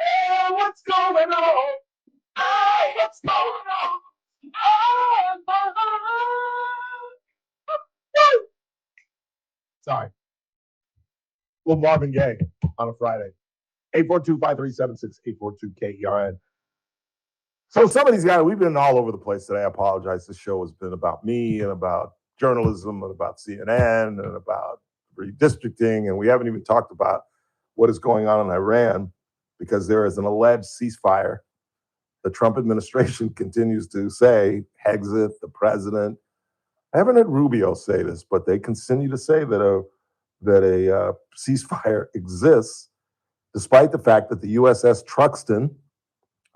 Oh, what's going on? Oh, what's going on? Oh, sorry. Well, Marvin Gaye on a Friday. 842-5376, 842-KERN. So some of these guys, we've been all over the place today. I apologize. This show has been about me and about journalism and about CNN and about redistricting, and we haven't even talked about what is going on in Iran because there is an alleged ceasefire. The Trump administration continues to say, Hexit, the president. I haven't heard Rubio say this, but they continue to say that a ceasefire exists, despite the fact that the USS Truxtun,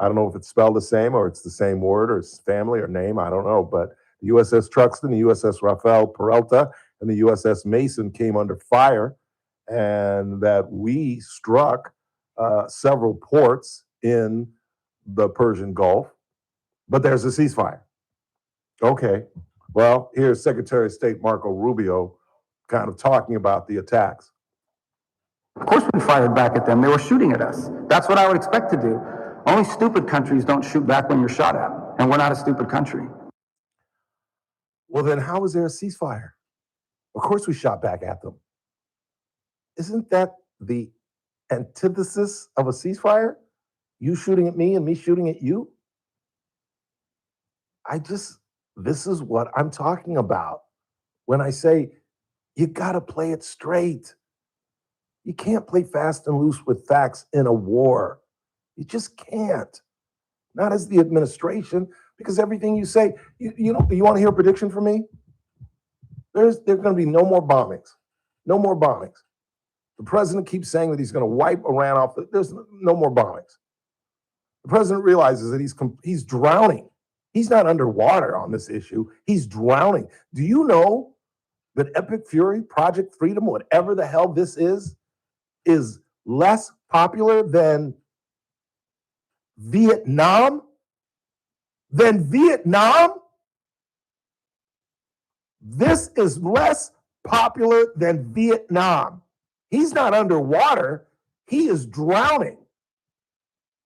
I don't know if it's spelled the same or it's the same word or it's family or name, I don't know, but the USS Truxtun, the USS Rafael Peralta, and the USS Mason came under fire, and that we struck several ports in the Persian Gulf, but there's a ceasefire. Okay, well, here's Secretary of State Marco Rubio kind of talking about the attacks. Of course we fired back at them. They were shooting at us. That's what I would expect to do. Only stupid countries don't shoot back when you're shot at, and we're not a stupid country. Well, then how is there a ceasefire? Of course we shot back at them. Isn't that the antithesis of a ceasefire? You shooting at me and me shooting at you? This is what I'm talking about when I say you gotta play it straight. You can't play fast and loose with facts in a war. You just can't. Not as the administration, because everything you say, you want to hear a prediction from me? There's going to be no more bombings. No more bombings. The president keeps saying that he's going to wipe Iran off. There's no more bombings. The president realizes that he's drowning. He's not underwater on this issue. He's drowning. Do you know that Epic Fury, Project Freedom, whatever the hell this is less popular than Vietnam? This is less popular than Vietnam. He's not underwater. He is drowning.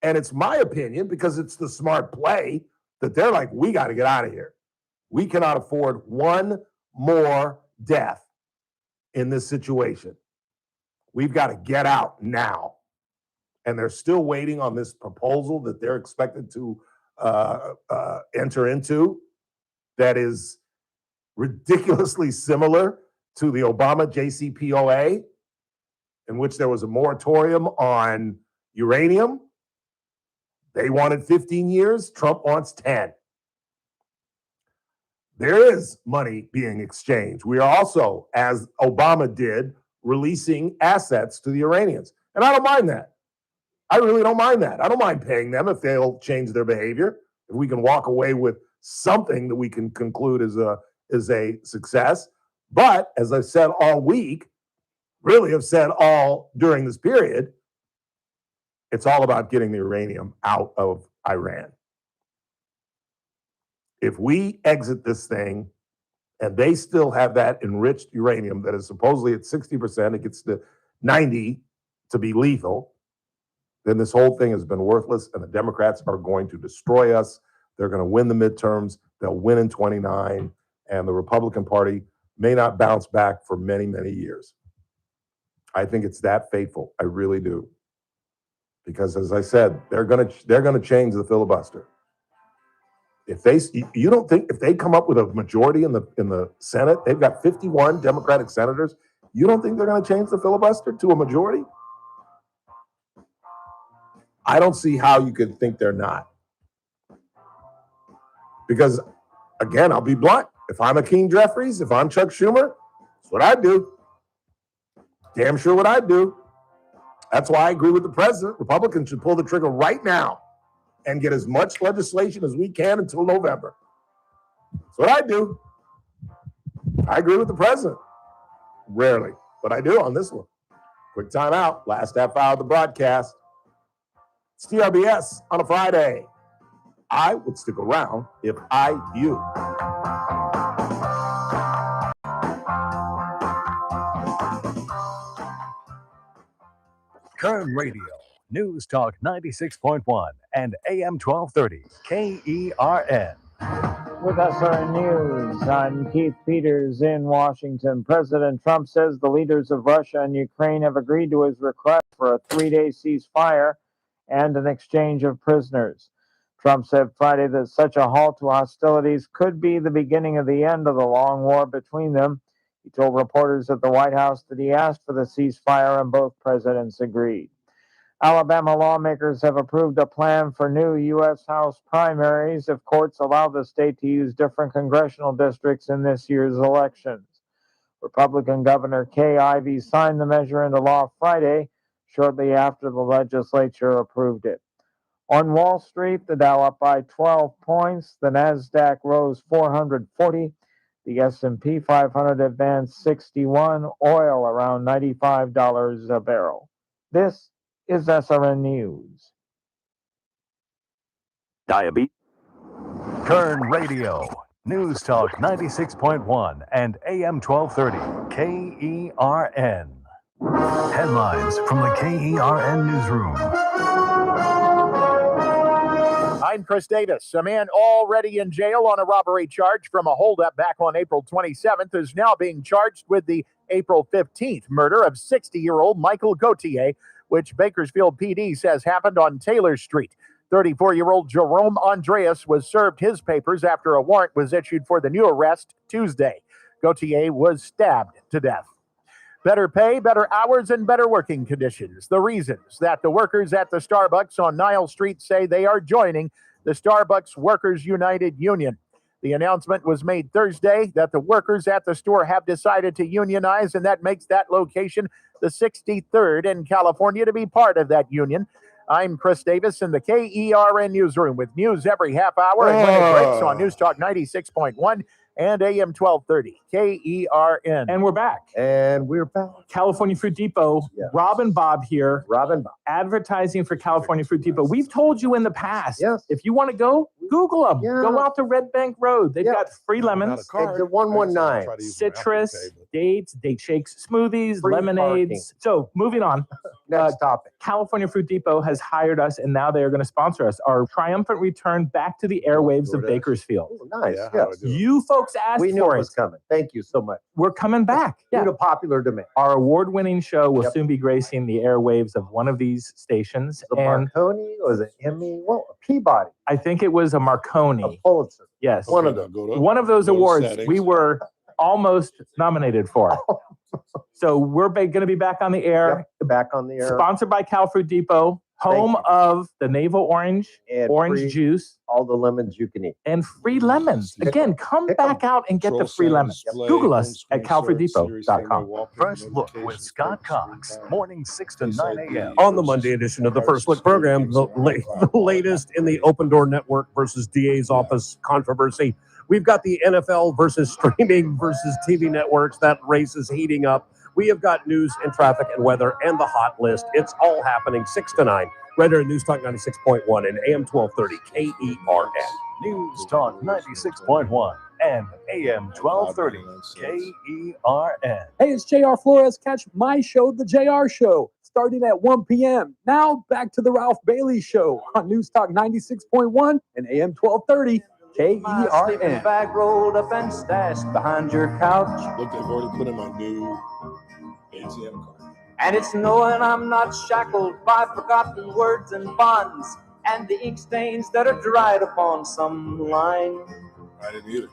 And it's my opinion, because it's the smart play, that they're like, we got to get out of here. We cannot afford one more death in this situation. We've got to get out now. And they're still waiting on this proposal that they're expected to enter into that is ridiculously similar to the Obama JCPOA, in which there was a moratorium on uranium. They wanted 15 years. Trump wants 10. There is money being exchanged. We are also, as Obama did, releasing assets to the Iranians. And I don't mind that. I really don't mind that. I don't mind paying them if they'll change their behavior. If we can walk away with something that we can conclude is a success. But as I've said all week, really have said all during this period, it's all about getting the uranium out of Iran. If we exit this thing and they still have that enriched uranium that is supposedly at 60%, it gets to 90 to be lethal, then this whole thing has been worthless, and the Democrats are going to destroy us. They're going to win the midterms. They'll win in 29, and the Republican Party may not bounce back for many, many years. I think it's that fateful. I really do. Because as I said, they're going to change the filibuster. You don't think if they come up with a majority in the Senate, they've got 51 Democratic senators. You don't think they're going to change the filibuster to a majority? I don't see how you could think they're not. Because again, I'll be blunt. If I'm Hakeem Jeffries, if I'm Chuck Schumer, that's what I'd do. Damn sure what I'd do. That's why I agree with the president. Republicans should pull the trigger right now and get as much legislation as we can until November. That's what I do. I agree with the president. Rarely, but I do on this one. Quick time out. Last half hour of the broadcast. It's TRBS on a Friday. I would stick around if I you. Kern Radio, News Talk 96.1 and AM 1230, KERN. With SRN News, I'm Keith Peters in Washington. President Trump says the leaders of Russia and Ukraine have agreed to his request for a 3-day ceasefire and an exchange of prisoners. Trump said Friday that such a halt to hostilities could be the beginning of the end of the long war between them. He told reporters at the White House that he asked for the ceasefire and both presidents agreed. Alabama lawmakers have approved a plan for new U.S. House primaries if courts allow the state to use different congressional districts in this year's elections. Republican Governor Kay Ivey signed the measure into law Friday, shortly after the legislature approved it. On Wall Street, the Dow up by 12 points, the Nasdaq rose 440, the S&P 500 advanced 61, oil around $95 a barrel. This is SRN News. Diabetes. Kern Radio, News Talk 96.1 and AM 1230, KERN. Headlines from the KERN newsroom. I'm Chris Davis. A man already in jail on a robbery charge from a holdup back on April 27th is now being charged with the April 15th murder of 60-year-old Michael Gauthier, which Bakersfield PD says happened on Taylor Street. 34-year-old Jerome Andreas was served his papers after a warrant was issued for the new arrest Tuesday. Gauthier was stabbed to death. Better pay, better hours, and better working conditions. The reasons that the workers at the Starbucks on Nile Street say they are joining the Starbucks Workers United Union. The announcement was made Thursday that the workers at the store have decided to unionize, and that makes that location the 63rd in California to be part of that union. I'm Chris Davis in the KERN newsroom with news every half hour and when it breaks on News Talk 96.1 and AM 1230 KERN. And we're back. California Fruit Depot. Yes. Rob and Bob here. Rob and Bob. Advertising for California Fruit Depot. We've told you in the past. Yes. If you want to go, Google them. Yeah. Go out to Red Bank Road. They've Yeah. got free lemons, Exit 119. citrus, dates, date shakes, smoothies, Free lemonades. parking. So moving on. Next topic. California Fruit Depot has hired us, and now they are going to sponsor us. Our triumphant return back to the airwaves of Bakersfield. Oh, nice. Yes. You folks asked We knew for it it. was coming. Thank you so much. We're coming back. Due to popular demand. Our award-winning show will Yep. soon be gracing the airwaves of one of these stations. The And Marconi, was it Emmy? Well, Peabody. I think it was a Marconi. A Pulitzer. Yes. One of them. One of those go to awards settings. we were almost nominated for. So we're going to be back on the air. Yep. Back on the air. Sponsored by Cal Fruit Depot, home Thank of the Navel Orange, And orange free- juice, all the lemons you can eat. and free lemons. Pick Again, come Pick back out and get the free lemons. Google us at calfruitdepot.com. First Look with Scott Cox, morning 6 to 9 a.m. Oh, Oh, On the Monday edition of the First Look program, the latest in the Open Door Network versus DA's office controversy. We've got the NFL versus streaming versus TV networks. That race is heating up. We have got news and traffic and weather and the hot list. It's all happening 6 to 9. Right here at News Talk 96.1 and AM 1230 KERN. News Talk 96.1 and AM 1230 KERN. Hey, it's JR Flores. Catch my show, The JR Show, starting at 1 p.m. Now back to the Ralph Bailey Show on News Talk 96.1 and AM 1230 KERN. Bag rolled up and stashed behind your couch. Look, they've already put in my new ATM card. And it's knowing I'm not shackled by forgotten words and bonds and the ink stains that are dried upon some line. I didn't either.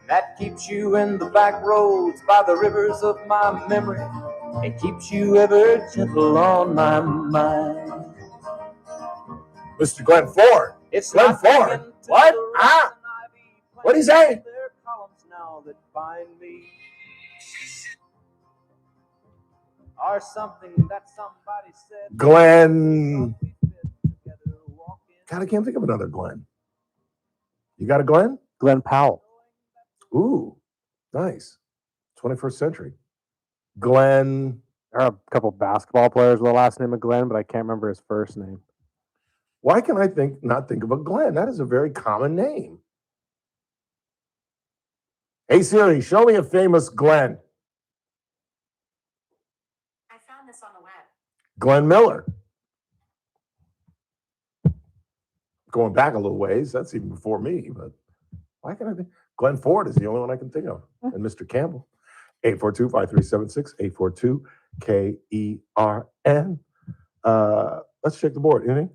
That keeps you in the back roads by the rivers of my memory and keeps you ever gentle on my mind. Mr. Glenn Ford. It's Glenn not Ford. digging to What? the Ah? roots and ivy What'd he say? planted their columns now that bind me. Are something that somebody said. Glenn. God, I can't think of another Glenn. You got a Glenn? Glenn Powell. Ooh, nice. 21st century. Glenn. There are a couple basketball players with the last name of Glenn, but I can't remember his first name. Why can I not think of a Glenn? That is a very common name. Hey Siri, show me a famous Glenn. I found this on the web. Glenn Miller. Going back a little ways, that's even before me, but why can I think? Glenn Ford is the only one I can think of. And Mr. Campbell. 842-5376, 842-KERN. Let's check the board. Anything?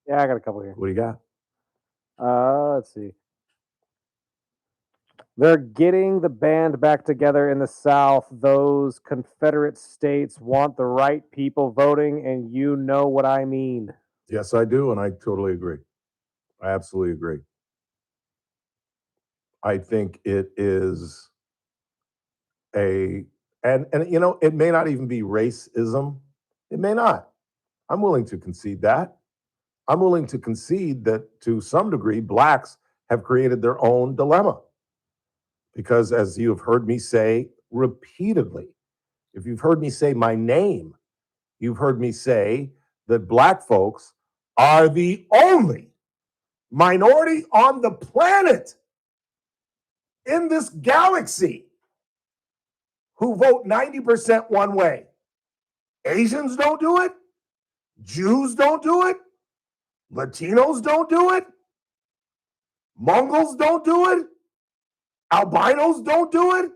Yeah, I got a couple here. What do you got? Let's see. They're getting the band back together in the South. Those Confederate states want the right people voting, and you know what I mean. Yes, I do, and I totally agree. I absolutely agree. I think it is and you know, it may not even be racism. It may not. I'm willing to concede that. I'm willing to concede that to some degree, blacks have created their own dilemma. Because as you have heard me say repeatedly, if you've heard me say my name, you've heard me say that black folks are the only minority on the planet in this galaxy who vote 90% one way. Asians don't do it. Jews don't do it. Latinos don't do it. Mongols don't do it. Albinos don't do it.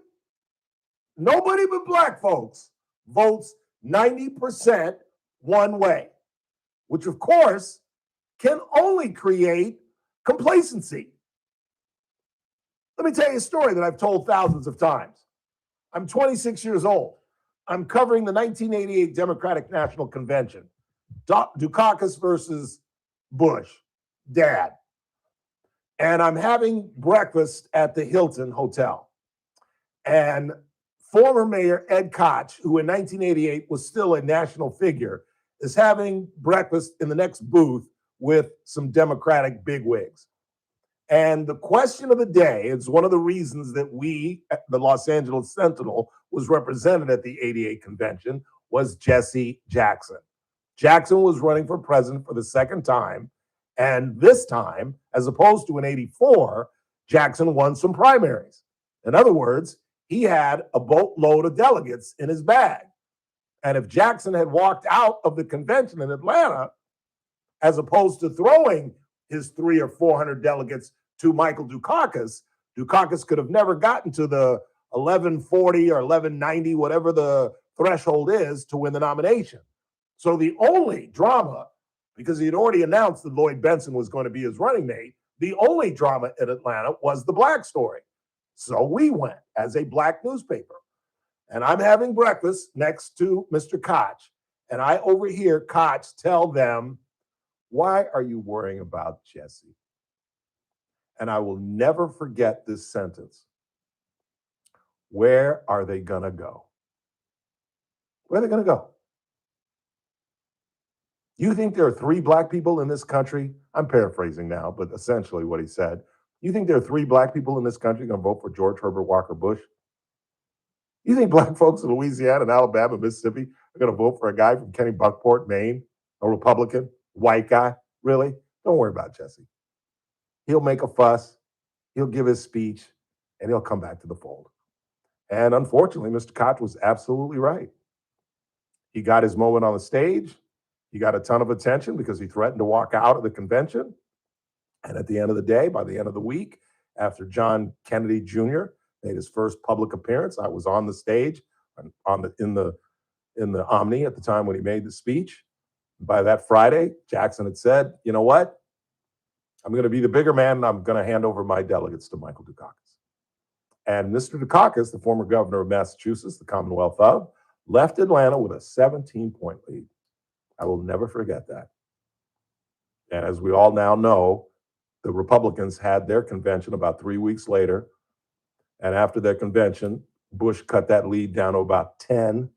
Nobody but black folks votes 90% one way, which of course can only create complacency. Let me tell you a story that I've told thousands of times. I'm 26 years old. I'm covering the 1988 Democratic National Convention. Dukakis versus Bush, dad. And I'm having breakfast at the Hilton Hotel. And former Mayor Ed Koch, who in 1988 was still a national figure, is having breakfast in the next booth with some Democratic bigwigs. And the question of the day, it's one of the reasons that we, the Los Angeles Sentinel, was represented at the 88 convention, was Jesse Jackson. Jackson was running for president for the second time. And this time, as opposed to in 84, Jackson won some primaries. In other words, he had a boatload of delegates in his bag. And if Jackson had walked out of the convention in Atlanta, as opposed to throwing his 300 or 400 delegates to Michael Dukakis, Dukakis could have never gotten to the 1140 or 1190, whatever the threshold is, to win the nomination. So the only drama, because he had already announced that Lloyd Bentsen was going to be his running mate, the only drama in Atlanta was the Black story. So we went as a Black newspaper. And I'm having breakfast next to Mr. Koch. And I overhear Koch tell them, "Why are you worrying about Jesse?" And I will never forget this sentence. Where are they going to go? Where are they going to go? You think there are 3 Black people in this country? I'm paraphrasing now, but essentially what he said. You think there are 3 Black people in this country going to vote for George Herbert Walker Bush? You think Black folks in Louisiana and Alabama and Mississippi are going to vote for a guy from Kennebunkport, Maine, a Republican, white guy? Really? Don't worry about Jesse. He'll make a fuss, he'll give his speech, and he'll come back to the fold. And unfortunately, Mr. Koch was absolutely right. He got his moment on the stage. He got a ton of attention because he threatened to walk out of the convention. And at the end of the day, by the end of the week, after John Kennedy Jr. made his first public appearance, I was on the stage in the Omni at the time when he made the speech. By that Friday, Jackson had said, "You know what? I'm going to be the bigger man, and I'm going to hand over my delegates to Michael Dukakis." And Mr. Dukakis, the former governor of Massachusetts, the Commonwealth of, left Atlanta with a 17-point lead. I will never forget that. And as we all now know, the Republicans had their convention about 3 weeks later. And after their convention, Bush cut that lead down to about 10.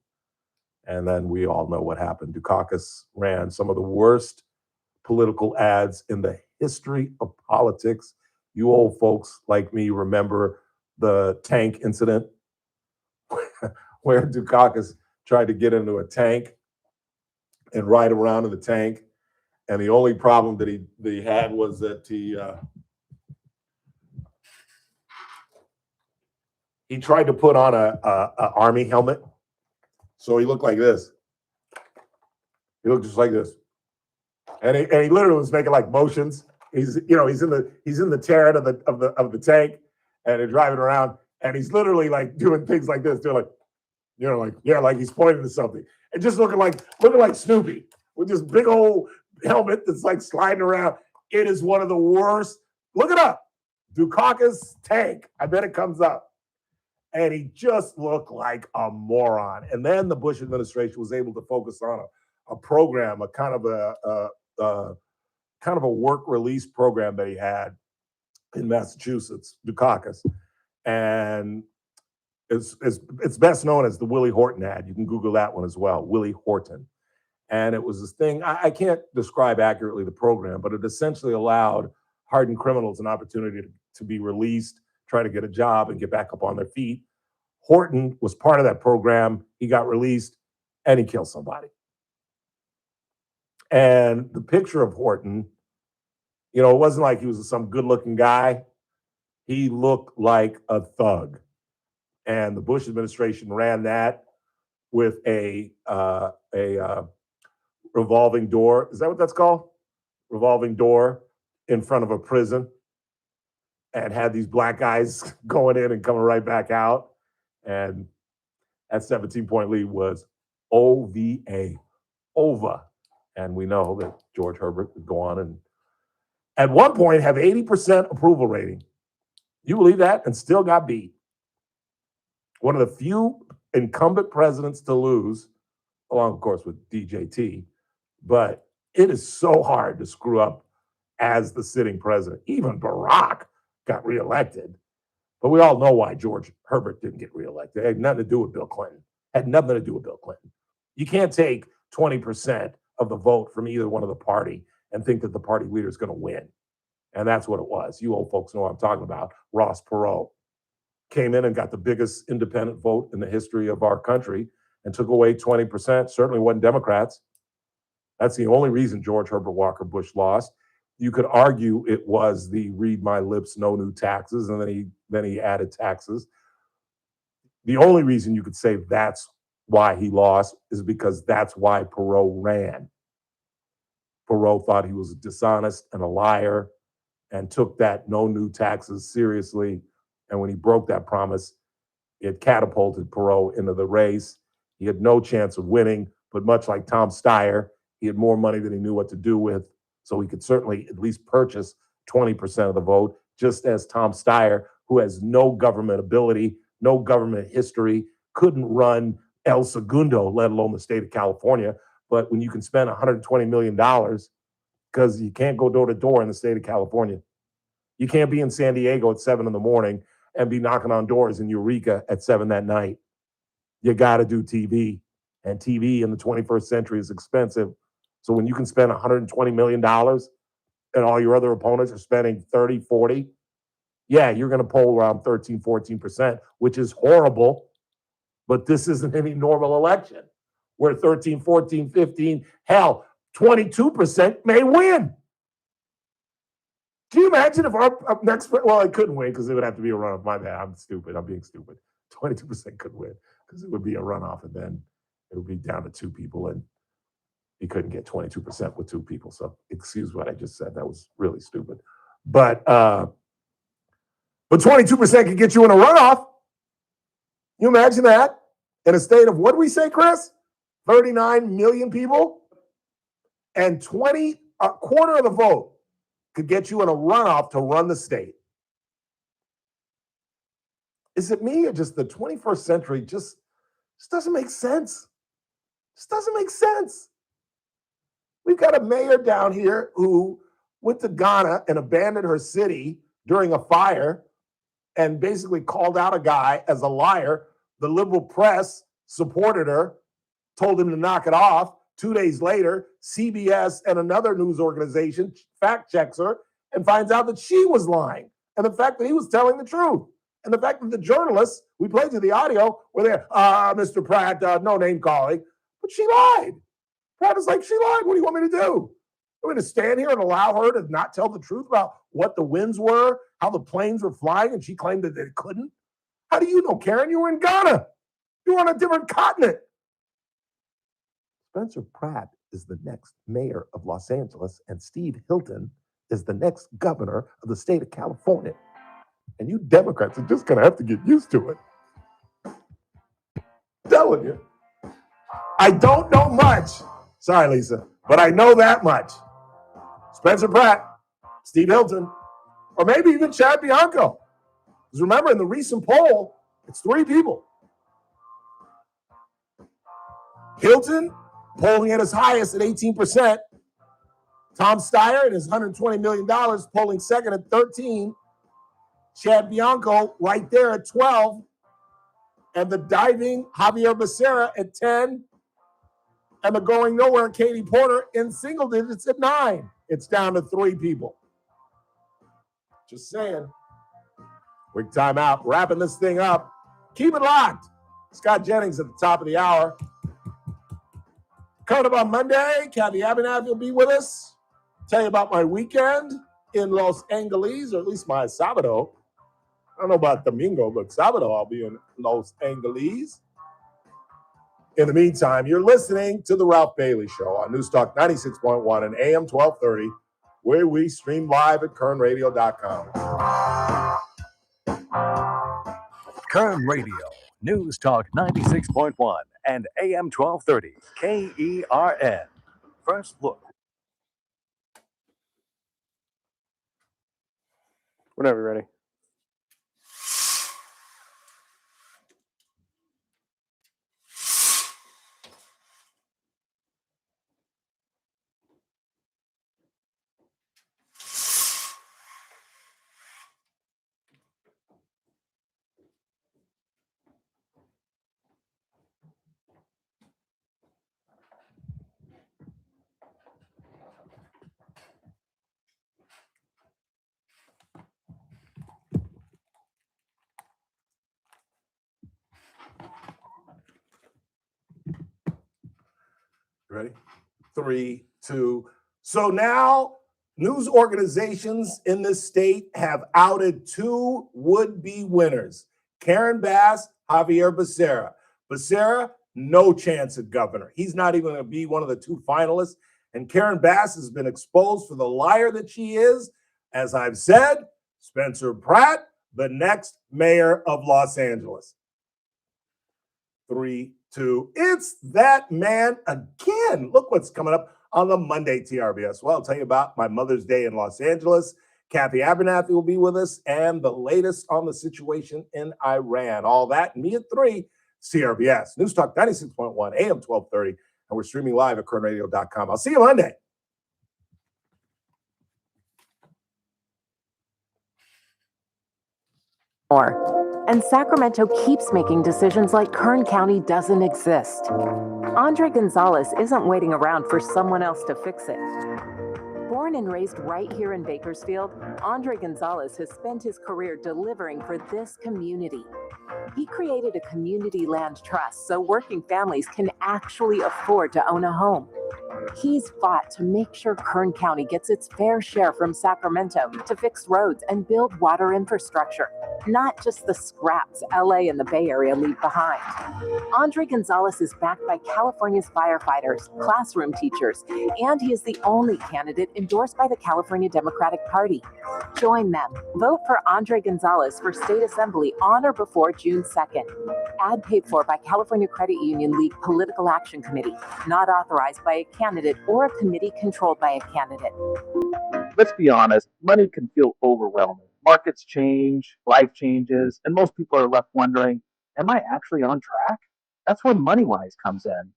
And then we all know what happened. Dukakis ran some of the worst political ads in the history of politics. You old folks like me remember the tank incident where Dukakis tried to get into a tank and ride around in the tank. And the only problem that he had was that he tried to put on a army helmet. So he looked like this. He looked just like this. And he literally was making like motions. He's in the turret of the tank, and they're driving around, and he's literally like doing things like this. They're like, like he's pointing to something. And just looking like Snoopy with this big old helmet that's like sliding around. It is one of the worst. Look it up. Dukakis tank. I bet it comes up. And he just looked like a moron. And then the Bush administration was able to focus on a program, a kind of a work release program that he had in Massachusetts, Dukakis. And it's best known as the Willie Horton ad. You can Google that one as well, Willie Horton. And it was this thing, I can't describe accurately the program, but it essentially allowed hardened criminals an opportunity to be released, try to get a job and get back up on their feet. Horton was part of that program. He got released and he killed somebody. And the picture of Horton, it wasn't like he was some good looking guy. He looked like a thug. And the Bush administration ran that with a revolving door. Is that what that's called? Revolving door in front of a prison, and had these black guys going in and coming right back out. And that 17-point lead was OVA, OVA. And we know that George Herbert would go on and at one point have 80% approval rating. You believe that? And still got beat. One of the few incumbent presidents to lose, along, of course, with DJT. But it is so hard to screw up as the sitting president. Even Barack got reelected. But we all know why George Herbert didn't get reelected. It had nothing to do with Bill Clinton. Had nothing to do with Bill Clinton. You can't take 20% of the vote from either one of the party and think that the party leader is going to win. And that's what it was. You old folks know what I'm talking about. Ross Perot came in and got the biggest independent vote in the history of our country and took away 20%. Certainly wasn't Democrats. That's the only reason George Herbert Walker Bush lost. You could argue it was the read my lips, no new taxes, and then he added taxes. The only reason you could say that's why he lost is because that's why Perot ran. Perot thought he was dishonest and a liar and took that no new taxes seriously. And when he broke that promise, it catapulted Perot into the race. He had no chance of winning, but much like Tom Steyer, he had more money than he knew what to do with. So he could certainly at least purchase 20% of the vote, just as Tom Steyer, who has no government ability, no government history, couldn't run El Segundo, let alone the state of California. But when you can spend $120 million, because you can't go door to door in the state of California. You can't be in San Diego at 7 a.m. and be knocking on doors in Eureka at 7 that night. You got to do TV. And TV in the 21st century is expensive. So when you can spend $120 million and all your other opponents are spending 30, 40, yeah, you're going to poll around 13, 14%, which is horrible. But this isn't any normal election where 13, 14, 15, hell, 22% may win. Can you imagine if our next, well, it couldn't win because it would have to be a runoff. My bad, I'm stupid. I'm being stupid. 22% could win because it would be a runoff and then it would be down to 2 people and he couldn't get 22% with 2 people. So excuse what I just said. That was really stupid. But 22% could get you in a runoff. You imagine that in a state of, what do we say, Chris? 39 million people and a quarter of the vote could get you in a runoff to run the state. Is it me or just the 21st century just doesn't make sense? Just doesn't make sense. We've got a mayor down here who went to Ghana and abandoned her city during a fire and basically called out a guy as a liar. The liberal press supported her, told him to knock it off. 2 days later, CBS and another news organization fact checks her and finds out that she was lying. And the fact that he was telling the truth. And the fact that the journalists, we played you the audio, were there, Mr. Pratt, no name calling. But she lied. Pratt is like, she lied. What do you want me to do? I'm going to stand here and allow her to not tell the truth about what the winds were, how the planes were flying, and she claimed that they couldn't? How do you know, Karen? You were in Ghana. You were on a different continent. Spencer Pratt is the next mayor of Los Angeles, and Steve Hilton is the next governor of the state of California. And you Democrats are just going to have to get used to it. I'm telling you. I don't know much. Sorry, Lisa, but I know that much. Spencer Pratt, Steve Hilton, or maybe even Chad Bianco. Because remember, in the recent poll, it's 3 people. Hilton polling at his highest at 18%. Tom Steyer at his $120 million polling second at 13%. Chad Bianco right there at 12%. And the diving Javier Becerra at 10%. And the going nowhere Katie Porter in single digits at 9%. It's down to 3 people. Just saying. Quick timeout. Wrapping this thing up. Keep it locked. Scott Jennings at the top of the hour. Coming up on Monday, Kathy Abernathy will be with us. Tell you about my weekend in Los Angeles, or at least my Sábado. I don't know about Domingo, but Sábado I'll be in Los Angeles. In the meantime, you're listening to The Ralph Bailey Show on News Talk 96.1 and AM 1230, where we stream live at kernradio.com. Kern Radio, News Talk 96.1 and AM 1230, KERN. First Look. Whenever you're ready. Ready? 3, 2. So now news organizations in this state have outed 2 would-be winners, Karen Bass, Javier Becerra. Becerra, no chance at governor. He's not even going to be one of the 2 finalists. And Karen Bass has been exposed for the liar that she is. As I've said, Spencer Pratt, the next mayor of Los Angeles. 3, 2. It's that man again. Look what's coming up on the Monday TRBS. Well, I'll tell you about my Mother's Day in Los Angeles. Kathy Abernathy will be with us and the latest on the situation in Iran. All that, me at 3, CRBS. News Talk 96.1, AM 1230. And we're streaming live at kernradio.com. I'll see you Monday. More. And Sacramento keeps making decisions like Kern County doesn't exist. Andre Gonzalez isn't waiting around for someone else to fix it. Born and raised right here in Bakersfield, Andre Gonzalez has spent his career delivering for this community. He created a community land trust so working families can actually afford to own a home. He's fought to make sure Kern County gets its fair share from Sacramento to fix roads and build water infrastructure, not just the scraps LA and the Bay Area leave behind. Andre Gonzalez is backed by California's firefighters, classroom teachers, and he is the only candidate endorsed by the California Democratic Party. Join them. Vote for Andre Gonzalez for State Assembly on or before June 2nd. Ad paid for by California Credit Union League Political Action Committee, not authorized by a candidate or a committee controlled by a candidate. Let's be honest, money can feel overwhelming. Markets change, life changes, and most people are left wondering, am I actually on track? That's where MoneyWise comes in.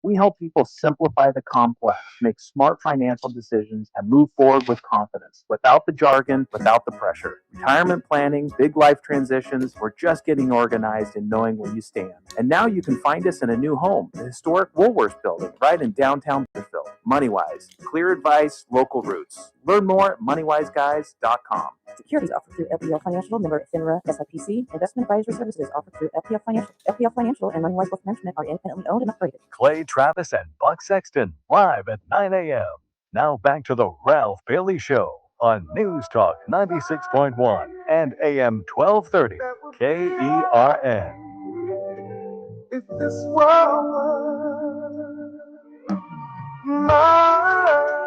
We help people simplify the complex, make smart financial decisions, and move forward with confidence, without the jargon, without the pressure. Retirement planning, big life transitions, we're just getting organized and knowing where you stand. And now you can find us in a new home, the historic Woolworths building, right in downtown Bakersfield. MoneyWise, clear advice, local roots. Learn more at MoneyWiseGuys.com. Securities offered through LPL Financial, member FINRA, SIPC. Investment advisory services offered through LPL Financial. LPL Financial and MoneyWise Wealth Management are independently owned and operated. Clay Travis and Buck Sexton live at 9 a.m. Now back to the Ralph Bailey Show on News Talk 96.1 and AM 1230 KERN. If this world mine.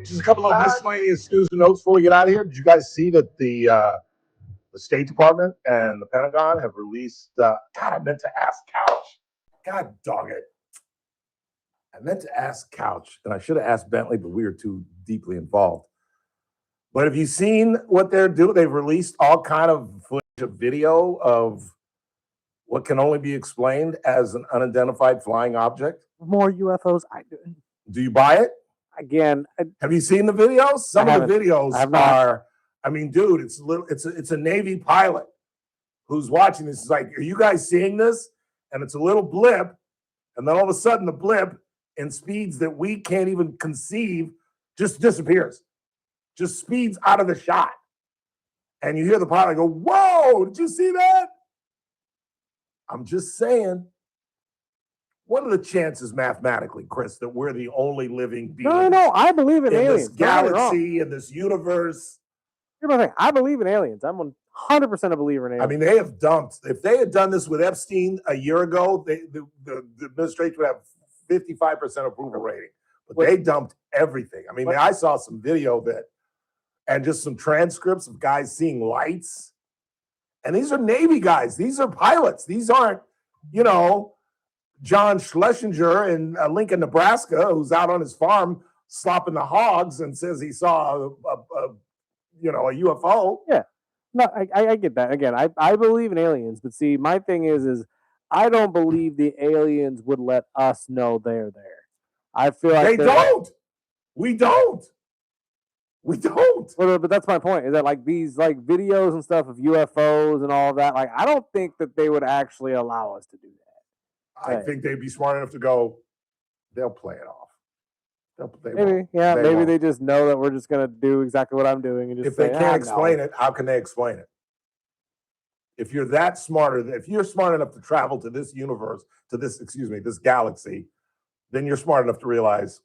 Just a couple of miscellaneous news and notes before we get out of here. Did you guys see that the State Department and the Pentagon have released, God, I meant to ask Couch. God dog it. I meant to ask Couch, and I should have asked Bentley, but we were too deeply involved. But have you seen what they're doing? They've released all kind of footage of video of what can only be explained as an unidentified flying object. More UFOs. Do you buy it? Again, have you seen the videos? Some of the videos are. I mean, dude, it's a Navy pilot who's watching this. Is like, are you guys seeing this? And it's a little blip, and then all of a sudden, the blip in speeds that we can't even conceive just disappears, just speeds out of the shot, and you hear the pilot go, "Whoa! Did you see that?" I'm just saying. What are the chances mathematically, Chris, that we're the only living being? No, I believe in aliens. This galaxy and this universe. Here's my thing. I believe in aliens. I'm 100% a believer in aliens. I mean, they have dumped. If they had done this with Epstein a year ago, the administration would have 55% approval rating. But they dumped everything. I mean, I saw some video of it and just some transcripts of guys seeing lights. And these are Navy guys. These are pilots. These aren't, John Schlesinger in Lincoln, Nebraska, who's out on his farm slopping the hogs and says he saw a UFO. Yeah, no, I get that. Again, I believe in aliens, but see, my thing is I don't believe the aliens would let us know they're there. I feel like they don't. We don't. We don't. But that's my point. Is that like these like videos and stuff of UFOs and all of that? Like, I don't think that they would actually allow us to do that. I think they'd be smart enough to go. They'll play it off. Maybe they just know that we're just gonna do exactly what I'm doing and just If they say, can't no." explain it, how can they explain it? If you're that smarter, if you're smart enough to travel to this universe, this galaxy, then you're smart enough to realize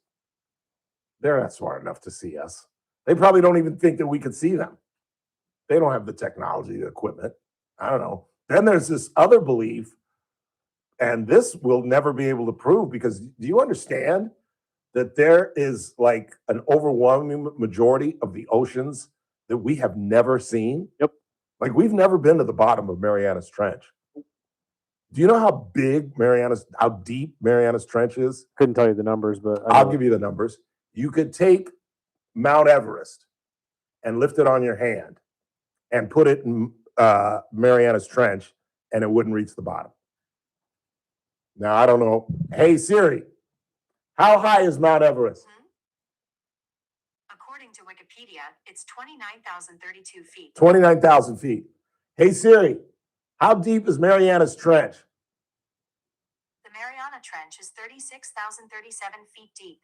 they're not smart enough to see us. They probably don't even think that we could see them. They don't have the technology, the equipment. I don't know. Then there's this other belief, and this we'll never be able to prove, because do you understand that there is like an overwhelming majority of the oceans that we have never seen? Yep. Like, we've never been to the bottom of Marianas Trench. Do you know how deep Marianas Trench is? Couldn't tell you the numbers, but I'll give you the numbers. You could take Mount Everest and lift it on your hand and put it in Marianas Trench, and it wouldn't reach the bottom. Now, I don't know. Hey, Siri, how high is Mount Everest? According to Wikipedia, it's 29,032 feet. 29,000 feet. Hey, Siri, how deep is Marianas Trench? The Mariana Trench is 36,037 feet deep.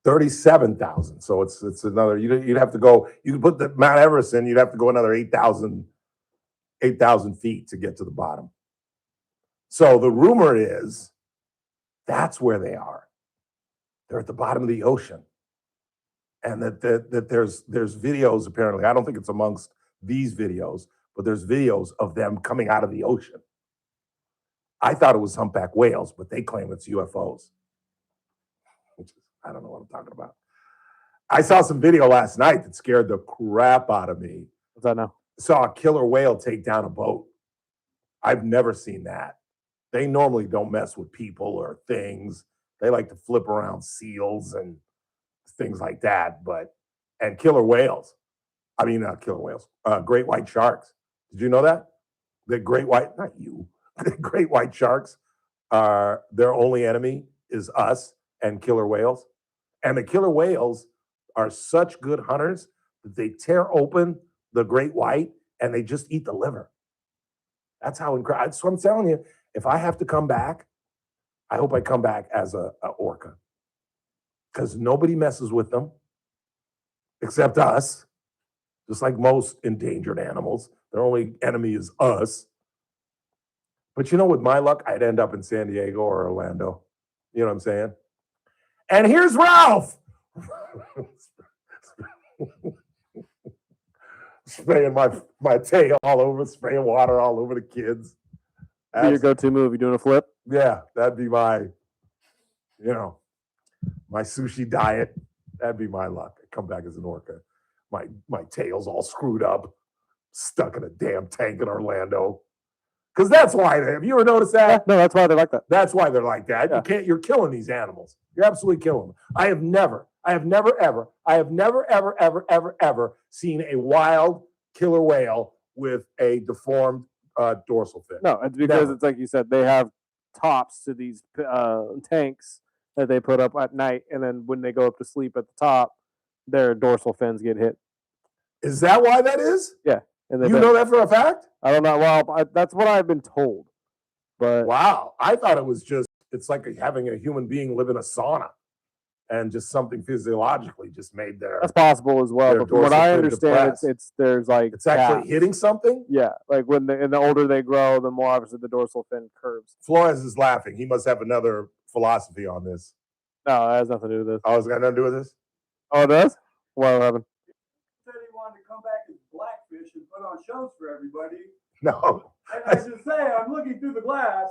37,000. So it's another, you'd have to go, you could put the Mount Everest in, you'd have to go another 8,000 feet to get to the bottom. So the rumor is that's where they are. They're at the bottom of the ocean. And that there's videos, apparently. I don't think it's amongst these videos, but there's videos of them coming out of the ocean. I thought it was humpback whales, but they claim it's UFOs. I don't know what I'm talking about. I saw some video last night that scared the crap out of me. What's that now? Saw a killer whale take down a boat. I've never seen that. They normally don't mess with people or things. They like to flip around seals and things like that. And killer whales. I mean, not killer whales. Great white sharks. Did you know that? The great white, not you. The great white sharks are, their only enemy is us and killer whales. And the killer whales are such good hunters that they tear open the great white and they just eat the liver. That's how incredible. So I'm telling you, if I have to come back, I hope I come back as a orca, because nobody messes with them except us. Just like most endangered animals, their only enemy is us. But you know, with my luck, I'd end up in San Diego or Orlando. You know what I'm saying? And here's Ralph. Spraying my tail all over, spraying water all over the kids. Be your go-to move. You doing a flip? Yeah, that'd be my sushi diet. That'd be my luck. I come back as an orca. My tail's all screwed up, stuck in a damn tank in Orlando. Because that's why have you ever noticed that? No, that's why they're like that. That's why they're like that. Yeah. You're killing these animals. You're absolutely killing them. I have never, ever seen a wild killer whale with a deformed dorsal fin. No, it's because it's like you said, they have tops to these tanks that they put up at night, and then when they go up to sleep at the top, their dorsal fins get hit. Is that why that is? Yeah. And You know that for a fact? I don't know. Well, that's what I've been told. But wow, I thought it was just, it's like having a human being live in a sauna, and just something physiologically just made their. That's possible as well. But from what I understand, it's there's like it's actually gaps. hitting something. Yeah, like when the older they grow, the more obviously the dorsal fin curves. Flores is laughing. He must have another philosophy on this. No, that has nothing to do with this. Oh, it's got nothing to do with this? Oh, it does? What happened? Said he wanted to come back as Blackfish and put on shows for everybody. No. And I should say, I'm looking through the glass.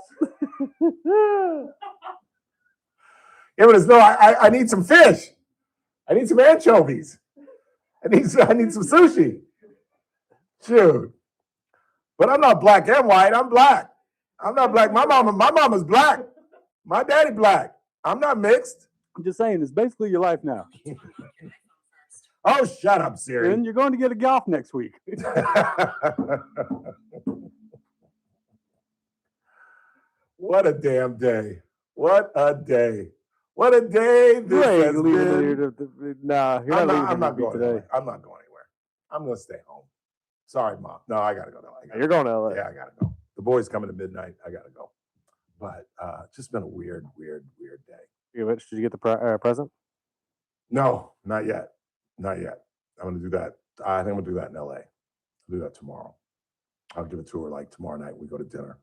Yeah, but it's no. I need some fish. I need some anchovies. I need some sushi. Shoot. But I'm not black and white. I'm black. I'm not black. My mama's black. My daddy black. I'm not mixed. I'm just saying, it's basically your life now. Oh, shut up, Siri. And you're going to get a golf next week. What a damn day. What a day. What a day this You ain't has leaving been. here Nah, you're not leaving I'm not me going today. anywhere. I'm not going anywhere. I'm going to stay home. Sorry, Mom. No, I got to go. You're going to LA. Yeah, I got to go. The boys coming at midnight. I got to go. But just been a weird day. Did you get the present? No, not yet. Not yet. I'm going to do that. I think I'm going to do that in LA. I'll do that tomorrow. I'll give it to her like tomorrow night. We go to dinner.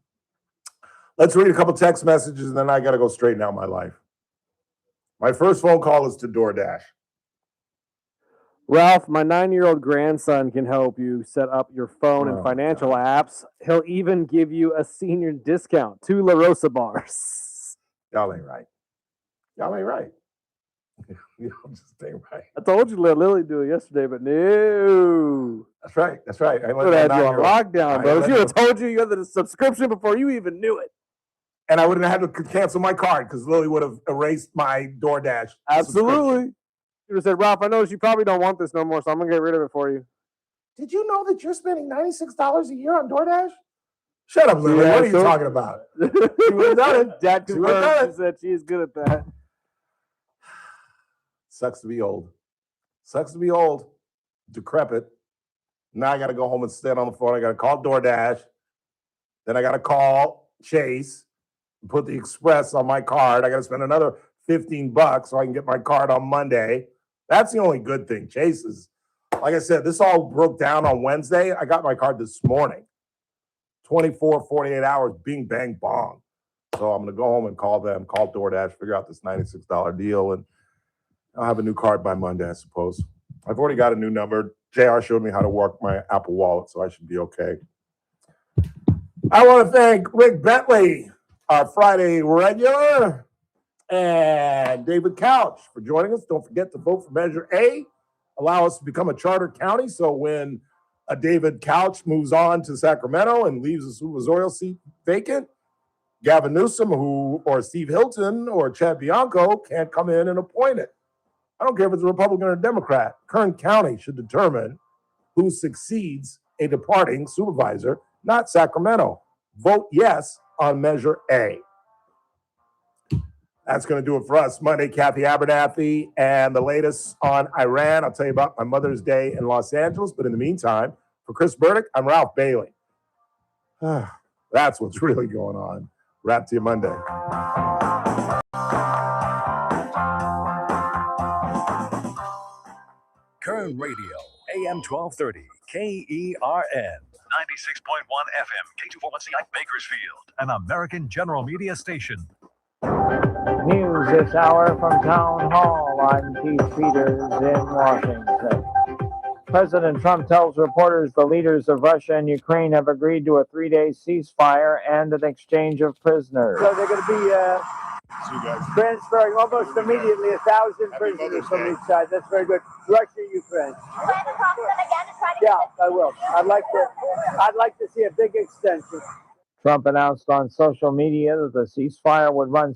Let's read a couple text messages and then I got to go straighten out my life. My first phone call is to DoorDash. Ralph, my 9-year-old grandson can help you set up your phone and financial apps. He'll even give you a senior discount. 2 La Rosa bars. Y'all ain't right. Y'all ain't right. Y'all just ain't right. I told you to let Lily do it yesterday, but no. That's right. That's right. I would have had you on lockdown, bro. She would have told you you had the subscription before you even knew it. And I wouldn't have had to cancel my card because Lily would have erased my DoorDash. Absolutely. She would have said, Ralph, I know you probably don't want this no more, so I'm going to get rid of it for you. Did you know that you're spending $96 a year on DoorDash? Shut up, Lily. What are you talking about? She would have done it. Dad She would've done confirmed. it. She said she is good at that. Sucks to be old. Sucks to be old. Decrepit. Now I got to go home and stand on the phone. I got to call DoorDash. Then I got to call Chase and put the Express on my card. I got to spend another $15 so I can get my card on Monday. That's the only good thing. Chase is, like I said, this all broke down on Wednesday. I got my card this morning. 24, 48 hours, bing, bang, bong. So I'm going to go home and call them, call DoorDash, figure out this $96 deal, and I'll have a new card by Monday, I suppose. I've already got a new number. JR showed me how to work my Apple Wallet, so I should be okay. I want to thank Rick Bentley, our Friday regular, and David Couch for joining us. Don't forget to vote for Measure A. Allow us to become a charter county, so when a David Couch moves on to Sacramento and leaves the supervisorial seat vacant, Gavin Newsom or Steve Hilton or Chad Bianco can't come in and appoint it. I don't care if it's a Republican or a Democrat. Kern County should determine who succeeds a departing supervisor, not Sacramento. Vote yes on Measure A. That's going to do it for us. Monday, Kathy Abernathy and the latest on Iran. I'll tell you about my Mother's Day in Los Angeles. But in the meantime, for Chris Burdick, I'm Ralph Bailey. That's what's really going on. Wrap to you Monday. Kern Radio, AM 1230, KERN. 96.1 FM, K241CI, Bakersfield, an American General Media station. News this hour from Town Hall. I'm Keith Peters in Washington. President Trump tells reporters the leaders of Russia and Ukraine have agreed to a 3-day ceasefire and an exchange of prisoners. So they're going to be transferring almost immediately 1,000 prisoners from each side. That's very good. Russia, Ukraine. Yeah, I will. I'd like to see a big extension. Trump announced on social media that the ceasefire would run